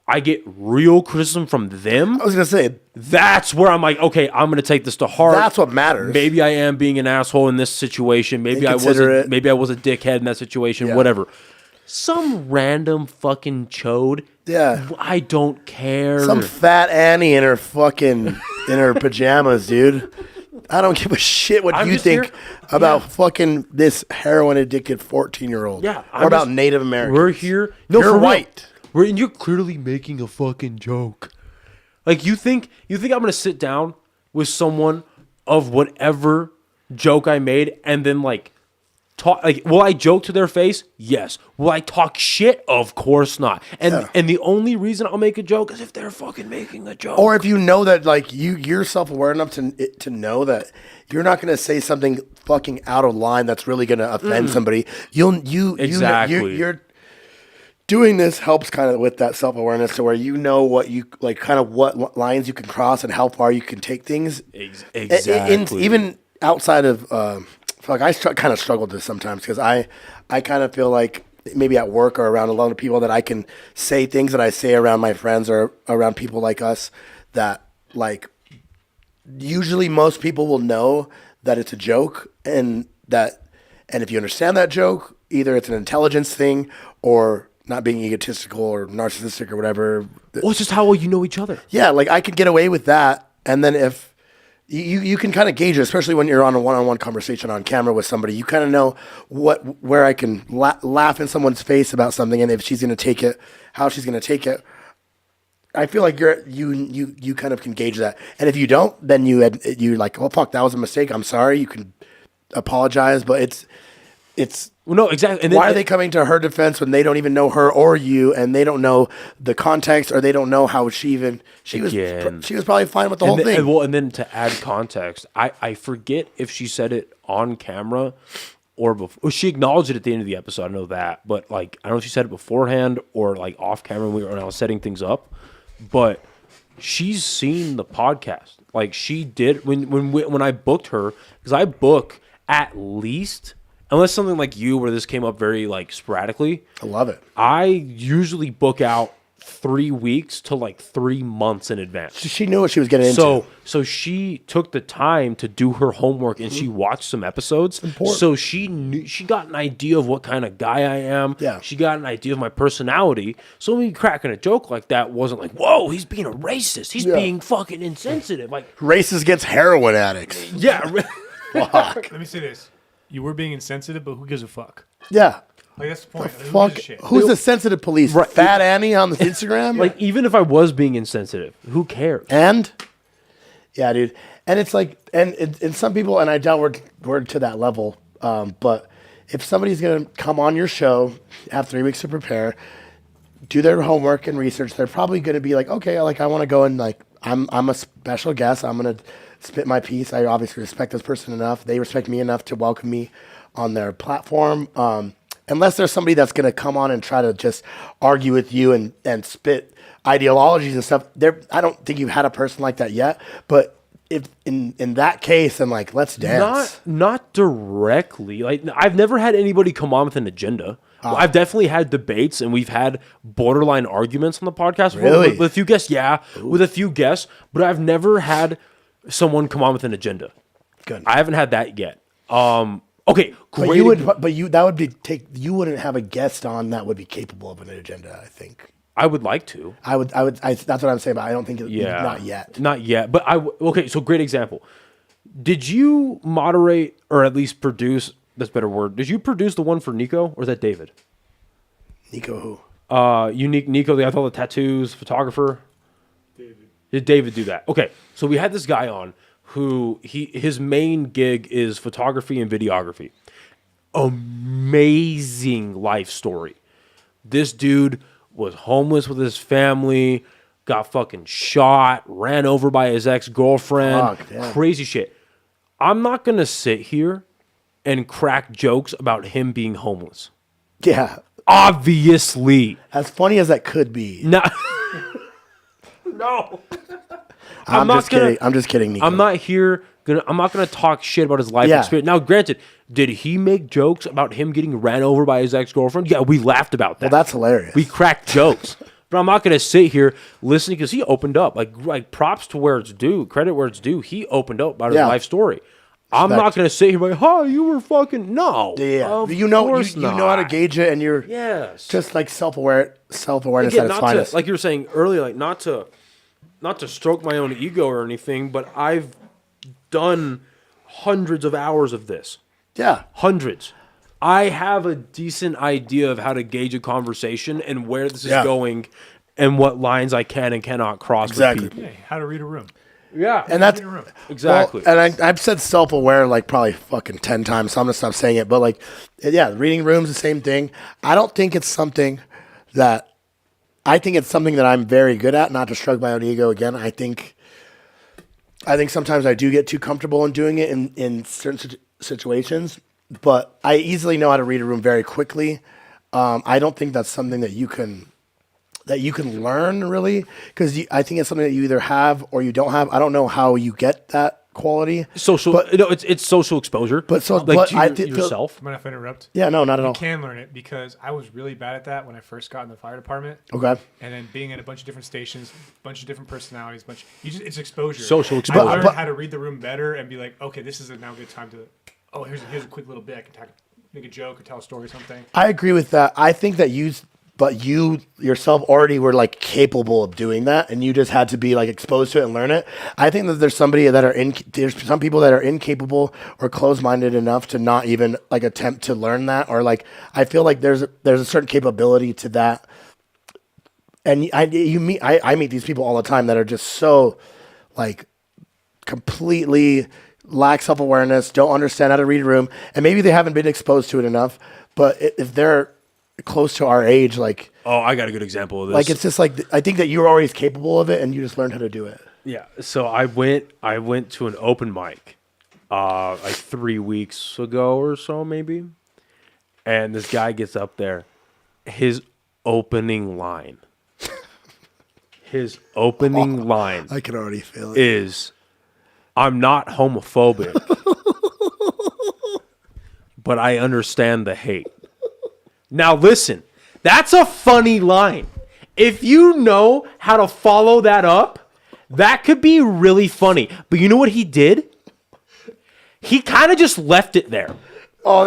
I get real criticism from them. I was gonna say That's where I'm like, okay, I'm gonna take this to heart. that's what matters. Maybe I am being an asshole in this situation. Maybe I was Inconsiderate. maybe I was a dickhead in that situation. Yeah. Whatever. Some random fucking chode. Yeah. I don't care. Some fat Annie in her pajamas, dude. I don't give a shit what I'm you just think here- about fucking this heroin addicted 14-year-old. Yeah, Or about Native Americans. We're here. No, You're for real. white. And you're clearly making a fucking joke. Like you think I'm gonna sit down with someone of whatever joke I made and then like talk like will I joke to their face? Yes. Will I talk shit? Of course not. And the only reason I'll make a joke is if they're fucking making a joke. Or if you know that, like, you're self-aware enough to know that you're not going to say something fucking out of line that's really going to offend somebody. Exactly. You're doing this helps kind of with that self-awareness to where you know what you like, kind of what lines you can cross and how far you can take things. Exactly. Even outside of, like, I kind of struggle with this sometimes because I kind of feel like maybe at work or around a lot of people that I can say things that I say around my friends or around people like us that, like, usually most people will know that it's a joke and if you understand that joke, either it's an intelligence thing or not being egotistical or narcissistic or whatever. Well, it's just how well you know each other. Yeah, like I could get away with that. And then if you can kind of gauge it, especially when you're on a one-on-one conversation on camera with somebody, you kind of know where I can laugh in someone's face about something and if she's going to take it, how she's going to take it. I feel like you kind of can gauge that. And if you don't, then you like, oh fuck, that was a mistake. I'm sorry. You can apologize, but it's Well, no, exactly. And why are they coming to her defense when they don't even know her or you, and they don't know the context, or they don't know how she was probably fine with the whole thing. And then to add context, I forget if she said it on camera or before. She acknowledged it at the end of the episode. I know that, but like I don't know if she said it beforehand or like off camera when I was setting things up. But she's seen the podcast. Like she did when I booked her, because I book at least. Unless something like you, where this came up very like sporadically. I love it. I usually book out 3 weeks to like 3 months in advance. She knew what she was getting into. So she took the time to do her homework and she watched some episodes. Important. So she got an idea of what kind of guy I am. Yeah. She got an idea of my personality. So me cracking a joke like that wasn't like, whoa, he's being a racist. He's being fucking insensitive. Like Racist against heroin addicts. yeah. Fuck. Let me say this: you were being insensitive, but who gives a fuck? Yeah. Like that's the point. Who gives Fuck. a shit? Who's the sensitive police? Right. Fat Annie on the Instagram? Like even if I was being insensitive, who cares? And yeah, dude. And it's like, and some people, and I doubt we're to that level. But if somebody's gonna come on your show, have 3 weeks to prepare, do their homework and research, they're probably gonna be like, okay, like I want to go and like I'm a special guest. I'm gonna spit my piece. I obviously respect this person enough. They respect me enough to welcome me on their platform. Unless there's somebody that's gonna come on and try to just argue with you and spit ideologies and stuff. I don't think you've had a person like that yet. But if in that case, then like let's dance. Not directly. Like I've never had anybody come on with an agenda. I've definitely had debates and we've had borderline arguments on the podcast before, Really? with a few guests. Yeah, with a few guests, but I've never had someone come on with an agenda. Good. I haven't had that yet. Okay, But great. you wouldn't have a guest on that would be capable of an agenda. I think. I would like to. That's what I'm saying. But I don't think. Yeah, Not yet. Not yet. But okay. So great example. Did you moderate or at least produce? That's a better word. Did you produce the one for Nico or is that David? Nico who? Unique Nico, they have all the tattoos, photographer. Did David do that? Okay, so we had this guy on who his main gig is photography and videography. Amazing life story. This dude was homeless with his family, got fucking shot, ran over by his ex-girlfriend. Fuck, yeah. Crazy shit. I'm not gonna sit here and crack jokes about him being homeless. Yeah. Obviously. As funny as that could be. No. No. I'm just kidding. I'm just kidding, Nico. I'm not gonna talk shit about his life Yeah. experience. Now, granted, did he make jokes about him getting ran over by his ex-girlfriend? Yeah, we laughed about that. Well, that's hilarious. We cracked jokes. But I'm not gonna sit here listening because he opened up. Like props to where it's due, credit where it's due. He opened up about his life story. I'm not gonna sit here like, "Oh, you were fucking no." Yeah, of you know course you know how to not. gauge it, and you're just like self-awareness Again, at its not finest. to, like you were saying earlier, like not to stroke my own ego or anything, but I've done hundreds of hours of this. Yeah, Hundreds. I have a decent idea of how to gauge a conversation and where this is going and what lines I can and cannot cross with people. Hey, how to read a room. Yeah. and that's Exactly. Well, and I've said self-aware like probably fucking 10 times, so I'm gonna stop saying it. But like, yeah, reading rooms, the same thing. I don't think it's something that. I think it's something that I'm very good at. Not to stroke my own ego again. I think sometimes I do get too comfortable in doing it in certain situations, but I easily know how to read a room very quickly. I don't think that's something that you can learn really, because I think it's something that you either have or you don't have. I don't know how you get that quality. It's social exposure. But so, like but to I did feel, yourself. Mind if I interrupt? yeah, no, not at You all. can learn it because I was really bad at that when I first got in the fire department. Okay. And then being at a bunch of different stations, a bunch of different personalities, it's exposure. Social I exposure. learned But- how to read the room better and be like, okay, this is now a good time to. Oh, here's a quick little bit. I can make a joke or tell a story or something. I agree with that. I think that you yourself already were like capable of doing that, and you just had to be like exposed to it and learn it. I think that there's some people that are incapable or closed-minded enough to not even like attempt to learn that, or like I feel like there's a certain capability to that. And I meet these people all the time that are just so like completely lack self-awareness, don't understand how to read a room, and maybe they haven't been exposed to it enough. But if they're close to our age, like, Oh, I got a good example of this. like it's just like I think that you were always capable of it, and you just learned how to do it. Yeah. So I went to an open mic like 3 weeks ago or so maybe. And this guy gets up there. His opening line. I can already feel it. Is I'm not homophobic. But I understand the hate. Now listen, that's a funny line. If you know how to follow that up, that could be really funny. But you know what he did? He kind of just left it there. Oh,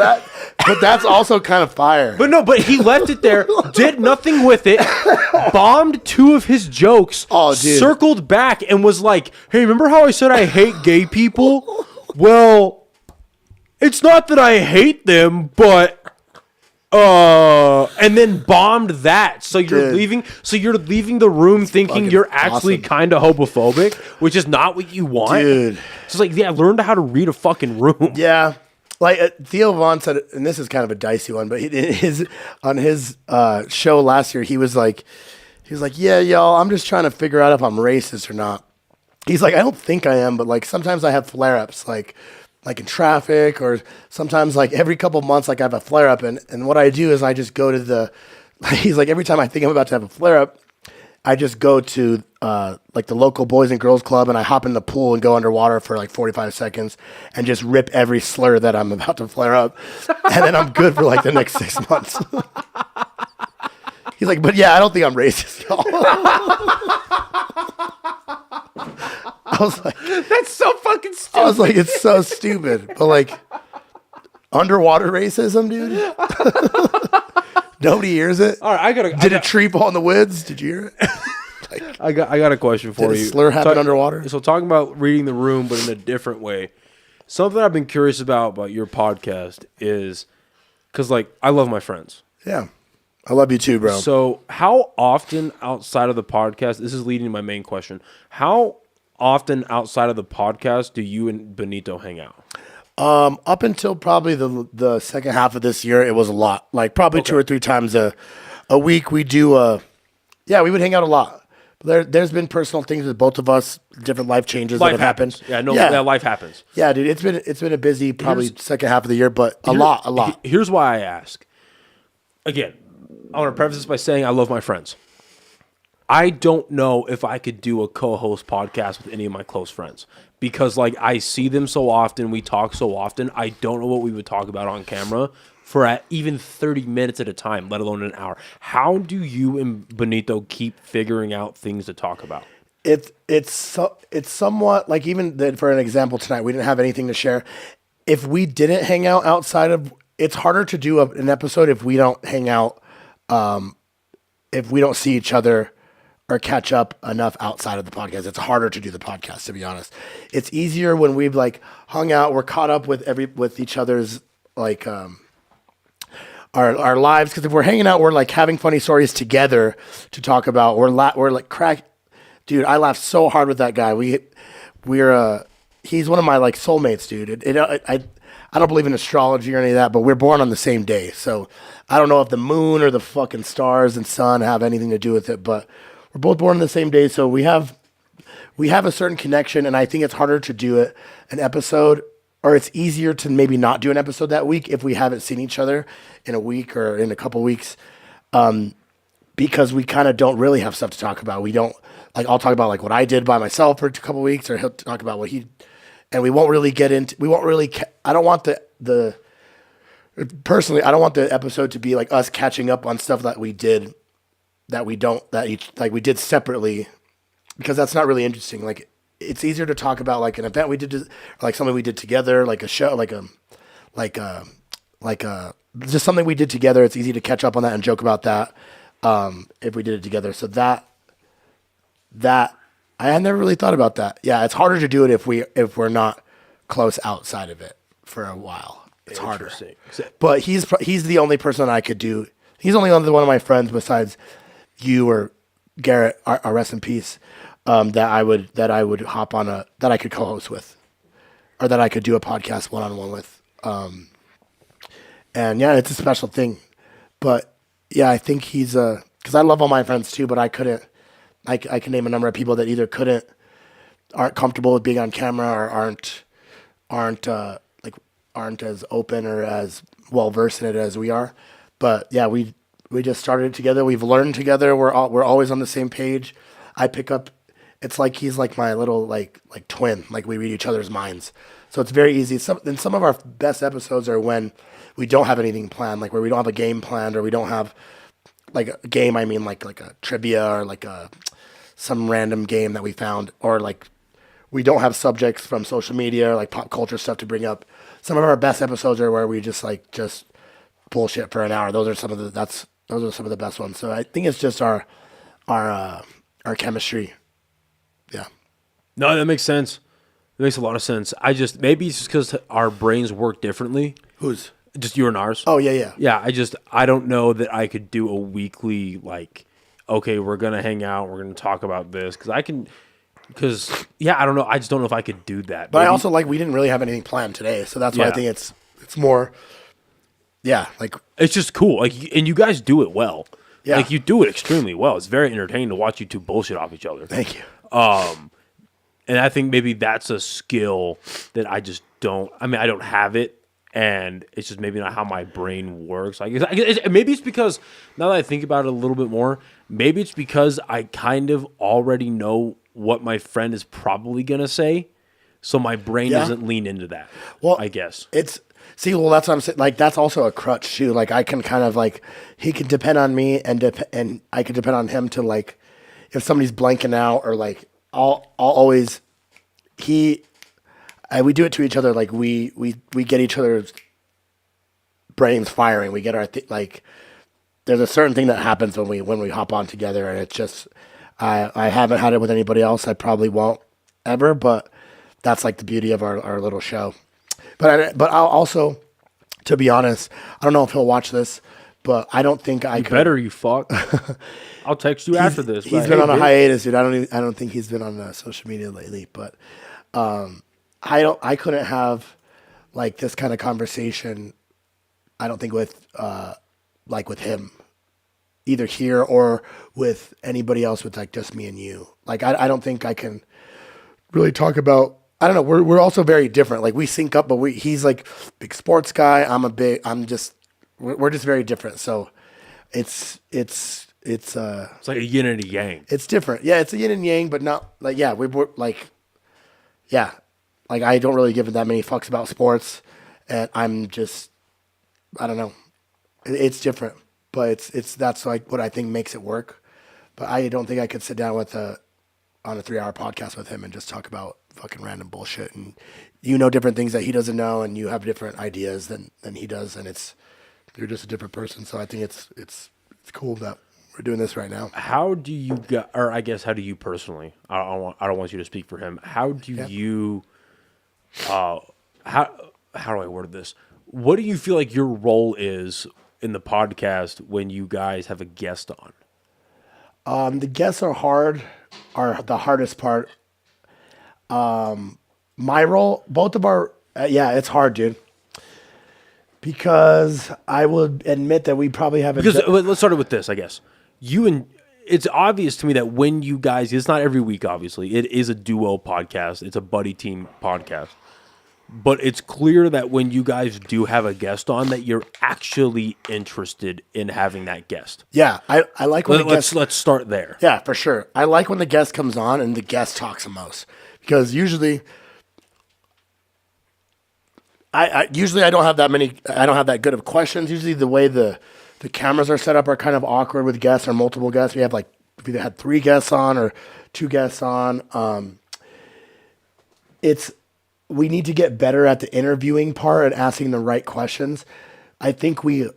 but that's also kind of fire. But he left it there, did nothing with it, bombed 2 of his jokes, Oh, dude. circled back and was like, hey, remember how I said I hate gay people? Well, it's not that I hate them, but and then bombed that. So you're Dude. leaving the room thinking fucking you're actually awesome. kind of homophobic, which is not what you want. Dude. It's like, yeah, learn how to read a fucking room. Yeah. Like Theo Vaughn said, and this is kind of a dicey one, but on his show last year, he was like, yeah, y'all, I'm just trying to figure out if I'm racist or not. He's like, I don't think I am, but like sometimes I have flare-ups, like in traffic, or sometimes like every couple months, like I have a flare-up, and what I do is I just go to he's like, every time I think I'm about to have a flare-up, I just go to like the local Boys and Girls Club, and I hop in the pool and go underwater for like 45 seconds and just rip every slur that I'm about to flare up. And then I'm good for like the next 6 months. He's like, but yeah, I don't think I'm racist, y'all. I was like, That's so fucking stupid. I was like, it's so stupid. But like, underwater racism, dude? Nobody hears it. All right, Did a tree fall in the woods? Did you hear it? I got a question for Did a you. slur happen underwater? So talking about reading the room, but in a different way. Something I've been curious about your podcast is because, like, I love my friends. Yeah. I love you too, bro. So how often outside of the podcast? This is leading to my main question. How often outside of the podcast do you and Benito hang out? Up until probably the second half of this year, it was a lot. Like probably 2 or 3 times a week. We do. We would hang out a lot. There's been personal things with both of us, different life changes that have happened. Yeah, life happens. Yeah, dude, it's been a busy probably second half of the year, but a lot. Here's why I ask. Again, I want to preface this by saying I love my friends. I don't know if I could do a co-host podcast with any of my close friends because like I see them so often, we talk so often. I don't know what we would talk about on camera for even 30 minutes at a time, let alone an hour. How do you and Benito keep figuring out things to talk about? It's somewhat like even for an example tonight, we didn't have anything to share. If we didn't hang out outside of, it's harder to do an episode if we don't hang out, if we don't see each other or catch up enough outside of the podcast. It's harder to do the podcast, to be honest. It's easier when we've like hung out, we're caught up with each other's like our lives, because if we're hanging out, we're like having funny stories together to talk about. We're like crack. Dude, I laughed so hard with that guy. He's one of my like soulmates, dude. I don't believe in astrology or any of that, but we're born on the same day. So I don't know if the moon or the fucking stars and sun have anything to do with it, but we're both born on the same day. So we have a certain connection, and I think it's harder to do an episode, or it's easier to maybe not do an episode that week if we haven't seen each other in a week or in a couple weeks, because we kind of don't really have stuff to talk about. We don't, like, I'll talk about like what I did by myself for a couple weeks, or he'll talk about what he, and we won't really get into, I don't want personally, I don't want the episode to be like us catching up on stuff that we did, we did separately, because that's not really interesting. Like, it's easier to talk about like an event we did, like something we did together, like a show, just something we did together. It's easy to catch up on that and joke about that, if we did it together. So that I had never really thought about that. Yeah, it's harder to do it if we're not close outside of it for a while. It's harder. But he's the only person I could do. He's only one of my friends besides you or Garrett, our rest in peace, that I would hop on that I could co-host with, or that I could do a podcast one-on-one with. And yeah, it's a special thing. But yeah, I think he's because I love all my friends too, but I couldn't. I can name a number of people that either aren't comfortable with being on camera, or aren't as open or as well versed in it as we are. But yeah, we just started it together. We've learned together. We're always on the same page. I pick up. It's like he's like my little like twin. Like, we read each other's minds. So it's very easy. Some of our best episodes are when we don't have anything planned, like where we don't have a game planned, or we don't have like a game. I mean, like a trivia, or like some random game that we found, or like we don't have subjects from social media or like pop culture stuff to bring up. Some of our best episodes are where we just bullshit for an hour. Those are some of the best ones. So I think it's just our chemistry. Yeah. No, that makes sense. It makes a lot of sense. Maybe it's just because our brains work differently. Whose? Just you and ours. Oh, yeah. Yeah, I don't know that I could do a weekly, like, okay, we're going to hang out, we're going to talk about this. I don't know. I just don't know if I could do that. But maybe. I also, we didn't really have anything planned today. So that's why I think it's more, yeah, like. It's just cool. Like, and you guys do it well. Yeah. Like, you do it extremely well. It's very entertaining to watch you two bullshit off each other. Thank you. And I think maybe that's a skill that I just don't. I mean, I don't have it, and it's just maybe not how my brain works. Maybe it's because now that I think about it a little bit more, maybe it's because I kind of already know what my friend is probably gonna say, so my brain doesn't lean into that. Well, I guess that's what I'm saying. Like, that's also a crutch too. Like, I can kind of he can depend on me, and I can depend on him to if somebody's blanking out, or I'll always we do it to each other. Like, we get each other's brains firing. We get our there's a certain thing that happens when we hop on together, and it's just I haven't had it with anybody else. I probably won't ever, but that's the beauty of our little show. But I'll also, to be honest, I don't know if he'll watch this, but I don't think I could. Better, you fuck. I'll text you after this. He's been on a hiatus, dude. I don't think he's been on social media lately, but I couldn't have this kind of conversation. I don't think with with him, either here or with anybody else, with just me and you. I don't think I can really talk about. I don't know. We're also very different. We sync up, but he's big sports guy. We're just very different. So it's it's like a yin and a yang. it's different. Yeah, it's a yin and yang, but not like like I don't really give that many fucks about sports, and I'm just I don't know. It's different, but it's that's like what I think makes it work. But I don't think I could sit down with on a 3-hour podcast with him and just talk about fucking random bullshit. And you know different things that he doesn't know, and you have different ideas than he does, and you're just a different person. So I think it's cool that we're doing this right now. How do you or I guess how do you personally? I don't want you to speak for him. How do you? How do I word this? What do you feel like your role is in the podcast when you guys have a guest on? The guests are the hardest part. My role, both of our, it's hard, dude. Because I will admit that we probably haven't. Because let's start it with this, I guess. It's obvious to me that when you guys, it's not every week, obviously. It is a duo podcast. It's a buddy team podcast. But it's clear that when you guys do have a guest on, that you're actually interested in having that guest. Yeah, I like when let's start there. Yeah, for sure. I like when the guest comes on and the guest talks the most, because usually I don't have that good of questions. Usually the way the cameras are set up are kind of awkward with guests or multiple guests. We either had 3 guests on or 2 guests on. We need to get better at the interviewing part and asking the right questions. I think we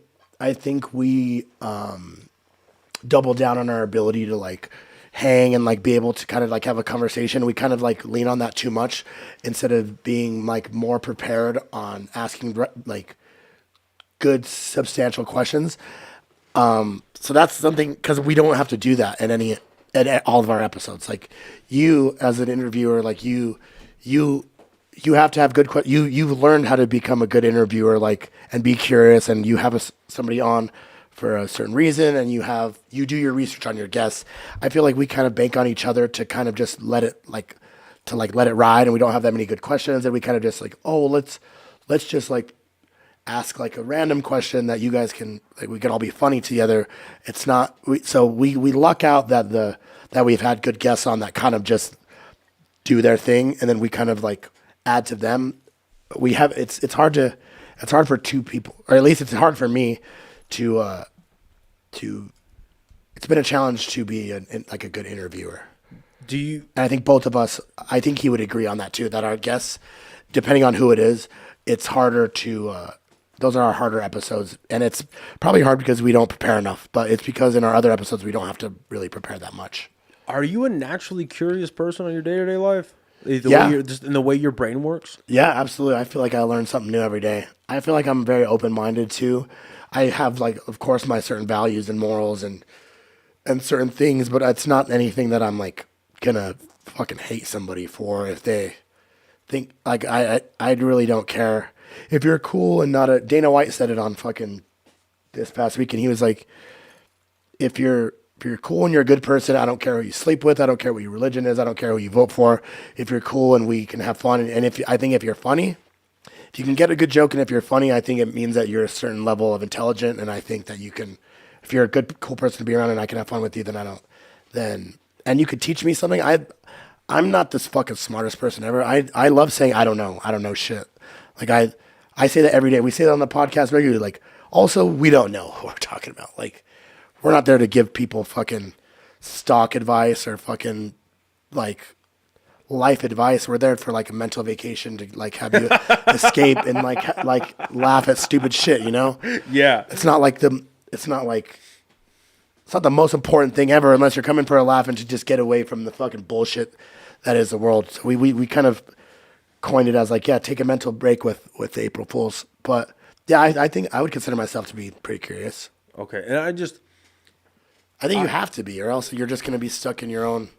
double down on our ability to like hang and like be able to kind of like have a conversation. We kind of like lean on that too much instead of being like more prepared on asking like good substantial questions. So that's something, because we don't have to do that in all of our episodes. Like you as an interviewer, like you have to have good questions. You've learned how to become a good interviewer, like, and be curious, and you have somebody on for a certain reason, and you do your research on your guests. I feel like we kind of bank on each other to kind of just let it ride, and we don't have that many good questions, and we kind of just like, oh, let's just like ask like a random question that you guys can, like, we can all be funny together. It's not we luck out that we've had good guests on that kind of just do their thing, and then we kind of like add to them. It's hard for 2 people, or at least it's hard for me to it's been a challenge to be like a good interviewer. And I think both of us, I think he would agree on that too, that our guests, depending on who it is, it's harder to those are our harder episodes, and it's probably hard because we don't prepare enough, but it's because in our other episodes we don't have to really prepare that much. Are you a naturally curious person in your day-to-day life? Just in the way your brain works? Yeah, absolutely. I feel like I learn something new every day. I feel like I'm very open-minded too. I have, like, of course, my certain values and morals and certain things, but it's not anything that I'm like gonna fucking hate somebody for if they think like I really don't care. If you're cool and not Dana White said it on fucking this past weekend. He was like, if you're cool and you're a good person, I don't care who you sleep with. I don't care what your religion is. I don't care who you vote for. If you're cool and we can have fun, and I think if you're funny, if you can get a good joke, and if you're funny, I think it means that you're a certain level of intelligent. And I think that you can, if you're a good, cool person to be around, and I can have fun with you, and you could teach me something. I'm not this fucking smartest person ever. I love saying I don't know shit. Like I say that every day. We say that on the podcast regularly. Like, also, we don't know what we're talking about. Like, we're not there to give people fucking stock advice or fucking like life advice. We're there for like a mental vacation to like have you escape and like laugh at stupid shit, you know? Yeah. It's not the most important thing ever unless you're coming for a laugh and to just get away from the fucking bullshit that is the world. So we kind of coined it as like, yeah, take a mental break with April Fools. But yeah, I think I would consider myself to be pretty curious. Okay. And I think you have to be, or else you're just going to be stuck in your own.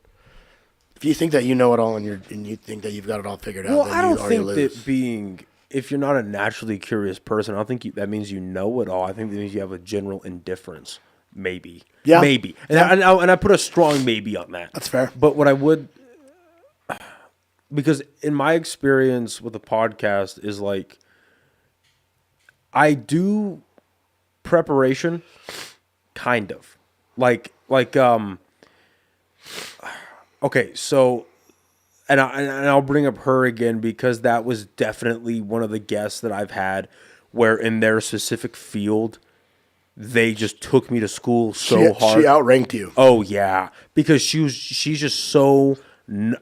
If you think that you know it all and you think that you've got it all figured out, then I don't you already think lose. that if you're not a naturally curious person, I don't think that means you know it all. I think that means you have a general indifference, maybe. Yeah. Maybe. And I put a strong maybe on that. That's fair. But what I would, because in my experience with the podcast is like, I do preparation, kind of. Okay, so, and I'll bring up her again because that was definitely one of the guests that I've had where in their specific field, they just took me to school so hard. She outranked you. Oh yeah, because she's just so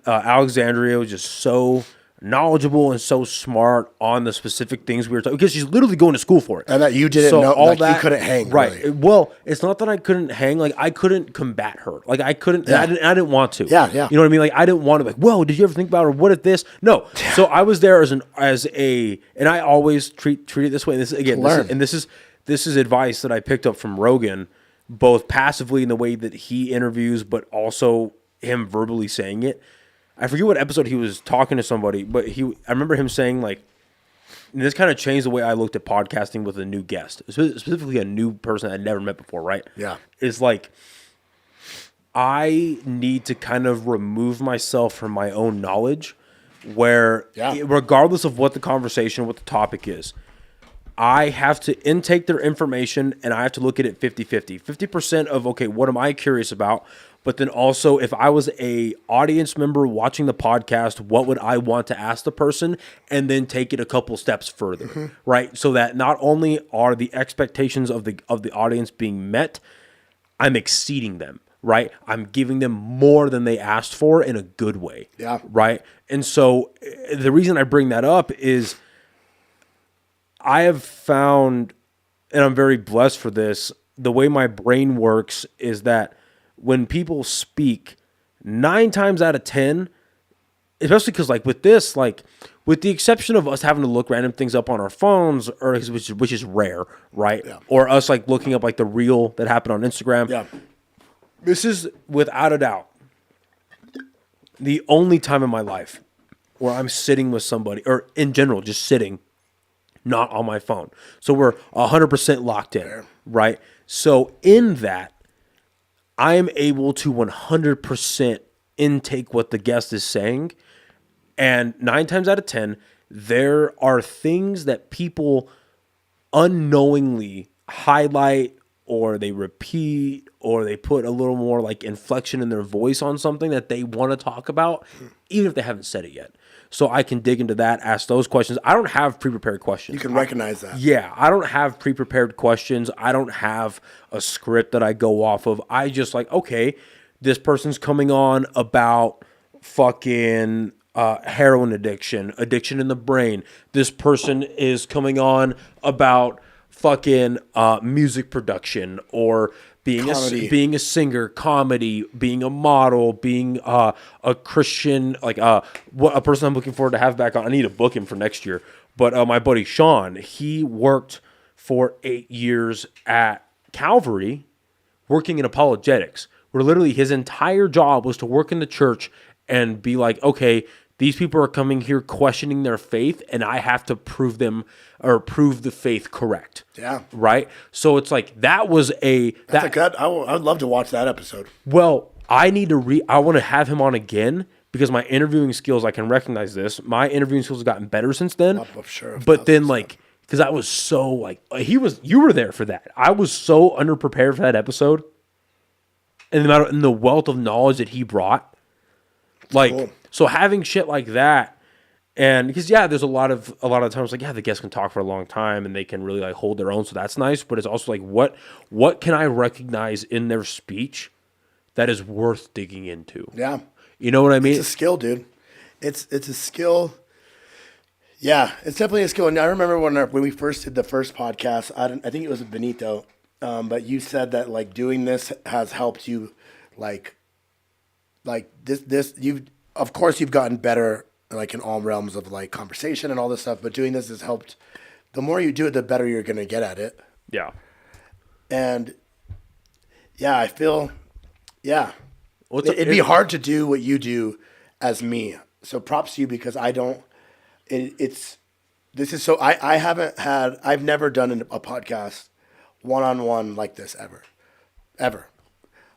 Alexandria was just so knowledgeable and so smart on the specific things we were talking, because she's literally going to school for it. And that you didn't know, all like, that, you couldn't hang. Right. Really. Well, it's not that I couldn't hang. Like, I couldn't combat her. Like, I couldn't. Yeah. I didn't want to. Yeah, yeah. You know what I mean? Like, I didn't want to. Like, whoa, did you ever think about, or what if this? No. Yeah. So I was there and I always treat it this way. And this is advice that I picked up from Rogan, both passively in the way that he interviews, but also him verbally saying it. I forget what episode he was talking to somebody, but I remember him saying, like, and this kind of changed the way I looked at podcasting with a new guest, specifically a new person I'd never met before, right? Yeah. It's like, I need to kind of remove myself from my own knowledge where, regardless of what the conversation, what the topic is, I have to intake their information and I have to look at it 50-50. 50% of, okay, what am I curious about? But then also, if I was a audience member watching the podcast, what would I want to ask the person? And then take it a couple steps further, right? So that not only are the expectations of the audience being met, I'm exceeding them, right? I'm giving them more than they asked for in a good way, right? And so the reason I bring that up is I have found, and I'm very blessed for this, the way my brain works is that when people speak, 9 times out of 10, especially because, like, with this, like, with the exception of us having to look random things up on our phones, or which is rare, right? Yeah. Or us, like, looking up, like, the reel that happened on Instagram. Yeah. This is, without a doubt, the only time in my life where I'm sitting with somebody, or in general, just sitting, not on my phone. So we're 100% locked in, right? So in that, I am able to 100% intake what the guest is saying. And 9 times out of 10, there are things that people unknowingly highlight, or they repeat, or they put a little more like inflection in their voice on something that they want to talk about, even if they haven't said it yet. So I can dig into that, ask those questions. I don't have pre-prepared questions. You can recognize that. Yeah, I don't have pre-prepared questions. I don't have a script that I go off of. I just like, okay, this person's coming on about fucking heroin addiction in the brain. This person is coming on about fucking music production, or being a singer, comedy, being a model, being a Christian, like what a person I'm looking forward to have back on. I need to book him for next year. But my buddy Sean, he worked for 8 years at Calvary, working in apologetics, where literally his entire job was to work in the church and be like, okay, these people are coming here questioning their faith, and I have to prove them, or prove the faith correct. Yeah. Right? So it's like, that was That's a good, I would love to watch that episode. Well, I want to have him on again, because my interviewing skills, I can recognize this. My interviewing skills have gotten better since then. I'm sure. But then, like, because I was so, like, you were there for that. I was so underprepared for that episode. And the wealth of knowledge that he brought. Like, cool. So having shit like that, and because there's a lot of times, like, the guests can talk for a long time and they can really, like, hold their own, so that's nice. But it's also like, what can I recognize in their speech that is worth digging into? Yeah, you know what I mean. It's a skill, dude. It's a skill. Yeah, it's definitely a skill. And I remember when we first did the first podcast, I think it was Benito, but you said that, like, doing this has helped you, like this. Of course, you've gotten better, like, in all realms of, like, conversation and all this stuff, but doing this has helped. The more you do it, the better you're going to get at it. Yeah. And I feel, it'd be hard to do what you do as me. So props to you, because I don't, I've never done a podcast one-on-one like this ever.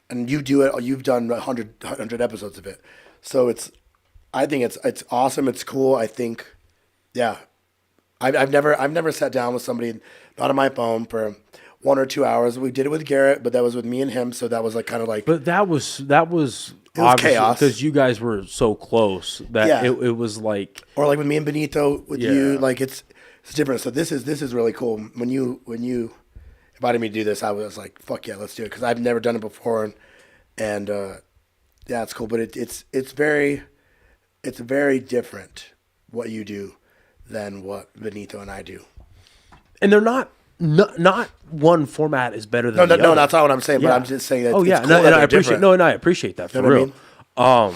And you do it, you've done 100 episodes of it. So I think it's awesome. It's cool. I think, I've never sat down with somebody, not on my phone, for 1 or 2 hours. We did it with Garrett, but that was with me and him. So that was like kind of like. But that was chaos because you guys were so close that Yeah. it was like. Or like with me and Benito, with Yeah. you, like it's different. So this is really cool. When you invited me to do this, I was like, fuck yeah, let's do it, because I've never done it before, and yeah, it's cool. But it's very different what you do than what Benito and I do. And they're not one format is better than No, the other. that's not what I'm saying. Yeah. But I'm just saying that. Oh yeah, it's cool that and I they're appreciate different. no, and I appreciate that for You know real. what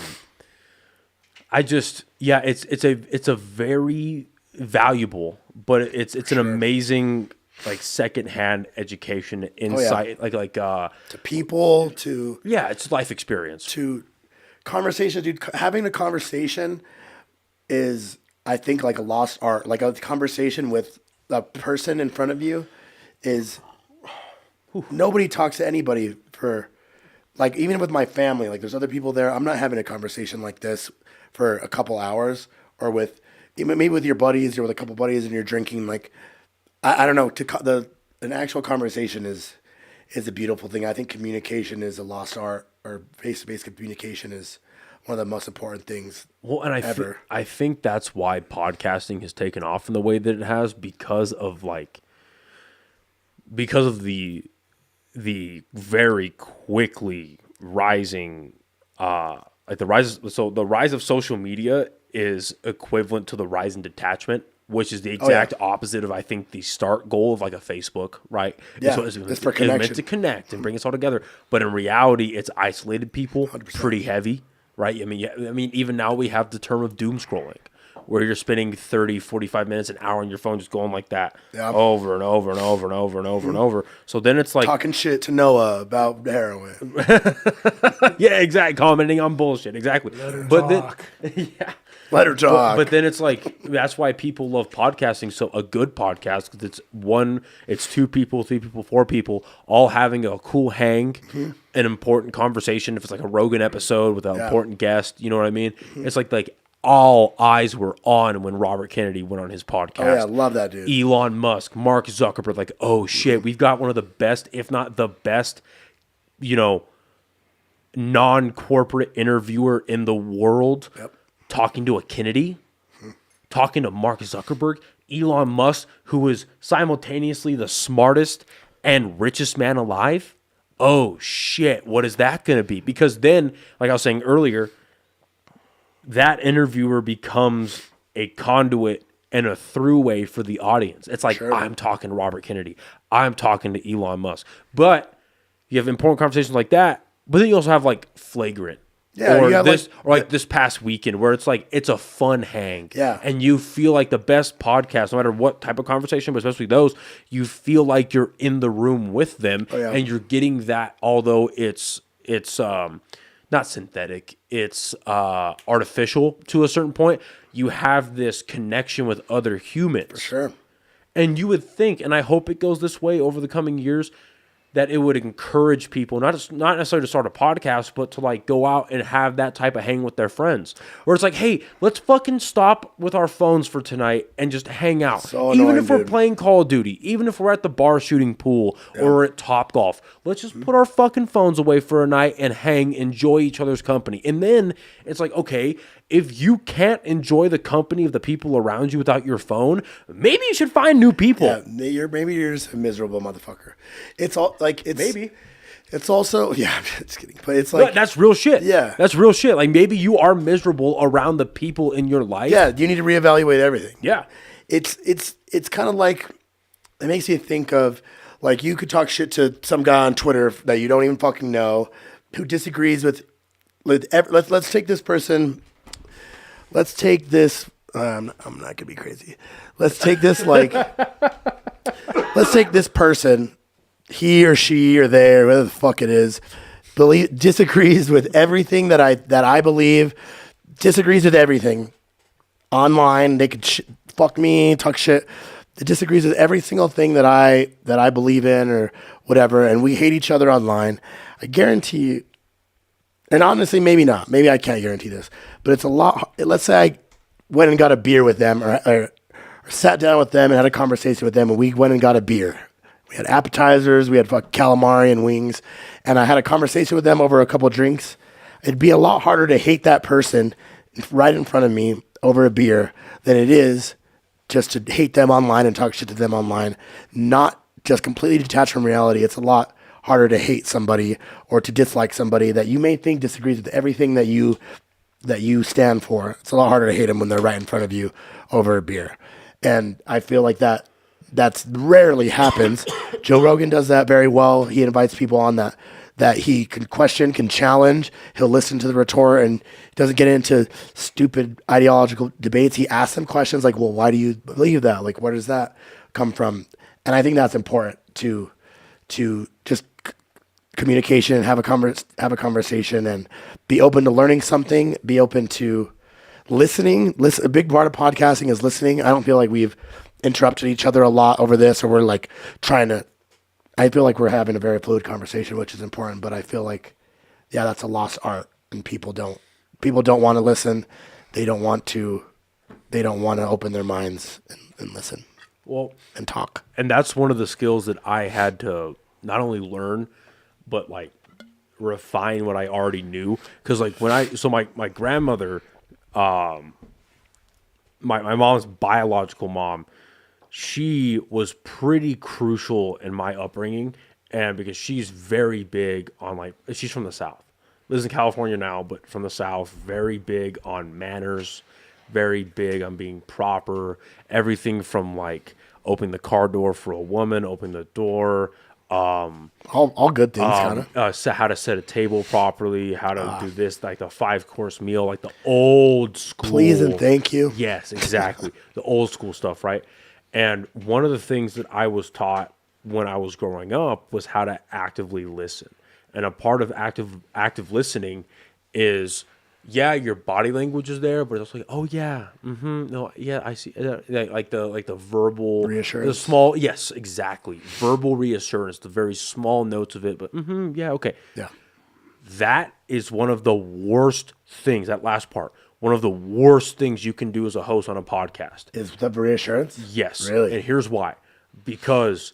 It's a very valuable, but it's an amazing like secondhand education insight, to people, to it's life experience. to conversations, dude. Having a conversation is, I think, like a lost art. Like a conversation with a person in front of you is. Nobody talks to anybody for, like, even with my family. Like, there's other people there. I'm not having a conversation like this for a couple hours, or with maybe with your buddies or with a couple buddies, and you're drinking. Like, I don't know. An actual conversation is a beautiful thing. I think communication is a lost art, or face-to-face communication is one of the most important things. Well, and ever. I think that's why podcasting has taken off in the way that it has, because of the very quickly rising the rise of social media is equivalent to the rise in detachment, which is the exact opposite of, I think, the start goal of like a Facebook, right? Yeah, it's for it's meant connection. to connect and bring us all together, but in reality it's isolated people 100%. pretty heavy, right? I mean even now we have the term of doom scrolling, where you're spending 30, 45 minutes, an hour on your phone just going like that over and over and over and over and over and over. So then it's like Talking shit to Noah about heroin. yeah, exactly, commenting on bullshit, exactly. talk. Let her talk. But then it's like, that's why people love podcasting. So a good podcast, because it's 2 people, 3 people, 4 people, all having a cool hang, an important conversation. If it's like a Rogan episode with an important guest, you know what I mean? It's like all eyes were on when Robert Kennedy went on his podcast. Oh, yeah, love that dude. Elon Musk, Mark Zuckerberg, like, oh shit, we've got one of the best, if not the best, non-corporate interviewer in the world. Yep. Talking to a Kennedy, talking to Mark Zuckerberg, Elon Musk, who is simultaneously the smartest and richest man alive. Oh shit, what is that going to be? Because then, like I was saying earlier, that interviewer becomes a conduit and a throughway for the audience. It's like, Sure. I'm talking to Robert Kennedy, I'm talking to Elon Musk. But you have important conversations like that, but then you also have like flagrant. Yeah, or you got this past weekend where it's like it's a fun hang. Yeah. And you feel like the best podcast, no matter what type of conversation, but especially those, you feel like you're in the room with them, and you're getting that, although it's not synthetic, it's artificial to a certain point. You have this connection with other humans. For sure. And you would think, and I hope it goes this way over the coming years, that it would encourage people, not necessarily to start a podcast, but to like go out and have that type of hang with their friends. Where it's like, hey, let's fucking stop with our phones for tonight and just hang out. So Even annoying, if we're dude. playing Call of Duty, even if we're at the bar shooting pool or we're at Topgolf, let's just put our fucking phones away for a night and hang, enjoy each other's company. And then it's like, okay, if you can't enjoy the company of the people around you without your phone, maybe you should find new people. Yeah, maybe you're just a miserable motherfucker. It's all like it's Maybe. It's also I'm just kidding, but it's like But that's real shit. Yeah. That's real shit. Like maybe you are miserable around the people in your life. yeah, you need to reevaluate everything. Yeah. It's kind of like, it makes you think of, like, you could talk shit to some guy on Twitter that you don't even fucking know, who disagrees with let's take this person. Let's take this. I'm not gonna be crazy. Let's take this let's take this person. He or she or they or whatever the fuck it is, disagrees with everything that I believe. Disagrees with everything online. They could fuck me, talk shit. It disagrees with every single thing that I believe in or whatever, and we hate each other online. I guarantee you. And honestly, maybe not. Maybe I can't guarantee this. But it's a lot. Let's say I went and got a beer with them or sat down with them and had a conversation with them, and we went and got a beer. We had appetizers. We had calamari and wings. And I had a conversation with them over a couple of drinks. It'd be a lot harder to hate that person right in front of me over a beer than it is just to hate them online and talk shit to them online. Not just completely detached from reality. It's a lot harder to hate somebody or to dislike somebody that you may think disagrees with everything that you stand for. It's a lot harder to hate them when they're right in front of you over a beer. And I feel like that's rarely happens. Joe Rogan does that very well. He invites people on that he can question, can challenge. He'll listen to the retort and doesn't get into stupid ideological debates. He asks them questions like, well, why do you believe that? Like, where does that come from? And I think that's important to just communication, have a conversation, and be open to learning something, be open to listening. A big part of podcasting is listening. I don't feel like we've interrupted each other a lot over this, or we're like I feel like we're having a very fluid conversation, which is important, but I feel like, yeah, that's a lost art, and people don't want to listen. They don't want to open their minds and listen. Well, and talk. And that's one of the skills that I had to not only learn, but like refine what I already knew. Because like my grandmother, my mom's biological mom, she was pretty crucial in my upbringing, and because she's very big on she's from the South, lives in California now, but from the South, very big on manners, very big on being proper, everything from like opening the car door for a woman, opening the door, all good things, kind of. How to set a table properly, how to do this, like the 5-course meal, like the old school. Please and thank you. Yes, exactly. The old school stuff, right? And one of the things that I was taught when I was growing up was how to actively listen. And a part of active listening is, yeah, your body language is there, but it's like, oh yeah, no, yeah, I see, like the verbal reassurance, the small, yes, exactly, verbal reassurance, the very small notes of it, but yeah, okay, yeah, that is one of the worst things. That last part, one of the worst things you can do as a host on a podcast is the reassurance. Yes, really, and here's why: because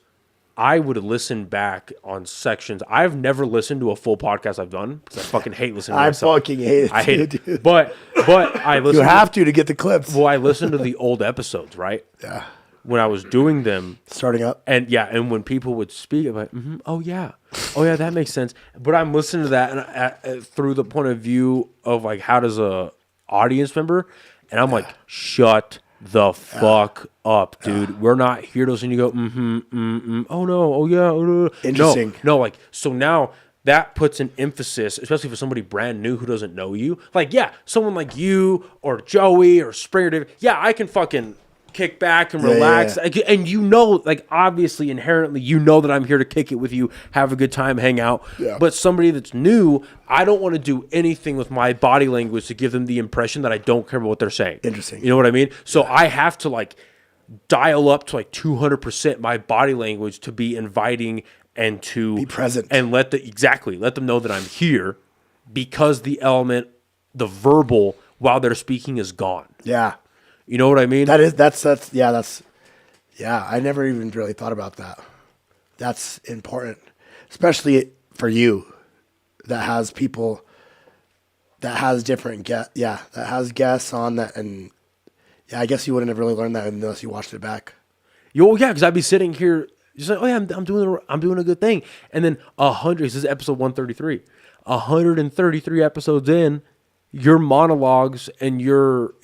I would listen back on sections. I've never listened to a full podcast I've done because I fucking hate listening to myself. Fucking hate it. I hate it. Dude. But I listen. You have to get the clips. Well, I listened to the old episodes, right? Yeah. When I was doing them, starting up, and when people would speak, I'm like, oh yeah, that makes sense. But I'm listening to that and through the point of view of like, how does a audience member, and I'm like, shut the fuck up, dude. We're not here to listen. You go, oh no, oh yeah, oh no. Interesting. No, like, so now that puts an emphasis, especially for somebody brand new who doesn't know you. Like, yeah, someone like you or Joey or Springer David, yeah, I can fucking kick back and relax. Yeah. And you know, like, obviously, inherently, you know that I'm here to kick it with you, have a good time, hang out. Yeah. But somebody that's new, I don't want to do anything with my body language to give them the impression that I don't care about what they're saying. Interesting. You know what I mean? So I have to, like, dial up to, like, 200% my body language to be inviting and to be present and let them know that I'm here, because the verbal while they're speaking is gone. Yeah. You know what I mean? That's I never even really thought about that. That's important, especially for you that has people that has different that has guests on that. And yeah, I guess you wouldn't have really learned that unless you watched it back. Yeah, because I'd be sitting here just like, oh yeah, I'm doing a good thing. And then 100, this is episode 133, 133 episodes in, your monologues and your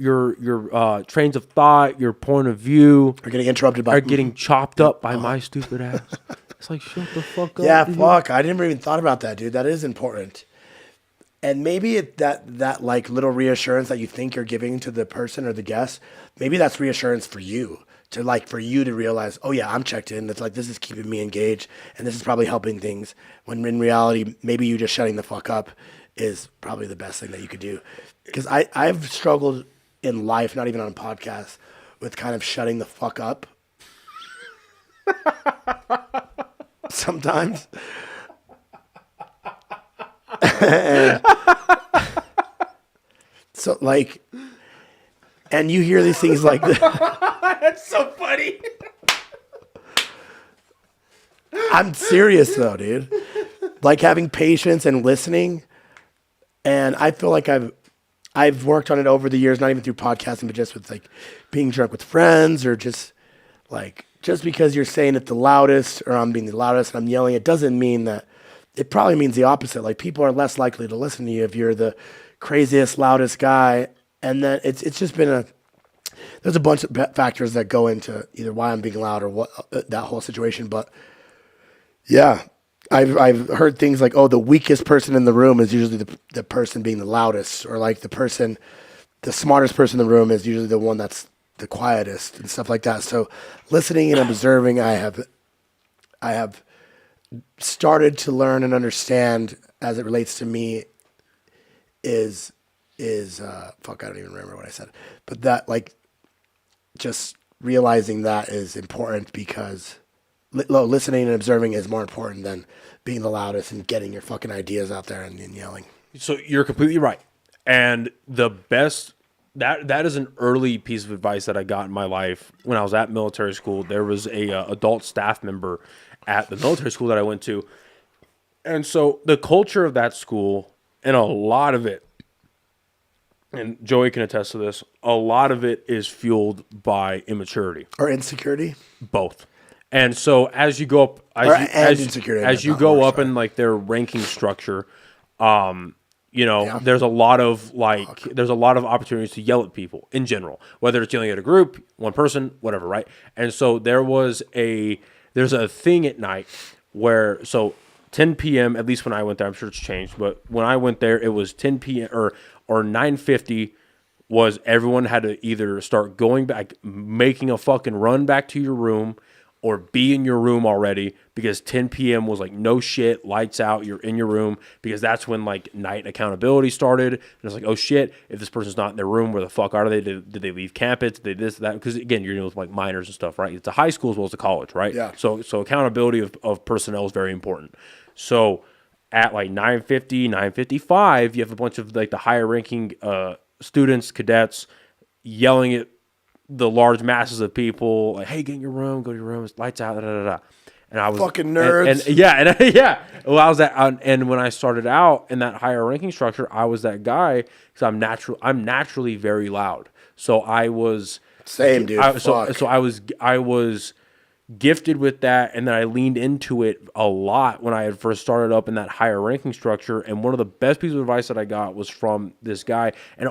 trains of thought, your point of view are getting interrupted by getting chopped up by my stupid ass. It's like, shut the fuck up. Yeah, dude. fuck. I never even thought about that, dude. That is important. And maybe that like little reassurance that you think you're giving to the person or the guest, maybe that's reassurance for you for you to realize, oh yeah, I'm checked in. It's like, this is keeping me engaged and this is probably helping things, when in reality, maybe you just shutting the fuck up is probably the best thing that you could do. Because I've struggled in life, not even on a podcast, with kind of shutting the fuck up. Sometimes. And so like, and you hear these things like That's so funny. I'm serious though, dude. Like having patience and listening. And I feel like I've worked on it over the years, not even through podcasting, but just with like being drunk with friends or just because you're saying it the loudest or I'm being the loudest and I'm yelling, it doesn't mean that. It probably means the opposite. Like people are less likely to listen to you if you're the craziest, loudest guy. And then it's just been there's a bunch of factors that go into either why I'm being loud or what that whole situation. But yeah, I've heard things like, oh, the weakest person in the room is usually the person being the loudest, or like the smartest person in the room is usually the one that's the quietest and stuff like that. So listening and observing, I have started to learn and understand as it relates to me is fuck, I don't even remember what I said, but that like just realizing that is important because listening and observing is more important than being the loudest and getting your fucking ideas out there and yelling. So you're completely right. And the best that is an early piece of advice that I got in my life when I was at military school. There was a adult staff member at the military school that I went to. And so the culture of that school, and a lot of it, and Joey can attest to this, a lot of it is fueled by immaturity. Or insecurity? Both. And so as you go up, as you go up in like their ranking structure, there's a lot of opportunities to yell at people in general, whether it's yelling at a group, one person, whatever, right? And so there's a thing at night where 10 p.m. at least when I went there, I'm sure it's changed, but when I went there, it was 10 p.m. or 9:50 was everyone had to either start going back, making a fucking run back to your room, or be in your room already, because 10 p.m. was like no shit, lights out, you're in your room, because that's when like night accountability started. And it's like, oh shit, if this person's not in their room, where the fuck are they? Did they leave campus? Did they this, that? Because again, you're dealing with like minors and stuff, right? It's a high school as well as a college, right? Yeah. So accountability of personnel is very important. So at like 9:50, 9:55, you have a bunch of like the higher ranking students, cadets, yelling at the large masses of people, like, hey, get in your room, go to your room, lights out, da da da. And I was fucking nerds. Yeah. Well, I was that, and when I started out in that higher ranking structure, I was that guy because I'm naturally very loud. So I was same, dude. So I was gifted with that, and then I leaned into it a lot when I had first started up in that higher ranking structure. And one of the best pieces of advice that I got was from this guy, and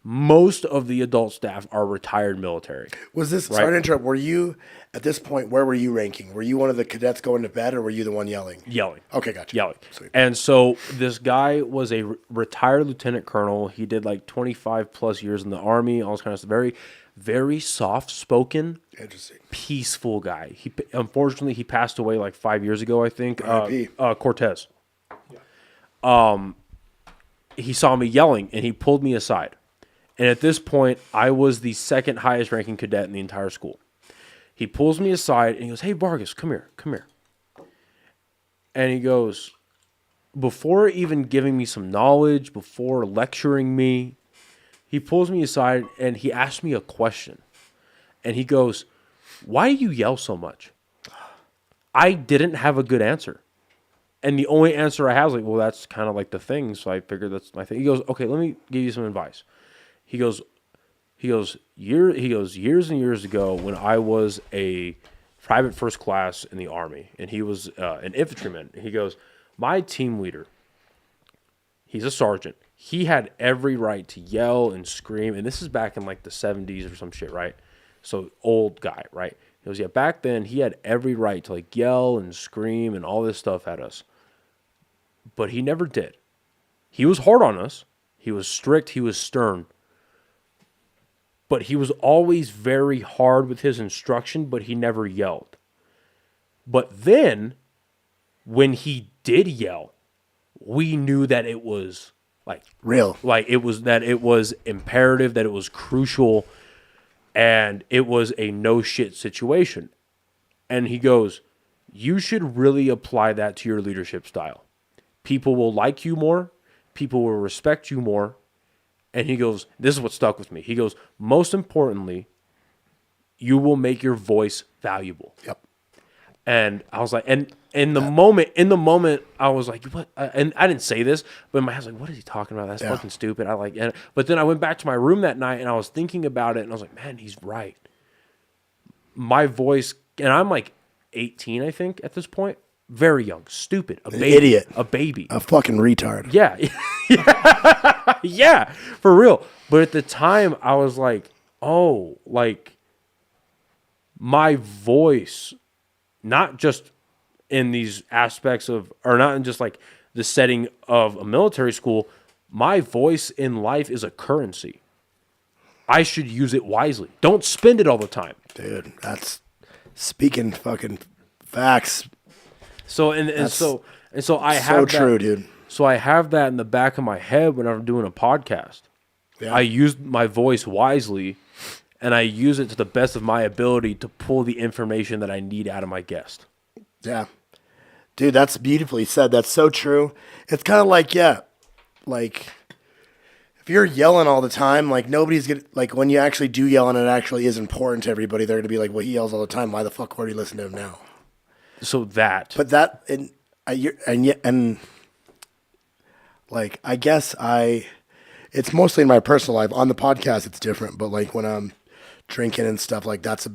most of the adult staff are retired military. Was this, right? Sorry to interrupt, were you, at this point, where were you ranking? Were you one of the cadets going to bed, or were you the one yelling? Yelling. Okay, gotcha. Yelling. Sweet. And so this guy was a retired lieutenant colonel. He did like 25 plus years in the Army, all this kind of stuff. Very, very soft-spoken, interesting, peaceful guy. Unfortunately, he passed away like 5 years ago, I think. Cortez. Yeah. He saw me yelling, and he pulled me aside. And at this point, I was the second highest ranking cadet in the entire school. He pulls me aside, and he goes, hey, Vargas, come here. And he goes, before even giving me some knowledge, before lecturing me, he pulls me aside, and he asked me a question. And he goes, why do you yell so much? I didn't have a good answer. And the only answer I have is like, well, that's kind of like the thing. So I figured that's my thing. He goes, okay, let me give you some advice. He goes, years and years ago when I was a private first class in the Army, and he was an infantryman. He goes, my team leader, he's a sergeant. He had every right to yell and scream. And this is back in like the 70s or some shit, right? So old guy, right? He goes, yeah, back then he had every right to like yell and scream and all this stuff at us. But he never did. He was hard on us. He was strict. He was stern. But he was always very hard with his instruction, but he never yelled. But then, when he did yell, we knew that it was like real. Like it was imperative, that it was crucial, and it was a no shit situation. And he goes, you should really apply that to your leadership style. People will like you more. People will respect you more. And he goes, this is what stuck with me. He goes, most importantly, you will make your voice valuable. Yep. And I was like, and in the moment, I was like, what? And I didn't say this, but in my head, I was like, what is he talking about? That's fucking stupid. But then I went back to my room that night and I was thinking about it and I was like, man, he's right. My voice, and I'm like 18, I think, at this point. Very young, stupid, a baby, idiot. a baby, A fucking retard. yeah, yeah, for real. But at the time, I was like, oh, like my voice, not just in these aspects of, or not in just like the setting of a military school, my voice in life is a currency. I should use it wisely. Don't spend it all the time. Dude, that's speaking fucking facts. So so I have So that, true, dude. So I have that in the back of my head when I'm doing a podcast. Yeah. I use my voice wisely, and I use it to the best of my ability to pull the information that I need out of my guest. Yeah. Dude, that's beautifully said. That's so true. It's kind of like, like if you're yelling all the time, like nobody's going to, like when you actually do yell and it actually is important to everybody, they're going to be like, well, he yells all the time. Why the fuck would he listen to him now? So that. But that, and like, I guess it's mostly in my personal life. On the podcast, it's different. But like when I'm drinking and stuff, like that's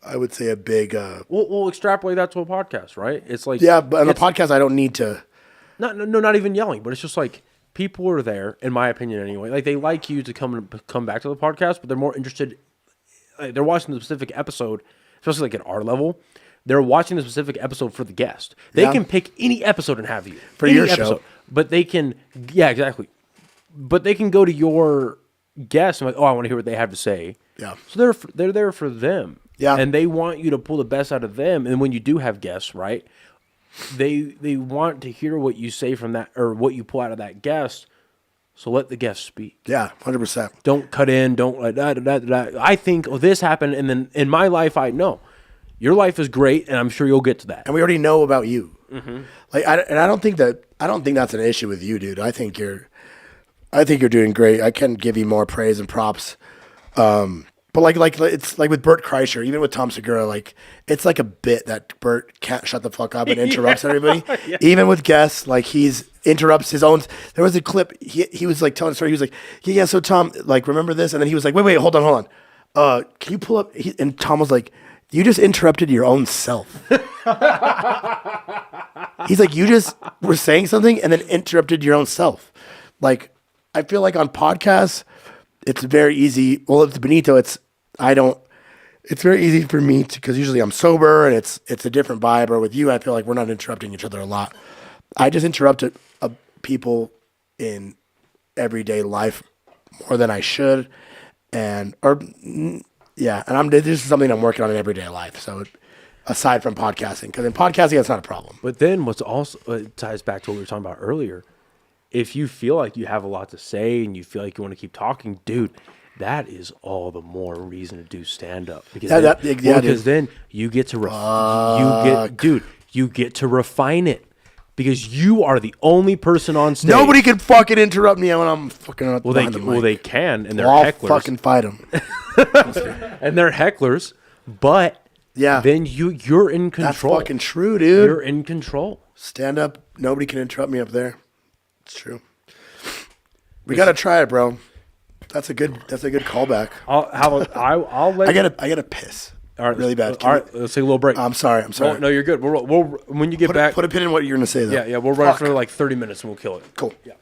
I would say a big. We'll extrapolate that to a podcast, right? It's like. Yeah, but on the podcast, I don't need to. Not even yelling, but it's just like people are there, in my opinion anyway. Like they like you to come back to the podcast, but they're more interested. Like, they're watching the specific episode, especially like at our level. They're watching the specific episode for the guest. They can pick any episode and have you. For your show. But they can, yeah, exactly. But they can go to your guest and like, oh, I want to hear what they have to say. Yeah. So they're there for them. Yeah. And they want you to pull the best out of them. And when you do have guests, right, they want to hear what you say from that, or what you pull out of that guest. So let the guest speak. Yeah, 100%. Don't cut in. Don't like that. I think, oh, this happened, and then in my life, I know. Your life is great, and I'm sure you'll get to that. And we already know about you. Mm-hmm. Like, I don't think that's an issue with you, dude. I think you're doing great. I can give you more praise and props. But like it's like with Bert Kreischer, even with Tom Segura, like it's like a bit that Bert can't shut the fuck up and interrupts everybody. Yeah. Even with guests, like he's interrupts his own. There was a clip he was like telling a story. He was like, yeah. So Tom, like remember this? And then he was like, wait, hold on. Can you pull up? And Tom was like, you just interrupted your own self. He's like, you just were saying something and then interrupted your own self. Like, I feel like on podcasts, it's very easy. Well, it's Benito. It's very easy for me to, because usually I'm sober and it's a different vibe. Or with you, I feel like we're not interrupting each other a lot. I just interrupt people in everyday life more than I should. And this is something I'm working on in everyday life. So aside from podcasting, because in podcasting, it's not a problem. But then what's also, it ties back to what we were talking about earlier. If you feel like you have a lot to say and you feel like you want to keep talking, dude, that is all the more reason to do stand up. Because then you get to you get to refine it. Because you are the only person on stage. Nobody can fucking interrupt me when I'm fucking up. Well, they can, and they're I'll hecklers. fucking fight them. And they're hecklers, but then you're in control. That's fucking true, dude. You're in control. Stand up. Nobody can interrupt me up there. It's true. We gotta try it, bro. That's a good callback. I'll let. I gotta piss. All right, really bad. All right, let's take a little break. I'm sorry. No, you're good. We'll when you get back. Put a pin in what you're gonna say, though. Yeah. We'll run it for like 30 minutes and we'll kill it. Cool. Yeah.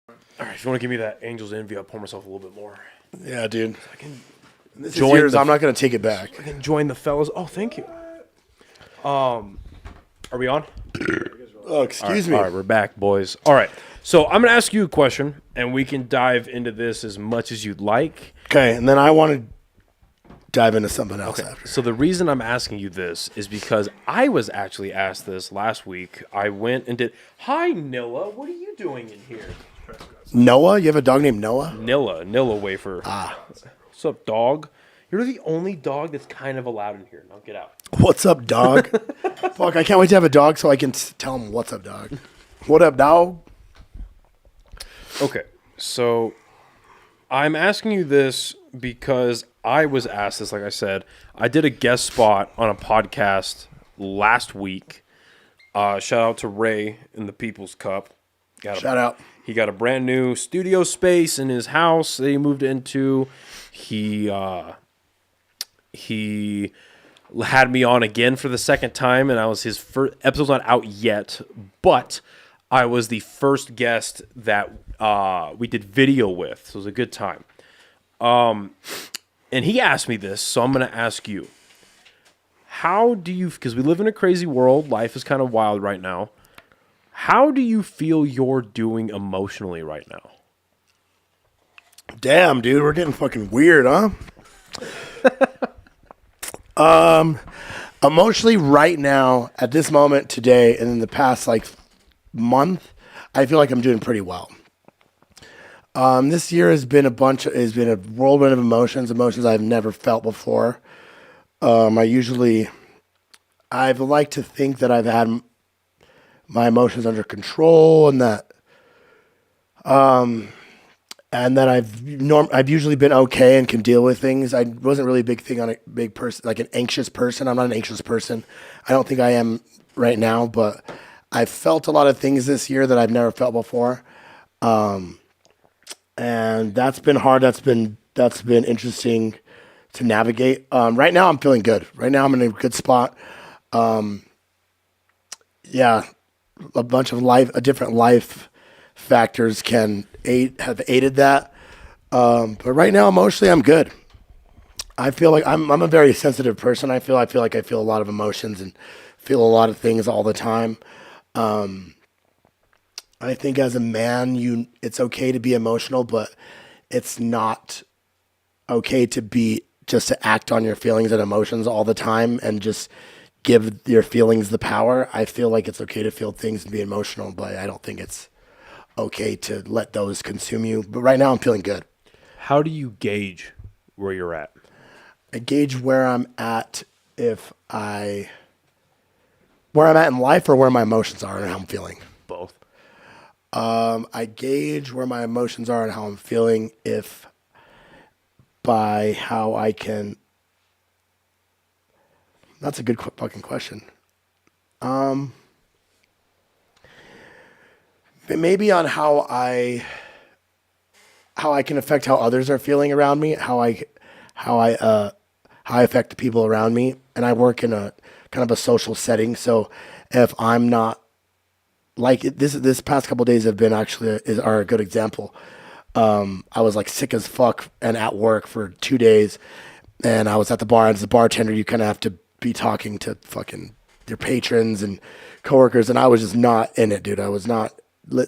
All right, if you want to give me that Angel's Envy, I'll pour myself a little bit more. Yeah, dude. This is join yours. the- I'm not going to take it back. I can join the fellas. Oh, thank you. Are we on? Oh, excuse me. All right, we're back, boys. All right, so I'm going to ask you a question, and we can dive into this as much as you'd like. Okay, and then I want to dive into something else after. So the reason I'm asking you this is because I was actually asked this last week. I went and did. Hi, Nilla. What are you doing in here? Noah? You have a dog named Noah? Nilla Wafer. What's up, dog? You're the only dog that's kind of allowed in here. Now get out. What's up, dog? Fuck, I can't wait to have a dog so I can tell him what's up, dog. What up, dog? Okay, so I'm asking you this because I was asked this, like I said. I did a guest spot on a podcast last week. Shout out to Ray in the People's Cup. Shout out. He got a brand new studio space in his house that he moved into. He had me on again for the second time, and I was his first. Episode's not out yet, but I was the first guest that we did video with, so it was a good time. And he asked me this, so I'm going to ask you. How do you, because we live in a crazy world, life is kind of wild right now. How do you feel you're doing emotionally right now? Damn, dude, we're getting fucking weird, huh? Emotionally right now, at this moment today, and in the past like month, I feel like I'm doing pretty well. This year has been a whirlwind of emotions I've never felt before. I've liked to think that I've had my emotions under control, and that I've usually been okay and can deal with things. I wasn't really a big person, like an anxious person. I'm not an anxious person. I don't think I am right now, but I've felt a lot of things this year that I've never felt before. And that's been hard. That's been interesting to navigate. Right now I'm feeling good. Right now I'm in a good spot. Yeah, different life factors have aided that. But right now, emotionally, I'm good. I feel like I'm a very sensitive person. I feel like I feel a lot of emotions and feel a lot of things all the time. I think as a man, it's okay to be emotional, but it's not okay to act on your feelings and emotions all the time and just give your feelings the power. I feel like it's okay to feel things and be emotional, but I don't think it's okay to let those consume you. But right now I'm feeling good. How do you gauge where you're at? I gauge where I'm at where I'm at in life, or where my emotions are and how I'm feeling. Both. I gauge where my emotions are and how I'm feeling by how I can. That's a good fucking question. Maybe on how I can affect how others are feeling around me, how I affect the people around me. And I work in a kind of a social setting, so if I'm not like this past couple of days have been are a good example. I was like sick as fuck and at work for 2 days, and I was at the bar. As a bartender, you kind of have to be talking to fucking your patrons and coworkers, and I was just not in it, dude. I was not.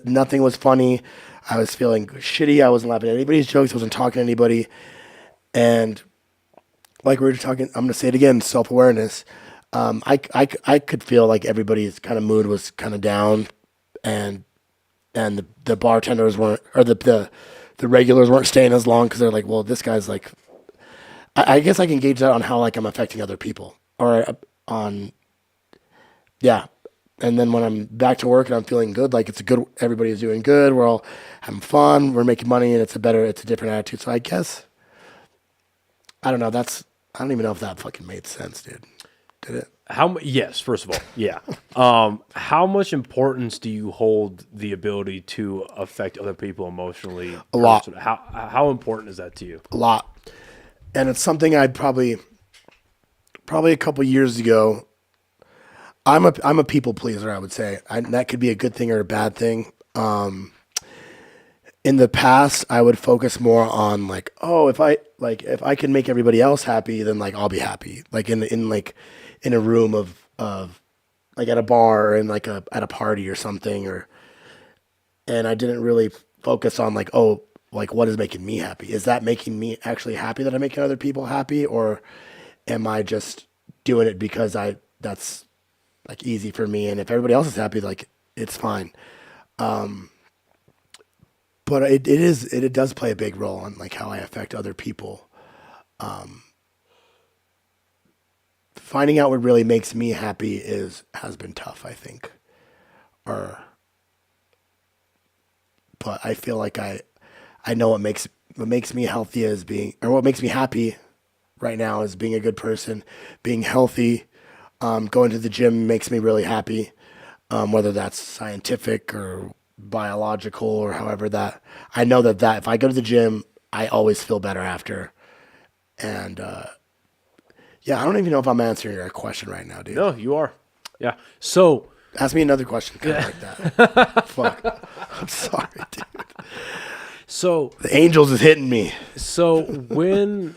Nothing was funny. I was feeling shitty. I wasn't laughing at anybody's jokes. I wasn't talking to anybody. And like we were talking, I'm gonna say it again. Self-awareness. I could feel like everybody's kind of mood was kind of down, and the bartenders weren't, or the regulars weren't staying as long because they're like, well, this guy's like. I guess I can gauge that on how like I'm affecting other people, or on. Yeah. And then when I'm back to work and I'm feeling good, like everybody's doing good. We're all having fun. We're making money, and it's a different attitude. So I guess, I don't know. I don't even know if that fucking made sense, dude. Did it? Yes, first of all, yeah. How much importance do you hold the ability to affect other people emotionally? A lot. How important is that to you? A lot. And it's something I'd probably a couple years ago. I'm a people pleaser, I would say. That could be a good thing or a bad thing. in the past, I would focus more on like, oh, if I can make everybody else happy, then like I'll be happy. Like in a room of like at a bar or in like at a party or something, and I didn't really focus on like, oh, like what is making me happy? Is that making me actually happy that I'm making other people happy, or am I just doing it because that's like easy for me, and if everybody else is happy, like it's fine. But it does play a big role on like how I affect other people. Finding out what really makes me happy has been tough, I think. But I feel like I know what makes me healthy is what makes me happy right now is being a good person, being healthy. Going to the gym makes me really happy, whether that's scientific or biological or however that. I know that if I go to the gym, I always feel better after. And yeah, I don't even know if I'm answering your question right now, dude. No, you are. Yeah. So ask me another question kind of like that. Fuck. I'm sorry, dude. So the Angels is hitting me. So when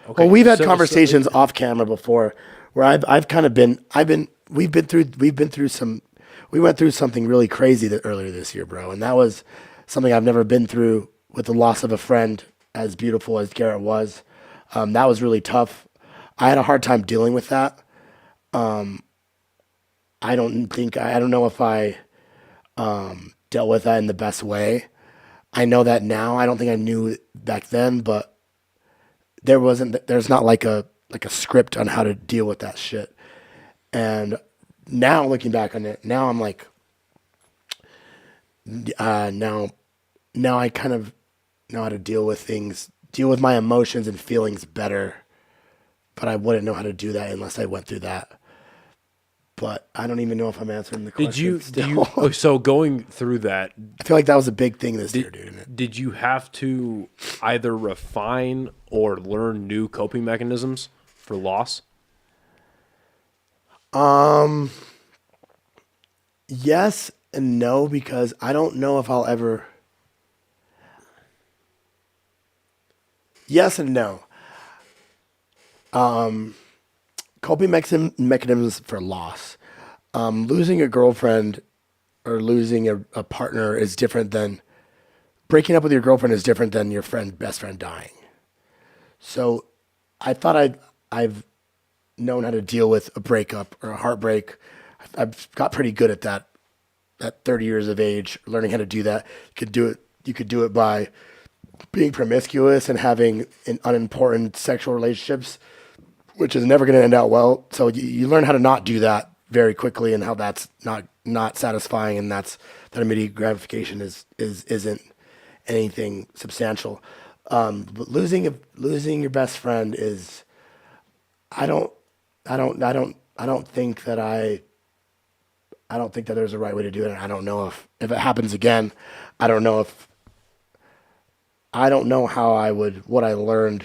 well, we've had conversations off camera before where we went through something really crazy earlier this year, bro. And that was something I've never been through with the loss of a friend as beautiful as Garrett was. That was really tough. I had a hard time dealing with that. I don't know if I dealt with that in the best way. I know that now. I don't think I knew back then, but there's not like a script on how to deal with that shit. And now looking back on it, now I'm like, now I kind of know how to deal with my emotions and feelings better, but I wouldn't know how to do that unless I went through that. But I don't even know if I'm answering the question. So going through that, I feel like that was a big thing this year, dude. Did you have to either refine or learn new coping mechanisms for loss? Yes and no, because I don't know if I'll ever. Yes and no. Coping mechanisms for loss. Losing a girlfriend or losing a partner is different than breaking up with your girlfriend is different than your best friend dying. So I thought I've known how to deal with a breakup or a heartbreak. I've got pretty good at that at 30 years of age, learning how to do that. You could do it by being promiscuous and having unimportant sexual relationships, which is never going to end out well. So you learn how to not do that very quickly, and how that's not satisfying, and that immediate gratification isn't anything substantial. But losing your best friend is, I don't think that there's a right way to do it. And I don't know if it happens again. I don't know what I learned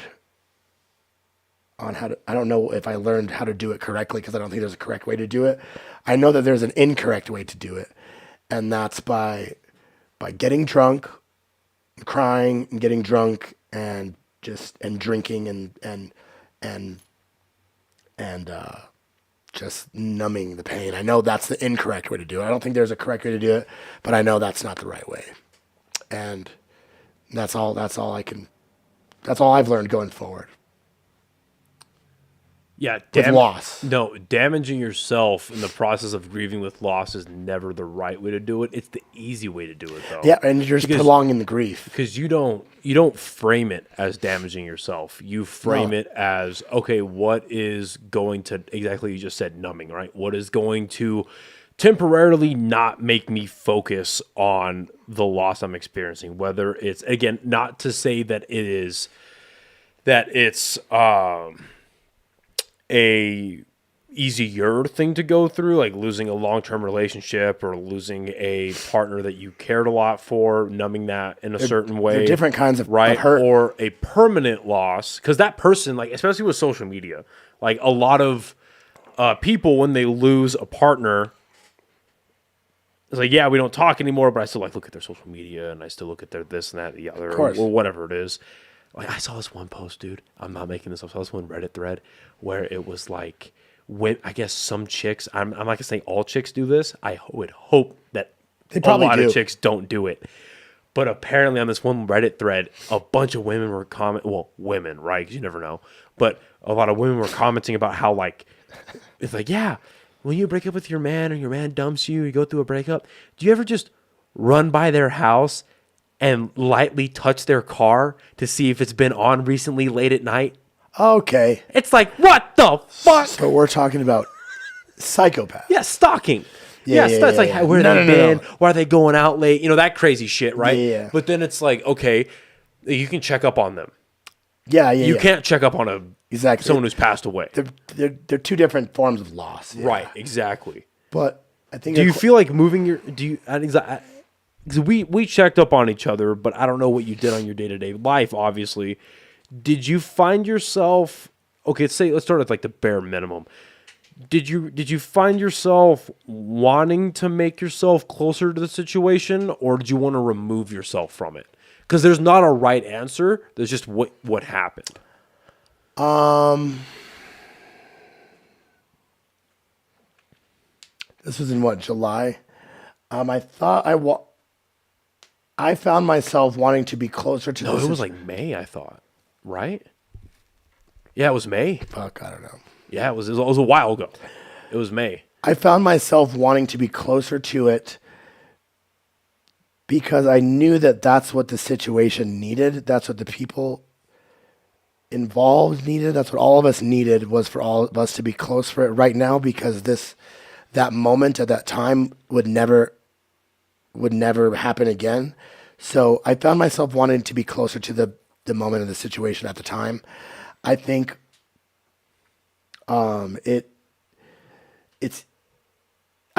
on how to. I don't know if I learned how to do it correctly, because I don't think there's a correct way to do it. I know that there's an incorrect way to do it, and that's by getting drunk, crying, and getting drunk, and drinking and just numbing the pain. I know that's the incorrect way to do it. I don't think there's a correct way to do it, but I know that's not the right way. And that's all I've learned going forward. Yeah, with loss. No, damaging yourself in the process of grieving with loss is never the right way to do it. It's the easy way to do it, though. Yeah, and you're just prolonging the grief. Because you don't frame it as damaging yourself. You frame it as, okay, what is going to, exactly you just said, numbing, right? What is going to temporarily not make me focus on the loss I'm experiencing? Whether it's, again, not to say that it's a easier thing to go through, like losing a long-term relationship or losing a partner that you cared a lot for, numbing that in a certain way. They're different kinds of right hurt. Or a permanent loss, because that person, like, especially with social media, like a lot of people, when they lose a partner, it's like, yeah, we don't talk anymore, but I still like look at their social media and I still look at their this and that, the other, or whatever it is. Like I saw this one post, dude. I'm not making this up. I saw this one Reddit thread where it was like, when I guess some chicks, I'm not gonna say all chicks do this. I would hope that They probably a lot do. of chicks don't do it. But apparently on this one Reddit thread, a bunch of women were women, right? 'Cause you never know. But a lot of women were commenting about how like, it's like, yeah, when you break up with your man or your man dumps you, you go through a breakup, do you ever just run by their house and lightly touch their car to see if it's been on recently late at night? Okay. It's like, what the fuck? So we're talking about psychopath. Yeah, stalking. Yeah, Yes, yeah, that's yeah, like, yeah. where No, they no, no, been? no. Why are they going out late? You know, that crazy shit, right? Yeah. But then it's like, okay, you can check up on them. Yeah. You can't check up on Exactly. someone who's passed away. They're two different forms of loss. Yeah. Right, exactly. But I think. Do you feel like moving your? Do you? Because we checked up on each other, but I don't know what you did on your day-to-day life. Obviously, did you find yourself? Okay, let's start at like the bare minimum. Did you find yourself wanting to make yourself closer to the situation, or did you want to remove yourself from it? Because there's not a right answer. There's just what happened. This was in what, July? I thought I found myself wanting to be closer to. No, it was like May, I thought. Right? Yeah, it was May. Fuck, I don't know. Yeah, it was a while ago. It was May. I found myself wanting to be closer to it because I knew that that's what the situation needed. That's what the people involved needed. That's what all of us needed, was for all of us to be close for it right now, because that moment at that time would never happen again. So I found myself wanting to be closer to the moment of the situation at the time. I think I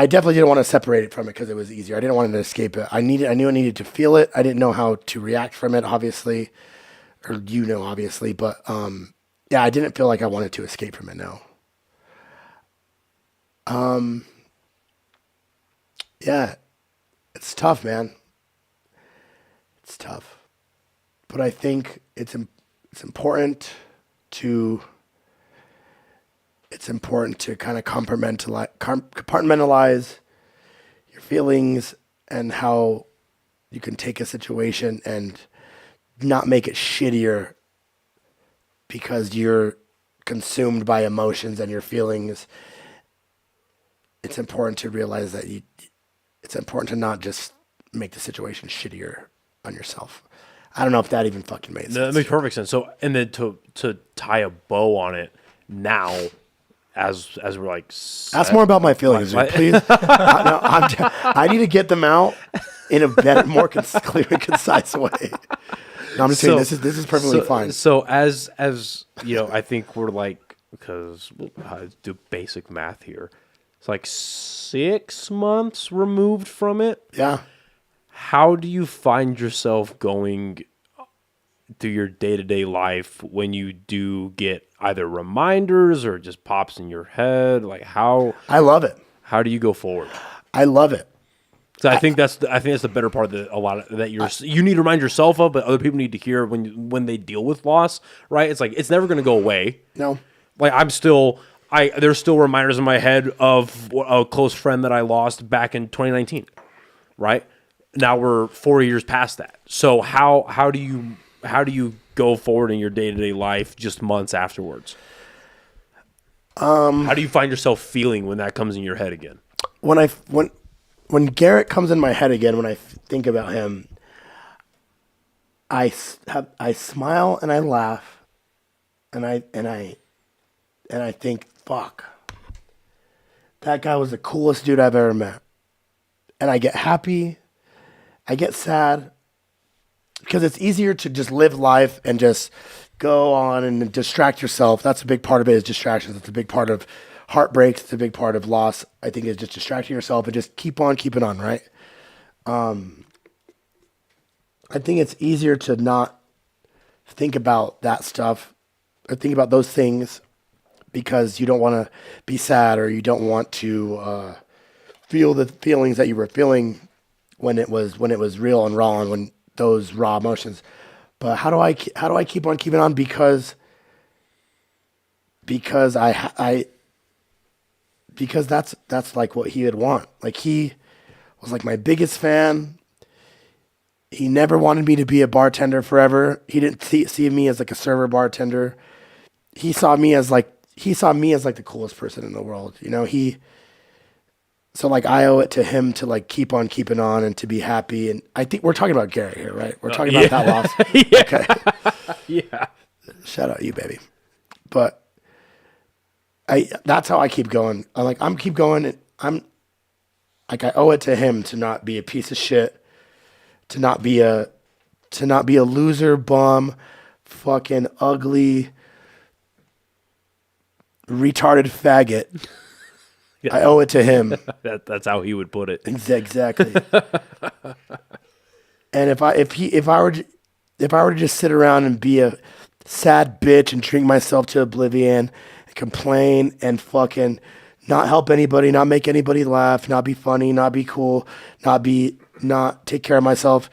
definitely didn't want to separate it from it because it was easier. I didn't want to escape it. I knew I needed to feel it. I didn't know how to react from it, obviously, or obviously. But yeah, I didn't feel like I wanted to escape from it. No. Yeah, it's tough, man. It's tough, but I think it's important to kind of compartmentalize your feelings and how you can take a situation and not make it shittier because you're consumed by emotions and your feelings. It's important to realize that it's important to not just make the situation shittier on yourself. I don't know if that even fucking made sense. That makes perfect sense. So, and then to tie a bow on it now, as we're like, that's more about my feelings, dude, please. I need to get them out in a better, more clear and concise way. No, I'm just saying this is perfectly fine. So as you know, I think we're like, because I do basic math here. It's like 6 months removed from it. Yeah. How do you find yourself going through your day-to-day life when you do get either reminders or just pops in your head? Like how? I love it. How do you go forward? I love it. So I think that's the better part that you need to remind yourself of, but other people need to hear when they deal with loss, right? It's like it's never going to go away. No. Like there's still reminders in my head of a close friend that I lost back in 2019, right? Now we're 4 years past that. So how do you go forward in your day-to-day life just months afterwards? How do you find yourself feeling when that comes in your head again? When Garrett comes in my head again, when I think about him, I smile and I laugh, and I think, fuck, that guy was the coolest dude I've ever met. And I get happy, I get sad, because it's easier to just live life and just go on and distract yourself. That's a big part of it, is distractions. It's a big part of heartbreaks. It's a big part of loss. I think is just distracting yourself and just keep on keeping on, right? I think it's easier to not think about that stuff or think about those things because you don't want to be sad or you don't want to feel the feelings that you were feeling when it was real and raw, and when those raw emotions. But how do I keep on keeping on? Because that's like what he would want. Like, he was like my biggest fan. He never wanted me to be a bartender forever. He didn't see me as like a server bartender. He saw me as like the coolest person in the world. So like I owe it to him to like keep on keeping on and to be happy. And I think we're talking about Garrett here, right? We're talking about that loss. Okay. Yeah. Shout out you, baby. But that's how I keep going. I'm keep going. And I owe it to him to not be a piece of shit, to not be a loser, bum, fucking ugly, retarded faggot. I owe it to him. That's how he would put it. Exactly. And if I were to just sit around and be a sad bitch and drink myself to oblivion and complain and fucking not help anybody, not make anybody laugh, not be funny, not be cool, not take care of myself,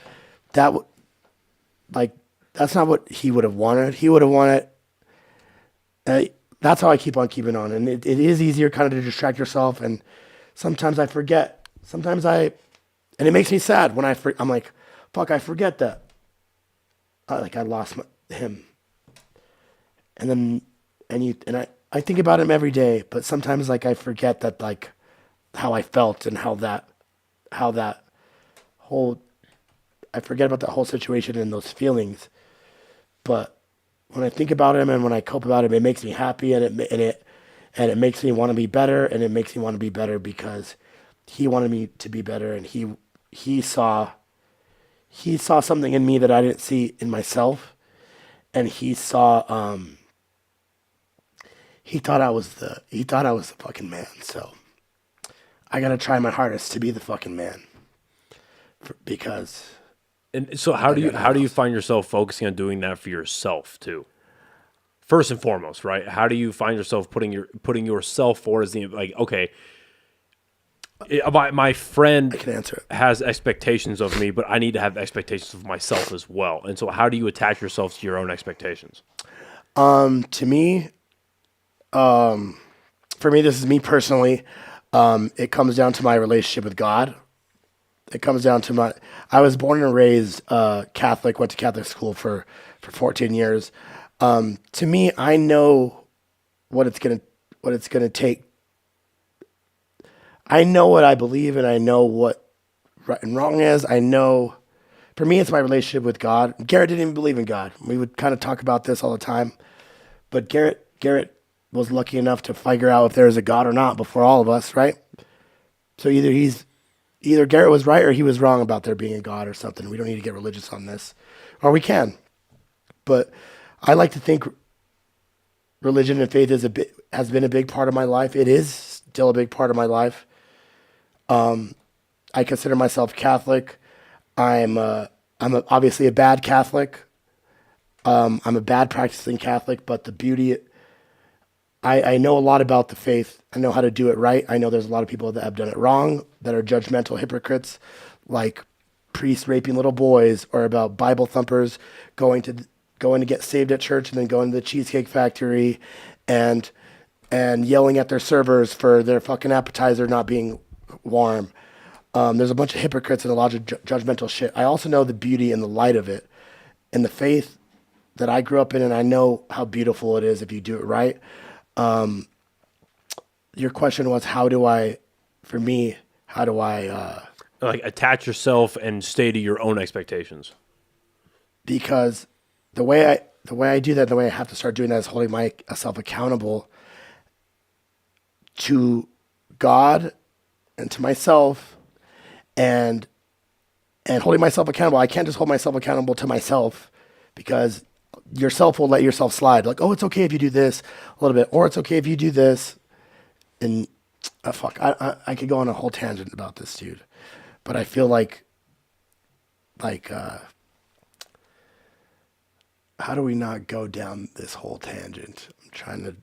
that's not what he would have wanted. He would have wanted. That's how I keep on keeping on. And it is easier kind of to distract yourself. And sometimes I forget. And it makes me sad when I'm like, fuck, I forget that. I lost him. And then, I think about him every day, but sometimes like I forget that, like, how I felt and I forget about that whole situation and those feelings. But when I think about him and when I cope about him, it makes me happy, and it makes me want to be better, and it makes me want to be better because he wanted me to be better, and he saw something in me that I didn't see in myself, and he thought I was the fucking man. So I gotta try my hardest to be the fucking man, because. And so how do you find yourself focusing on doing that for yourself too? First and foremost, right? How do you find yourself putting yourself forward as okay, my friend I can answer it. has expectations of me, but I need to have expectations of myself as well. And so how do you attach yourself to your own expectations? To me, for me, this is me personally. It comes down to my relationship with God. It comes down to I was born and raised Catholic, went to Catholic school for 14 years. To me, I know what it's gonna take. I know what I believe, and I know what right and wrong is. I know, for me, it's my relationship with God. Garrett didn't even believe in God. We would kind of talk about this all the time, but Garrett was lucky enough to figure out if there is a God or not before all of us, right? So either Garrett was right or he was wrong about there being a God or something. We don't need to get religious on this, or we can. But I like to think religion and faith has been a big part of my life. It is still a big part of my life. I consider myself Catholic. I'm obviously a bad Catholic. I'm a bad practicing Catholic, but the beauty, I know a lot about the faith. I know how to do it right. I know there's a lot of people that have done it wrong, that are judgmental hypocrites, like priests raping little boys, or about Bible thumpers going to get saved at church and then going to the Cheesecake Factory and yelling at their servers for their fucking appetizer not being warm. There's a bunch of hypocrites and a lot of judgmental shit. I also know the beauty and the light of it, and the faith that I grew up in, and I know how beautiful it is if you do it right. Your question was, how do I attach yourself and stay to your own expectations? Because the way I do that, the way I have to start doing that is holding myself accountable to God and to myself, and holding myself accountable. I can't just hold myself accountable to myself, because yourself will let yourself slide. Like, oh, it's okay if you do this a little bit, or it's okay if you do this. And I could go on a whole tangent about this, dude. But I feel like how do we not go down this whole tangent? I'm trying to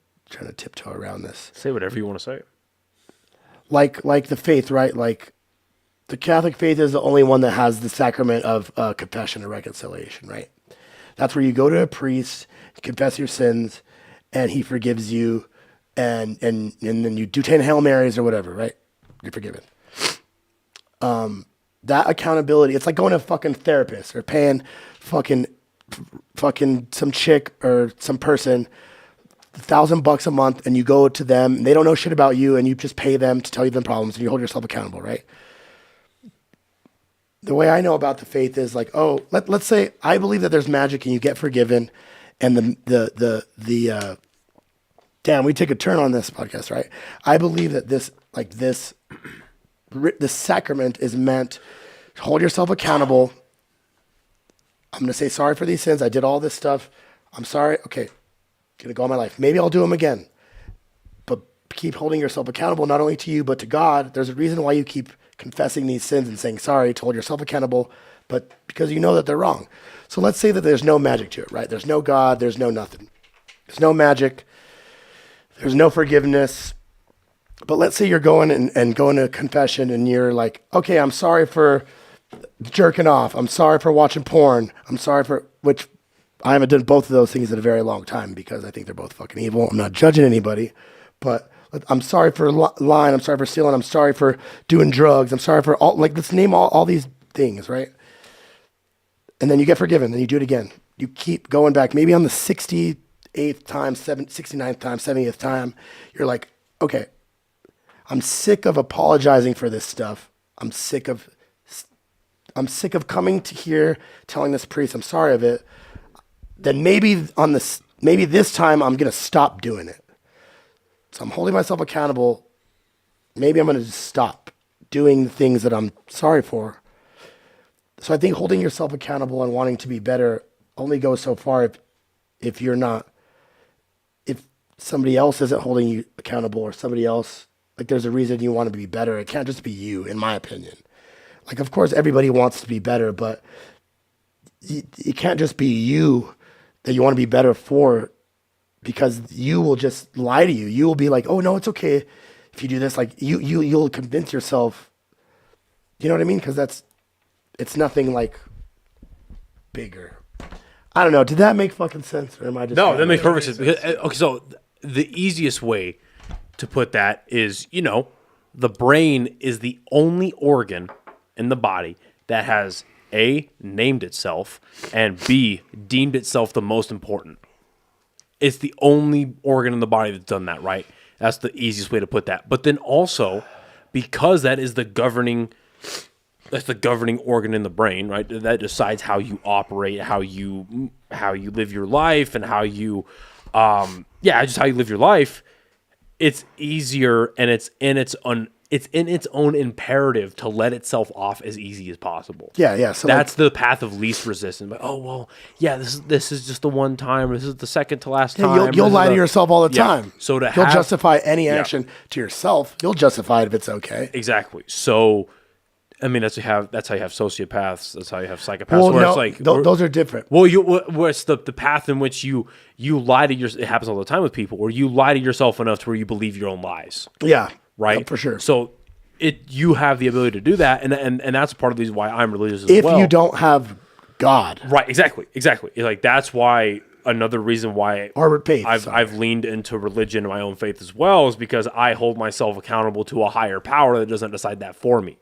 tiptoe around this. Say whatever you want to say. like the faith, right? Like the Catholic faith is the only one that has the sacrament of confession and reconciliation, right? That's where you go to a priest, confess your sins, and he forgives you, and then you do 10 Hail Marys or whatever, right? You're forgiven. That accountability, it's like going to a fucking therapist or paying fucking some chick or some person $1,000 a month, and you go to them and they don't know shit about you, and you just pay them to tell you the problems, and you hold yourself accountable, right? The way I know about the faith is like, oh, let's say I believe that there's magic and you get forgiven, and damn, we take a turn on this podcast, right? I believe that this sacrament is meant to hold yourself accountable. I'm going to say sorry for these sins. I did all this stuff. I'm sorry. Okay. Gonna go on my life. Maybe I'll do them again. But keep holding yourself accountable, not only to you, but to God. There's a reason why you keep confessing these sins and saying sorry to hold yourself accountable, but because you know that they're wrong. So let's say that there's no magic to it, right? There's no God. There's no nothing. There's no magic. There's no forgiveness. But let's say you're going and going to confession and you're like, okay, I'm sorry for jerking off. I'm sorry for watching porn. I'm sorry for, which I haven't done both of those things in a very long time because I think they're both fucking evil. I'm not judging anybody, but I'm sorry for lying. I'm sorry for stealing. I'm sorry for doing drugs. I'm sorry for all, like, let's name all these things, right? And then you get forgiven. Then you do it again. You keep going back. Maybe on the 68th time, 69th time, 70th time, you're like, okay, I'm sick of apologizing for this stuff. I'm sick of coming to here, telling this priest I'm sorry of it. Then maybe this time I'm gonna stop doing it. So I'm holding myself accountable. Maybe I'm gonna just stop doing the things that I'm sorry for. So I think holding yourself accountable and wanting to be better only goes so far if somebody else isn't holding you accountable, or somebody else, like, there's a reason you want to be better. It can't just be you, in my opinion. Like, of course, everybody wants to be better, but it can't just be you that you want to be better for, because you will just lie to you. You will be like, oh, no, it's okay if you do this. Like, you'll convince yourself, you know what I mean? Because it's nothing like bigger. I don't know. Did that make fucking sense? Or am I just No, that makes perfect sense. Because, okay, so the easiest way to put that is, the brain is the only organ in the body that has A, named itself, and B, deemed itself the most important. It's the only organ in the body that's done that, right? That's the easiest way to put that. But then also, because that is the governing organ in the brain, right? That decides how you operate, how you live your life, and how you, just how you live your life. It's easier, and it's in its own imperative to let itself off as easy as possible. Yeah. So that's the path of least resistance. But, oh well, yeah, this is just the one time. This is the second to last time. You'll lie to yourself all the time. So you'll justify any action to yourself. You'll justify it if it's okay. Exactly. So, I mean, that's how you have sociopaths. That's how you have psychopaths. Well, no, it's like those are different. Well, where it's the path in which you lie to yourself. It happens all the time with people, where you lie to yourself enough to where you believe your own lies. Yeah. Right? Yeah, for sure. So you have the ability to do that, and that's part of the reason why I'm religious as well. If you don't have God. Right, exactly. Like, that's why, another reason why I've leaned into religion and my own faith as well, is because I hold myself accountable to a higher power that doesn't decide that for me.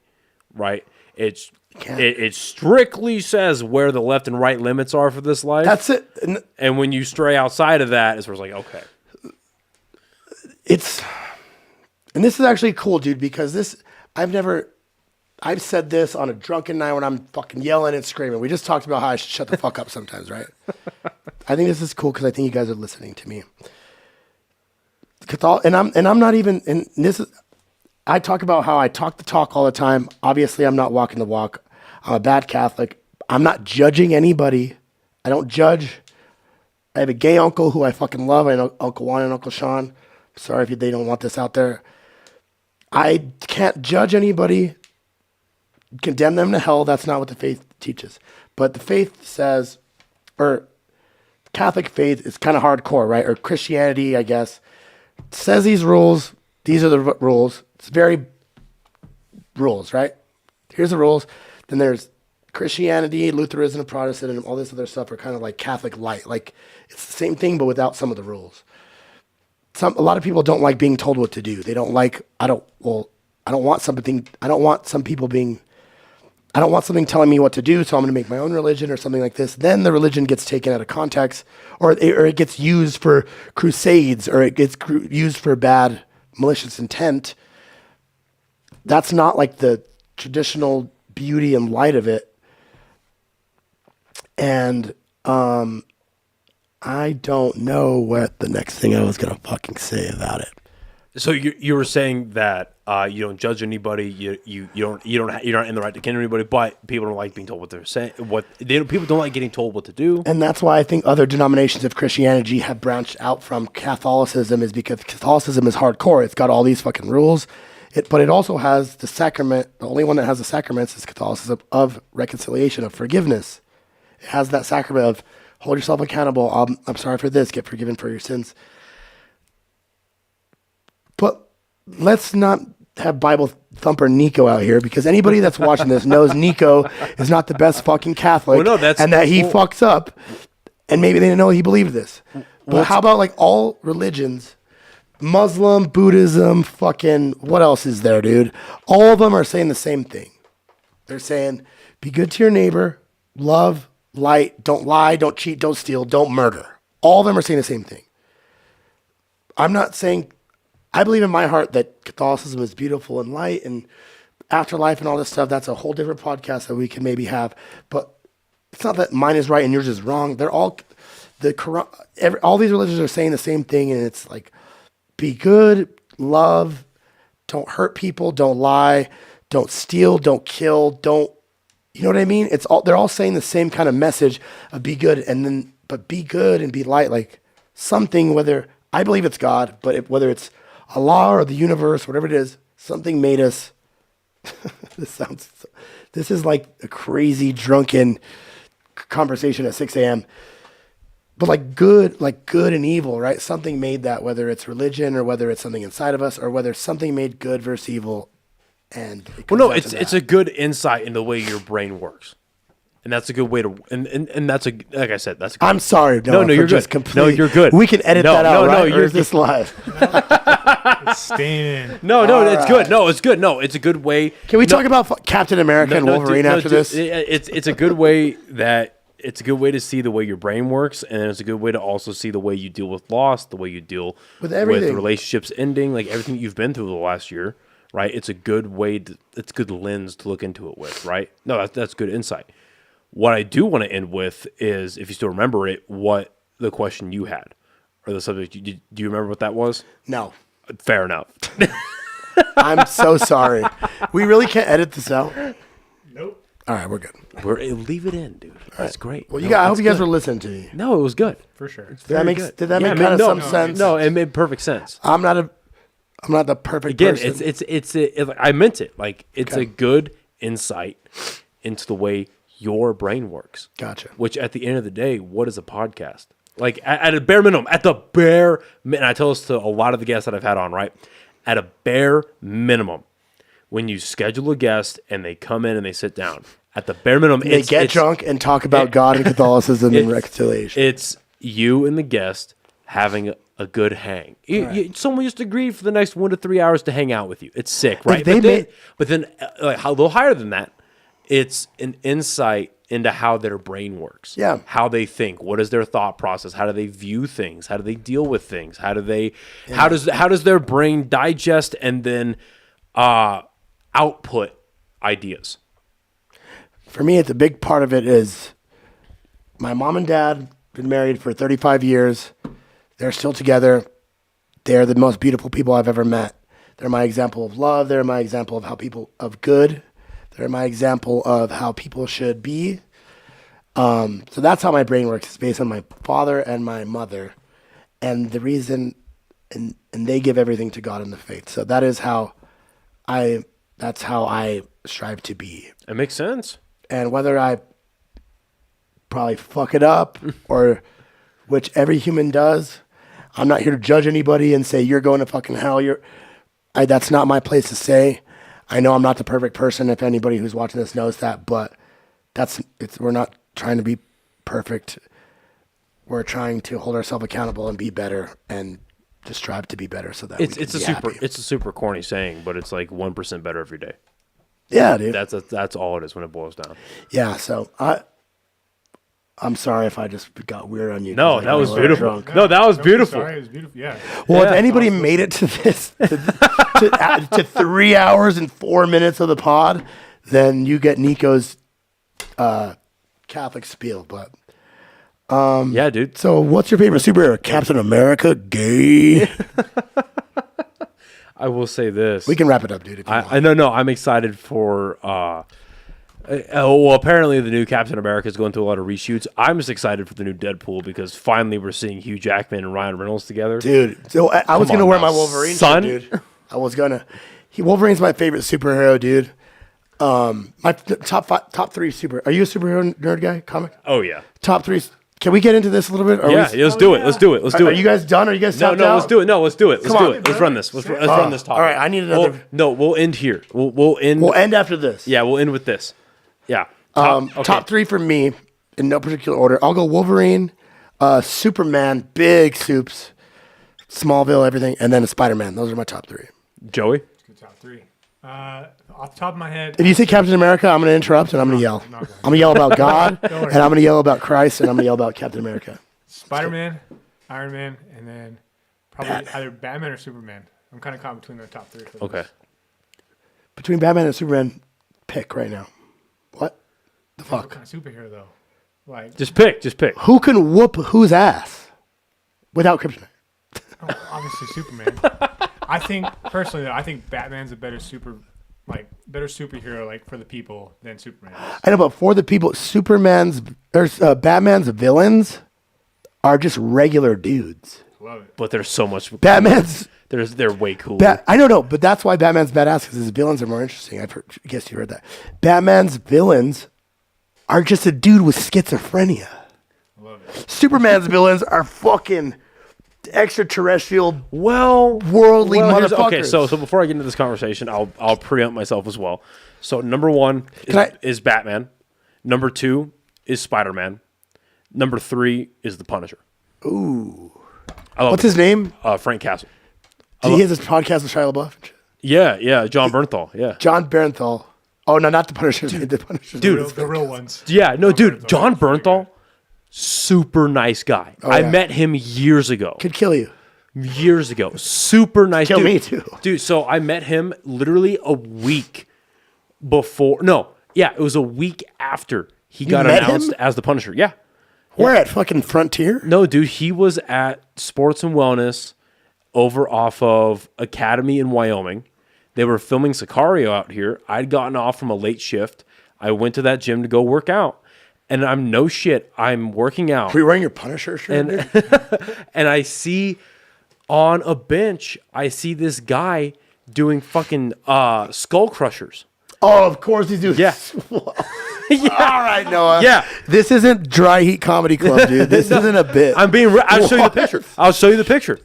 Right? It strictly says where the left and right limits are for this life. That's it. And when you stray outside of that, it's where it's like, okay. And this is actually cool, dude, because I've said this on a drunken night when I'm fucking yelling and screaming. We just talked about how I should shut the fuck up sometimes, right? I think this is cool because I think you guys are listening to me. I'm not even, and this is, I talk about how I talk the talk all the time. Obviously, I'm not walking the walk. I'm a bad Catholic. I'm not judging anybody. I don't judge. I have a gay uncle who I fucking love. I know Uncle Juan and Uncle Sean. Sorry if they don't want this out there. I can't judge anybody, condemn them to hell. That's not what the faith teaches. But the faith says, or Catholic faith is kind of hardcore, right? Or Christianity, I guess, says these rules. These are the rules. It's very rules, right? Here's the rules. Then there's Christianity, Lutheranism, Protestantism, all this other stuff are kind of like Catholic light. Like it's the same thing, but without some of the rules. A lot of people don't like being told what to do. They don't like, I don't want something telling me what to do, so I'm going to make my own religion or something like this. Then the religion gets taken out of context, or it gets used for crusades, or it gets used for bad, malicious intent. That's not like the traditional beauty and light of it. And I don't know what the next thing I was going to fucking say about it. So you were saying that you don't judge anybody, you're not in the right to kill anybody, but people don't like being told what they're saying. People don't like getting told what to do. And that's why I think other denominations of Christianity have branched out from Catholicism, is because Catholicism is hardcore. It's got all these fucking rules, but it also has the sacrament. The only one that has the sacraments is Catholicism, of reconciliation, of forgiveness. It has that sacrament of hold yourself accountable. I'm sorry for this. Get forgiven for your sins. But let's not have Bible thumper Nico out here, because anybody that's watching this knows Nico is not the best fucking Catholic, and that he fucks up, and maybe they didn't know he believed this. But how about like all religions, Muslim, Buddhism, fucking, what else is there, dude? All of them are saying the same thing. They're saying, be good to your neighbor, love, light, don't lie, don't cheat, don't steal, don't murder. All of them are saying the same thing. I'm not saying... I believe in my heart that Catholicism is beautiful and light and afterlife and all this stuff. That's a whole different podcast that we can maybe have. But it's not that mine is right and yours is wrong. They're all all these religions are saying the same thing, and it's like, be good, love, don't hurt people, don't lie, don't steal, don't kill, don't. You know what I mean? They're all saying the same kind of message of be good, but be good and be light, like something. Whether I believe it's God, but whether it's Allah or the universe, whatever it is, something made us. This is like a crazy drunken conversation at 6 a.m. But like good and evil, right? Something made that, whether it's religion or whether it's something inside of us, or whether something made good versus evil. And it's a good insight into the way your brain works. And that's a good way to, and that's like I said, that's a good. I'm sorry. No, you're good. No, you're good. We can edit that out, right? Or is this live? It's staying in. No, it's good. No, it's good. No, it's a good way. Can we talk about Captain America and Wolverine after this? It's a good way to see the way your brain works, and it's a good way to also see the way you deal with loss, the way you deal with everything, with relationships ending, like everything you've been through the last year, right? It's a good way. It's a good lens to look into it with, right? No, that's good insight. What I do want to end with is, if you still remember it, what the question you had, or the subject. Do you remember what that was? No. Fair enough. I'm so sorry. We really can't edit this out. Nope. All right, we're good. Leave it in, dude. That's great. Well, I hope you guys were listening to me. No, it was good. For sure. Did that make some sense? No, it made perfect sense. I'm not the perfect person. Again, I meant it. Like, it's a good insight into the way your brain works. Gotcha. Which at the end of the day, what is a podcast? Like at a bare minimum, and I tell this to a lot of the guests that I've had on, right? At a bare minimum, when you schedule a guest and they come in and they sit down, at the bare minimum, they get drunk and talk about God and Catholicism and reconciliation. It's you and the guest having a good hang. Someone just agreed for the next 1 to 3 hours to hang out with you. It's sick, right? But then, like, a little higher than that, it's an insight into how their brain works. Yeah. How they think. What is their thought process? How do they view things? How do they deal with things? How does their brain digest and then output ideas? For me, it's a big part of it is my mom and dad been married for 35 years. They're still together. They're the most beautiful people I've ever met. They're my example of love. They're my example of good. They're my example of how people should be. So that's how my brain works. It's based on my father and my mother. And the reason, and they give everything to God in the faith. So that's how I strive to be. It makes sense. And whether I probably fuck it up, or which every human does, I'm not here to judge anybody and say, you're going to fucking hell. That's not my place to say. I know I'm not the perfect person. If anybody who's watching this knows that, but we're not trying to be perfect. We're trying to hold ourselves accountable and be better and just strive to be better so that It's a super corny saying, but it's like 1% better every day. Yeah, dude. That's all it is when it boils down. Yeah, so I'm sorry if I just got weird on you. No, that was beautiful. Drunk. No, that was Don't be beautiful. Sorry, it was beautiful. Yeah. Well, Yeah. if anybody made it to this, to 3 hours and 4 minutes of the pod, then you get Nico's Catholic spiel. But Yeah, dude. so, what's your favorite superhero? Captain America? Gay? I will say this. We can wrap it up, dude. If you want. I no, I'm excited for. Well, apparently the new Captain America is going through a lot of reshoots. I'm just excited for the new Deadpool because finally we're seeing Hugh Jackman and Ryan Reynolds together. Dude, so I was Come gonna on wear now, my Wolverine son. shirt, dude. I was gonna. Wolverine's my favorite superhero, dude. My top three super. Are you a superhero nerd guy? Comic Oh yeah, top three. Can we get into this a little bit? yeah. Let's do it. Let's do it. Let's do Are it. you guys done? Are you guys No, tapped no. out? Let's do it. No, let's do it. Let's Come do on. it. Let's run this. Let's run this topic. all right, I need another. We'll end here. We'll end. We'll end after this. Yeah, we'll end with this. Yeah. Okay. Top three for me in no particular order. I'll go Wolverine, Superman, big soups, Smallville, everything, and then a Spider-Man. Those are my top three. Joey. Good top three. Off the top of my head, If you say Captain America, I'm going to interrupt and I'm going to yell. not gonna. I'm going to yell about God, and worry. I'm going to yell about Christ, and I'm going to yell about Captain America. Spider-Man, Iron Man, and then probably either Batman or Superman. I'm kind of caught between the top three. For Okay. this. Between Batman and Superman, pick right now. What the What fuck? kind of superhero though? Like, Just pick. Who can whoop whose ass without kryptonite? obviously Superman. I think personally though, I think Batman's a better superhero like for the people than Superman is. I know, but for the people, Batman's villains are just regular dudes. Love it. But there's so much. Batman's They're way cooler. I don't know, but that's why Batman's badass because his villains are more interesting. I guess you heard that. Batman's villains are just a dude with schizophrenia. Love it. Superman's villains are fucking extraterrestrial, worldly here's- motherfuckers. Okay, so before I get into this conversation, I'll preempt myself as well. So number one is Batman. Number two is Spider-Man. Number three is the Punisher. Ooh, I love what's his name? Frank Castle. He has this podcast with Shia LaBeouf. Yeah, John Bernthal. Yeah, John Bernthal. Oh no, not the Punisher. The Punisher. Dude. The real ones. yeah. No, dude, Bernthal. John Bernthal, super nice guy. I yeah. met him years ago. Could kill you. Super nice. Kill dude. me too. Dude. So I met him literally a week before. No, yeah, it was a week after he got met announced him? as the Punisher. Yeah. Where at fucking Frontier? No, dude, he was at Sports and Wellness over off of Academy in Wyoming. They were filming Sicario out here. I'd gotten off from a late shift. I went to that gym to go work out. And I'm no shit. I'm working out. Were you wearing your Punisher shirt? And dude? and I see on a bench, I see this guy doing fucking skull crushers. Oh, of course he's doing. Yeah. All right, Noah. Yeah. This isn't Dry Heat Comedy Club, dude. This isn't a bit. I'll show you the picture. I'll show you the picture.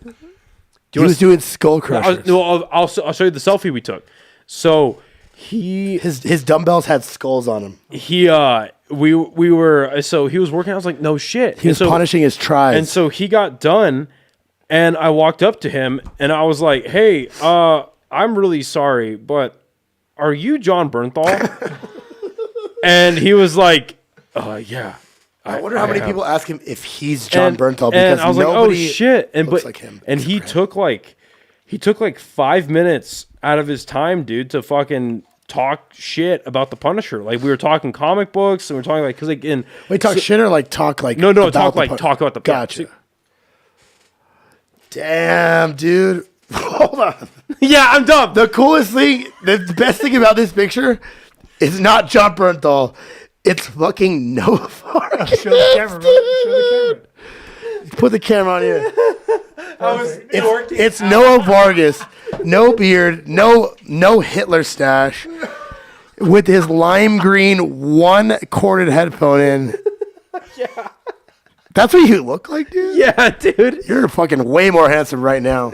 He was doing skull crushers. I'll show you the selfie we took. So His dumbbells had skulls on them. he was working. I was like, no shit. He was punishing his tries. And so he got done, and I walked up to him, and I was like, hey, I'm really sorry, but are you John Bernthal? And he was like, yeah. I wonder how many am. people ask him if he's John Bernthal because and I was like, oh nobody shit. And looks but like him. and he took like 5 minutes out of his time, dude, to fucking talk shit about the Punisher. Like we were talking comic books and we are talking like, cause like in Wait, talk shit or like talk like no, about talk the like talk about the Gotcha. Damn, dude. Hold on. Yeah, I'm dumb. The coolest thing, the best thing about this picture is not John Bernthal. It's fucking Noah Vargas. Show the camera, bro. Show the camera. Put the camera on here. It's It's Noah Vargas. No beard, no Hitler stash. With his lime green one corded headphone in. Yeah. That's what you look like, dude? Yeah, dude. You're fucking way more handsome right now.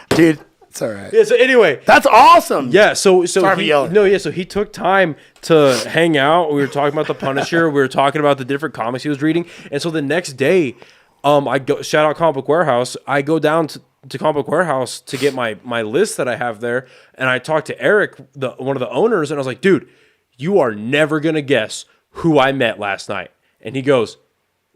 Dude, It's all right. Yeah. So anyway, That's awesome. yeah. So Sorry for he, yelling. no, yeah. So he took time to hang out. We were talking about the Punisher. We were talking about the different comics he was reading. And so the next day, I go shout out Comic Book Warehouse. I go down to Comic Book Warehouse to get my list that I have there, and I talked to Eric, one of the owners, and I was like, dude, you are never gonna guess who I met last night. And he goes,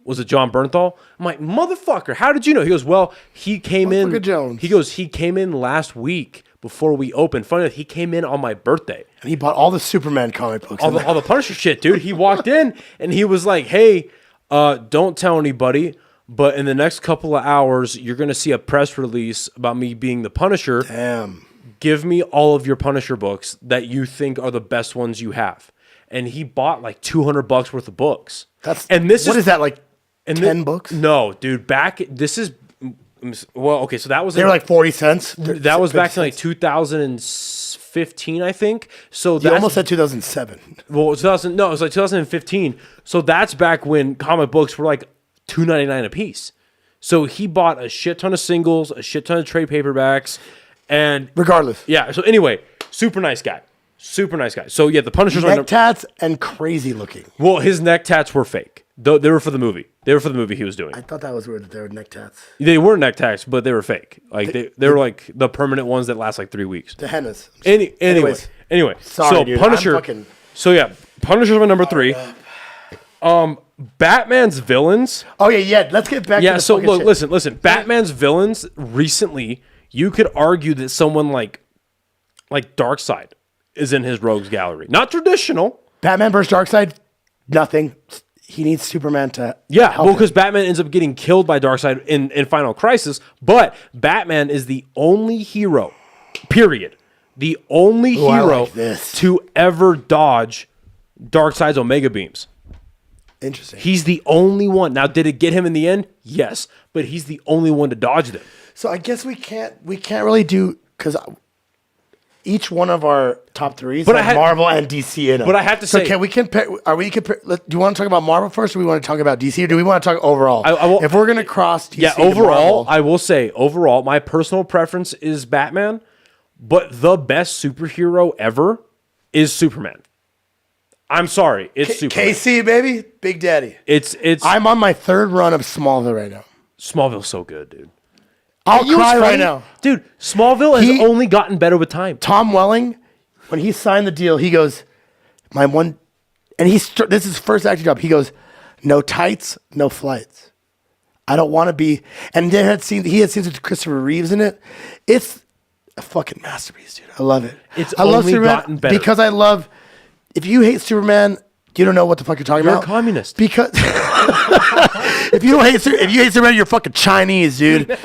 was it John Bernthal? I'm like, motherfucker, how did you know? He goes, well, he came in. Jones. He goes, he came in last week before we opened. Funny enough, he came in on my birthday. And he bought all the Superman comic books. All the Punisher shit, dude. He walked in and he was like, hey, don't tell anybody, but in the next couple of hours, you're going to see a press release about me being the Punisher. Damn. Give me all of your Punisher books that you think are the best ones you have. And he bought like $200 worth of books. That's and this what is that like? and 10 books? No, dude. This is well, okay. So that was They were like 40 cents. that was back in like 2015, I think. So You that's almost said 2007. well, 2000. No, it was like 2015. So that's back when comic books were like $2.99 a piece. So he bought a shit ton of singles, a shit ton of trade paperbacks, and Regardless. yeah. So anyway, super nice guy. Super nice guy. So yeah, the Punishers are Neck tats and crazy looking. well, his neck tats were fake. They were for the movie. They were for the movie he was doing. I thought that was weird that they were neck tats. They weren't neck tats, but they were fake. Like they were like the permanent ones that last like 3 weeks. The hennas. Anyway. Sorry, So dude. Punisher. I'm fucking- So yeah, Punisher's my number 3. Batman's villains. Oh yeah. Let's get back. Yeah. to the So fucking look, shit. listen. Batman's villains recently, you could argue that someone like Darkseid is in his rogues gallery. Not traditional. Batman vs Darkseid. Nothing. He needs Superman to. Yeah, help well, him. because Batman ends up getting killed by Darkseid in Final Crisis, but Batman is the only hero, period. The only Ooh, I hero like this. to ever dodge Darkseid's Omega beams. Interesting. He's the only one. Now, did it get him in the end? Yes, but he's the only one to dodge them. So I guess we can't really do because each one of our top threes But have I had- Marvel and DC in them. but I have to so say- can we compare? Are we compare? Do you want to talk about Marvel first, or do we want to talk about DC, or do we want to talk overall? I will- if we're gonna cross DC, Yeah, to overall, Marvel, I will say, overall, my personal preference is Batman, but the best superhero ever is Superman. I'm sorry, it's Superman. KC baby, Big Daddy. It's I'm on my third run of Smallville right now. Smallville's so good, dude. I'll You know what's cry right funny? now. Dude, Smallville has He- only gotten better with time. Tom Welling, when he signed the deal, he goes, "My one," and this is his first acting job. He goes, "No tights, no flights. I don't want to be." And he had scenes with Christopher Reeves in it. It's a fucking masterpiece, dude. I love it. It's I love only Superman gotten better. because I love. If you hate Superman, you don't know what the fuck you're talking You're about. a communist. Because if you hate Superman, you're fucking Chinese, dude.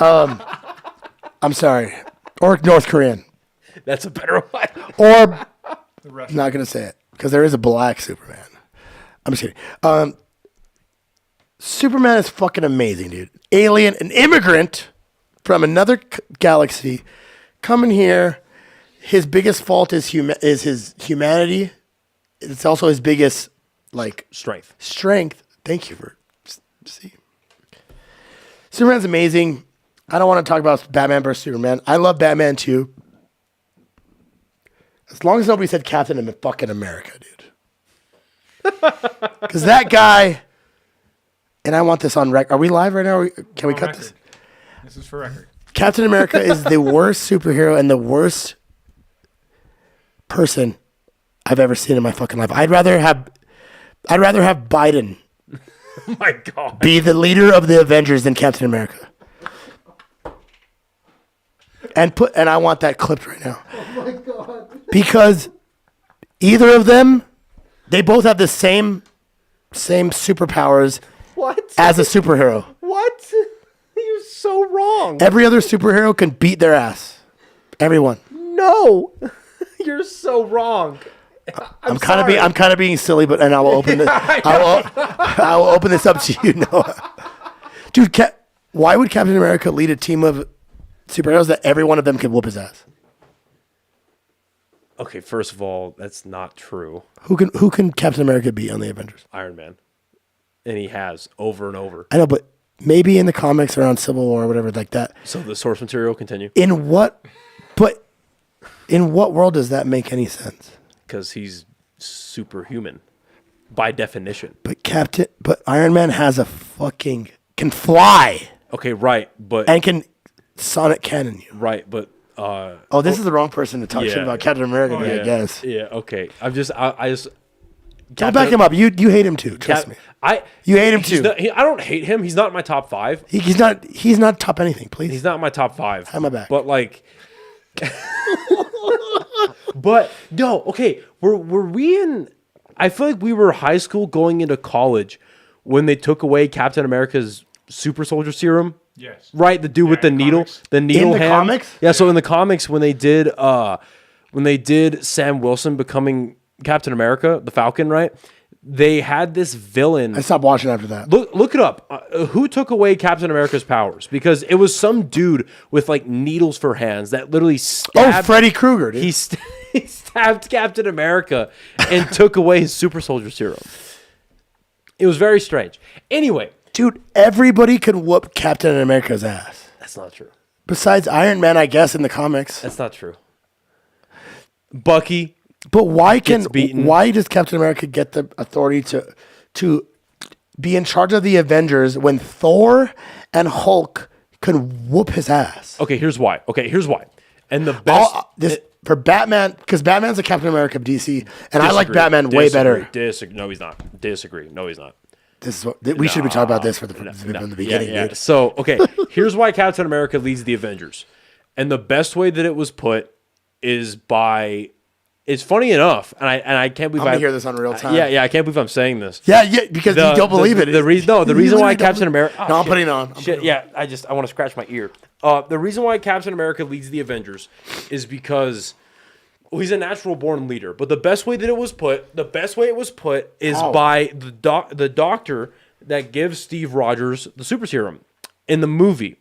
I'm sorry, or North Korean. That's a better one. Or I'm not gonna say it because there is a black Superman. I'm just kidding. Superman is fucking amazing, dude. Alien, an immigrant from another galaxy, coming here. His biggest fault is his humanity. It's also his biggest strength. Thank you for see. Superman's amazing. I don't want to talk about Batman versus Superman. I love Batman too. As long as nobody said Captain fucking America, dude. Because that guy, and I want this on record. Are we live right now? Can we cut this? This is for record. Captain America is the worst superhero and the worst person I've ever seen in my fucking life. I'd rather have Biden Oh my God. be the leader of the Avengers than Captain America. And I want that clipped right now. Oh my God. Because either of them, they both have the same superpowers What? as a superhero. What? You're so wrong. Every other superhero can beat their ass. Everyone. No. You're so wrong. I'm kind of being silly, but I will open this. I will open this up to you, Noah. Dude, why would Captain America lead a team of superheroes that every one of them can whoop his ass? Okay, first of all, that's not true. Who can Captain America beat on the Avengers? Iron Man. And he has over and over. I know, but maybe in the comics around Civil War or whatever like that. So the source material continue In what world does that make any sense? because he's superhuman by definition. But Iron Man can fly Okay, right, but and can sonic cannon you. right, but Oh, this is the wrong person to talk shit yeah. about Captain America, Oh, I yeah. guess. yeah, okay. I just Don't back him up. You hate him too. Trust me. You hate him too. I don't hate him. He's not in my top 5. He's not top anything. Please. He's not in my top 5. Have my back. But like, but no, okay. Were we in? I feel like we were high school going into college when they took away Captain America's super soldier serum. Yes. Right, the dude with the in needle, comics. the needle In the hand. comics? Yeah, so in the comics when they did Sam Wilson becoming Captain America, the Falcon, right? They had this villain. I stopped watching after that. Look it up. Who took away Captain America's powers? Because it was some dude with like needles for hands that literally stabbed. Freddy Krueger, dude. He stabbed Captain America and took away his super soldier serum. It was very strange. Anyway, Dude, everybody can whoop Captain America's ass. that's not true. Besides Iron Man, I guess, in the comics. That's not true. Bucky. But why beaten. why does Captain America get the authority to be in charge of the Avengers when Thor and Hulk can whoop his ass? Okay, here's why. And the best. For Batman, because Batman's the Captain America of DC, and I like Batman way better. No, he's not. No, he's not. This is what we should be talking about this from the beginning, dude. So, okay, here's why Captain America leads the Avengers. And the best way that it was put is by. It's funny enough, and I can't believe I'm gonna hear this on real time. Yeah, I can't believe I'm saying this. Yeah, because you don't believe it. The reason why literally Captain don't- America. No, I'm putting it on. I want to scratch my ear. The reason why Captain America leads the Avengers is because he's a natural born leader. But the best way it was put is by the doctor that gives Steve Rogers the super serum in the movie.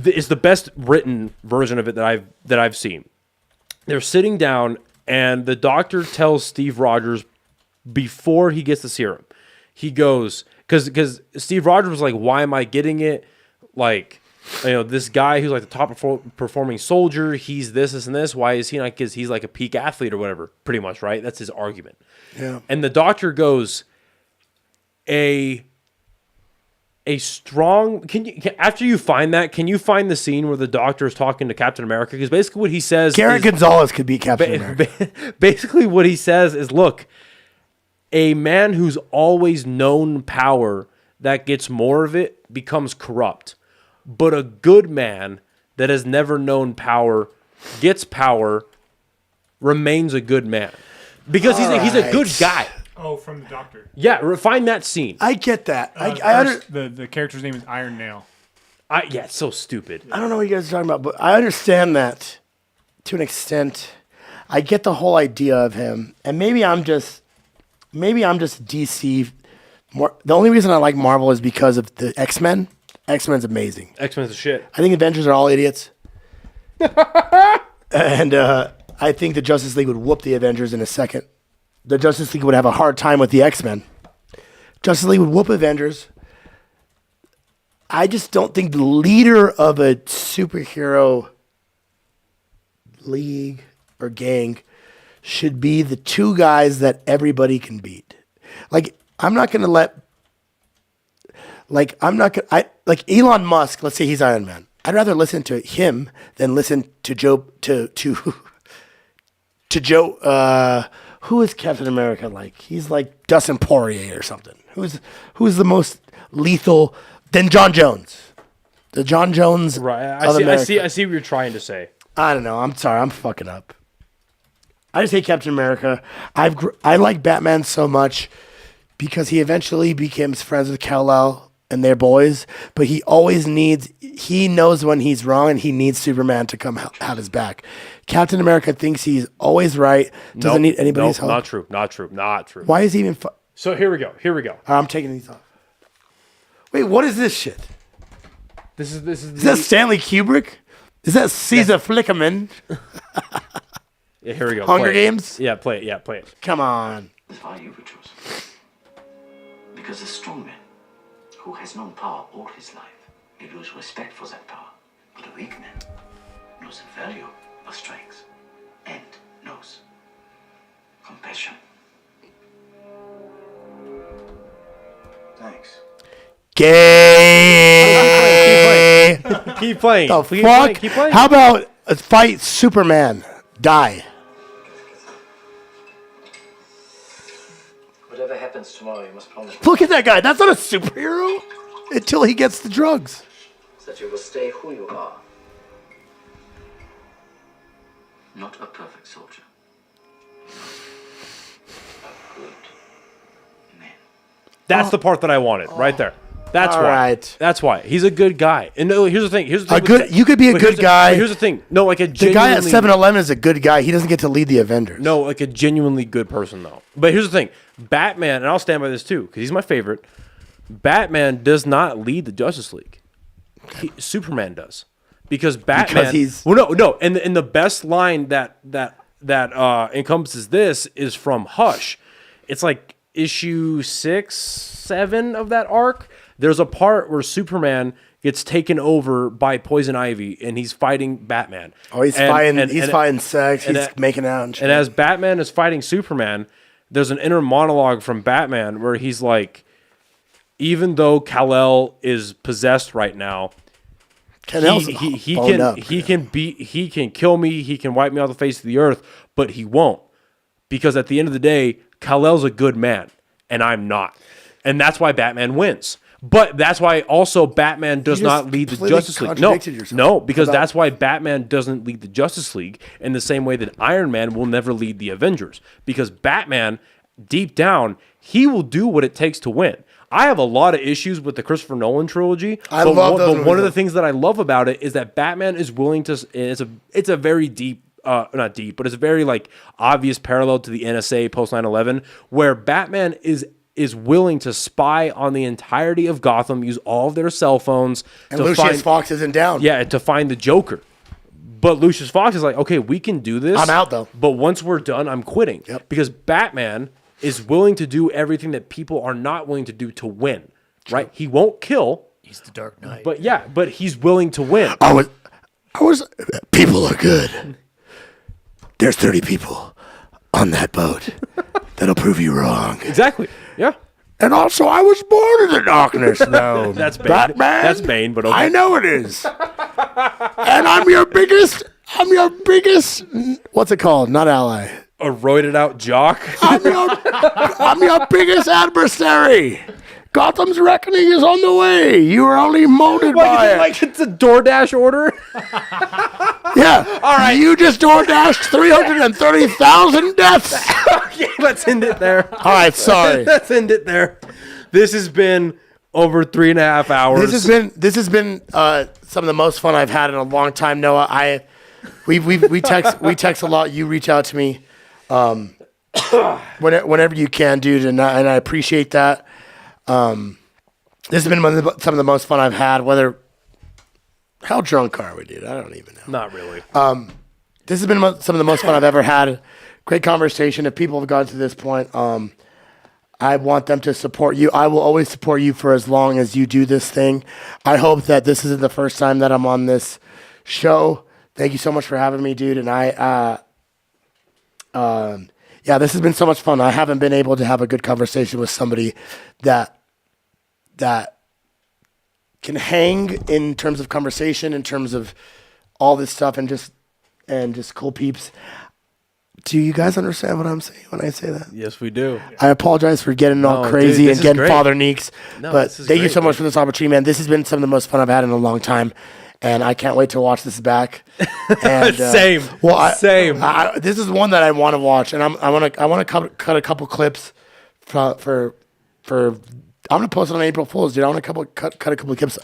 It's the best written version of it that I've seen. They're sitting down, and the doctor tells Steve Rogers before he gets the serum. He goes, because Steve Rogers was like, why am I getting it? Like, this guy who's like the top performing soldier, he's this, and this. Why is he not? Because he's like a peak athlete or whatever, pretty much, right? That's his argument. Yeah. And the doctor goes, a strong. After you find that, can you find the scene where the doctor is talking to Captain America? Because basically what he says, Garrett Gonzalez could beat Captain America. Basically what he says is, look, a man who's always known power that gets more of it becomes corrupt, but a good man that has never known power gets power, remains a good man because he's a good guy. Oh, from the doctor. Yeah, find that scene. I get that. The character's name is Iron Nail. It's so stupid. I don't know what you guys are talking about, but I understand that to an extent. I get the whole idea of him, and maybe I'm just DC. The only reason I like Marvel is because of the X-Men. X-Men's amazing. X-Men's the shit. I think Avengers are all idiots, and I think the Justice League would whoop the Avengers in a second. The Justice League would have a hard time with the X-Men. Justice League would whoop Avengers. I just don't think the leader of a superhero league or gang should be the two guys that everybody can beat. Like, I'm not going to let... Like, Elon Musk, let's say he's Iron Man. I'd rather listen to him than listen to Joe... To Joe... who is Captain America like? He's like Dustin Poirier or something. Who's the most lethal than John Jones? The John Jones Right. of America. I see what you're trying to say. I don't know. I'm sorry. I'm fucking up. I just hate Captain America. I like Batman so much because he eventually becomes friends with Kal-El and their boys, but he knows when he's wrong and he needs Superman to come have his back. Captain America thinks he's always right, doesn't need anybody's help. Not true. Why is he even... So here we go. I'm taking these off. Wait, what is this shit? This is Is that Stanley Kubrick? Is that Caesar Flickerman? Yeah, here we go. Hunger Play it. Games? Yeah, play it. Come on. That's why you were chosen. Because as strong men who has known power all his life may lose respect for that power. But a weak man knows the value of strength and knows compassion. Thanks. Gay. Keep playing. The Keep fuck? playing. Keep playing. How about fight Superman? Die. Whatever happens tomorrow, you must promise Look at that guy. That's not a superhero until he gets the drugs. that you will stay who you are. Not a perfect soldier. A good man. That's the part that I wanted right there. That's All why. right. That's why. He's a good guy. And no, here's the thing. Here's the thing. You could be a but good guy. Here's the thing. No, like a The guy at genuinely 7-Eleven is a good guy. He doesn't get to lead the Avengers. No, like a genuinely good person though. But here's the thing. Batman, and I'll stand by this too, because he's my favorite. Batman does not lead the Justice League. Superman does. Because Batman Because he's- Well no. And the best line that encompasses this is from Hush. It's like issue 6, 7 of that arc. There's a part where Superman gets taken over by Poison Ivy and he's fighting Batman. Oh, he's fighting sex. He's making out and shit. And as Batman is fighting Superman, there's an inner monologue from Batman where he's like, even though Kal-El is possessed right now, Kal-El's he boned can up, he can kill me, he can wipe me off the face of the earth, but he won't. Because at the end of the day, Kal-El's a good man, and I'm not. And that's why Batman wins. But that's why also Batman does not lead the completely Justice League. contradicted yourself. No, because About- that's why Batman doesn't lead the Justice League in the same way that Iron Man will never lead the Avengers. Because Batman, deep down, he will do what it takes to win. I have a lot of issues with the Christopher Nolan trilogy. I love those but one of the movies. things that I love about it is that Batman is willing to. It's a very deep. Not deep, but it's a very like obvious parallel to the NSA post 9/11, where Batman is willing to spy on the entirety of Gotham, use all of their cell phones and to Lucius find, Fox isn't down. yeah, to find the Joker. But Lucius Fox is like, okay, we can do this. I'm out, though. But once we're done, I'm quitting. Yep. Because Batman is willing to do everything that people are not willing to do to win. Right? He won't kill. He's the Dark Knight. But he's willing to win. I was. People are good. There's 30 people on that boat. That'll prove you wrong. Exactly. Yeah. And also, I was born in the darkness. No, That's Bane. Batman. That's Bane, but okay. I know it is. And I'm your biggest. What's it called? Not ally. A roided out jock. I'm your biggest adversary. Gotham's reckoning is on the way. You are only molded by it. Like it's a DoorDash order. Yeah. All right. You just door dashed 330,000 deaths. Okay, let's end it there. All right. Sorry. Let's end it there. This has been over 3.5 hours. This has been some of the most fun I've had in a long time, Noah. We text a lot. You reach out to me whenever you can, dude, and I appreciate that. This has been some of the most fun I've had. How drunk are we, dude? I don't even know. Not really. This has been some of the most fun I've ever had. Great conversation. If people have gotten to this point, I want them to support you. I will always support you for as long as you do this thing. I hope that this isn't the first time that I'm on this show. Thank you so much for having me, dude. And yeah, this has been so much fun. I haven't been able to have a good conversation with somebody that can hang in terms of conversation, in terms of all this stuff, and just cool peeps. Do you guys understand what I'm saying when I say that? Yes, we do. I apologize for getting all No, crazy dude, and this is getting great. Father Neeks, No, but this is thank you great, so much dude. for this opportunity, man. This has been some of the most fun I've had in a long time, and I can't wait to watch this back. And, Same. Same. This is one that I want to watch, and I want to cut a couple clips for. I'm gonna post it on April Fools, dude. I want to cut a couple of clips.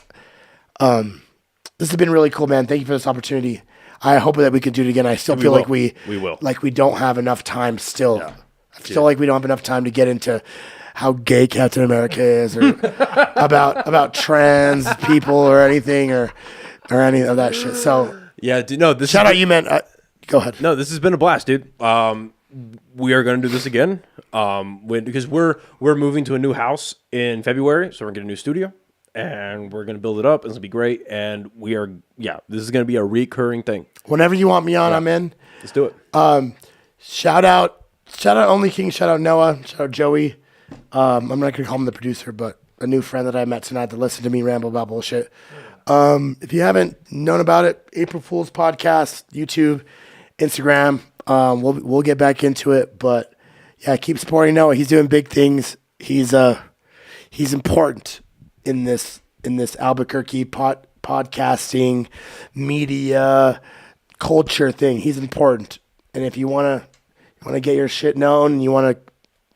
This has been really cool, man. Thank you for this opportunity. I hope that we can do it again. I still feel like we will. Like we don't have enough time still. Yeah. I feel like we don't have enough time to get into how gay Captain America is, or about trans people, or anything, or any of that shit. So Yeah, dude, no. shout out you, man. Go ahead. No, this has been a blast, dude. We are going to do this again because we're moving to a new house in February, so we're going to get a new studio. and we're going to build it up. It's going to be great. And this is going to be a recurring thing. Whenever you want me on, I'm in. Let's do it. Shout out OnlyKings, shout out Noah, shout out Joey. I'm not going to call him the producer, but a new friend that I met tonight to listen to me ramble about bullshit. If you haven't known about it, April Fool's podcast, YouTube, Instagram. We'll get back into it, but yeah, keep supporting Noah. He's doing big things. He's important in this Albuquerque podcasting media culture thing. He's important, and if you want to get your shit known, and you want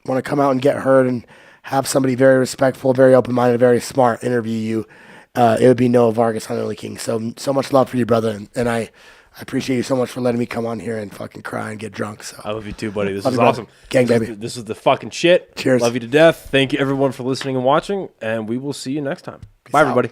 to come out and get heard and have somebody very respectful, very open-minded, very smart interview you, it would be Noah Vargas on OnlyKings. So much love for you, brother, and I appreciate you so much for letting me come on here and fucking cry and get drunk. So I love you too, buddy. This love is you, awesome. Gang, baby. This is the fucking shit. Cheers. Love you to death. Thank you, everyone, for listening and watching, and we will see you next time. Bye, out. everybody.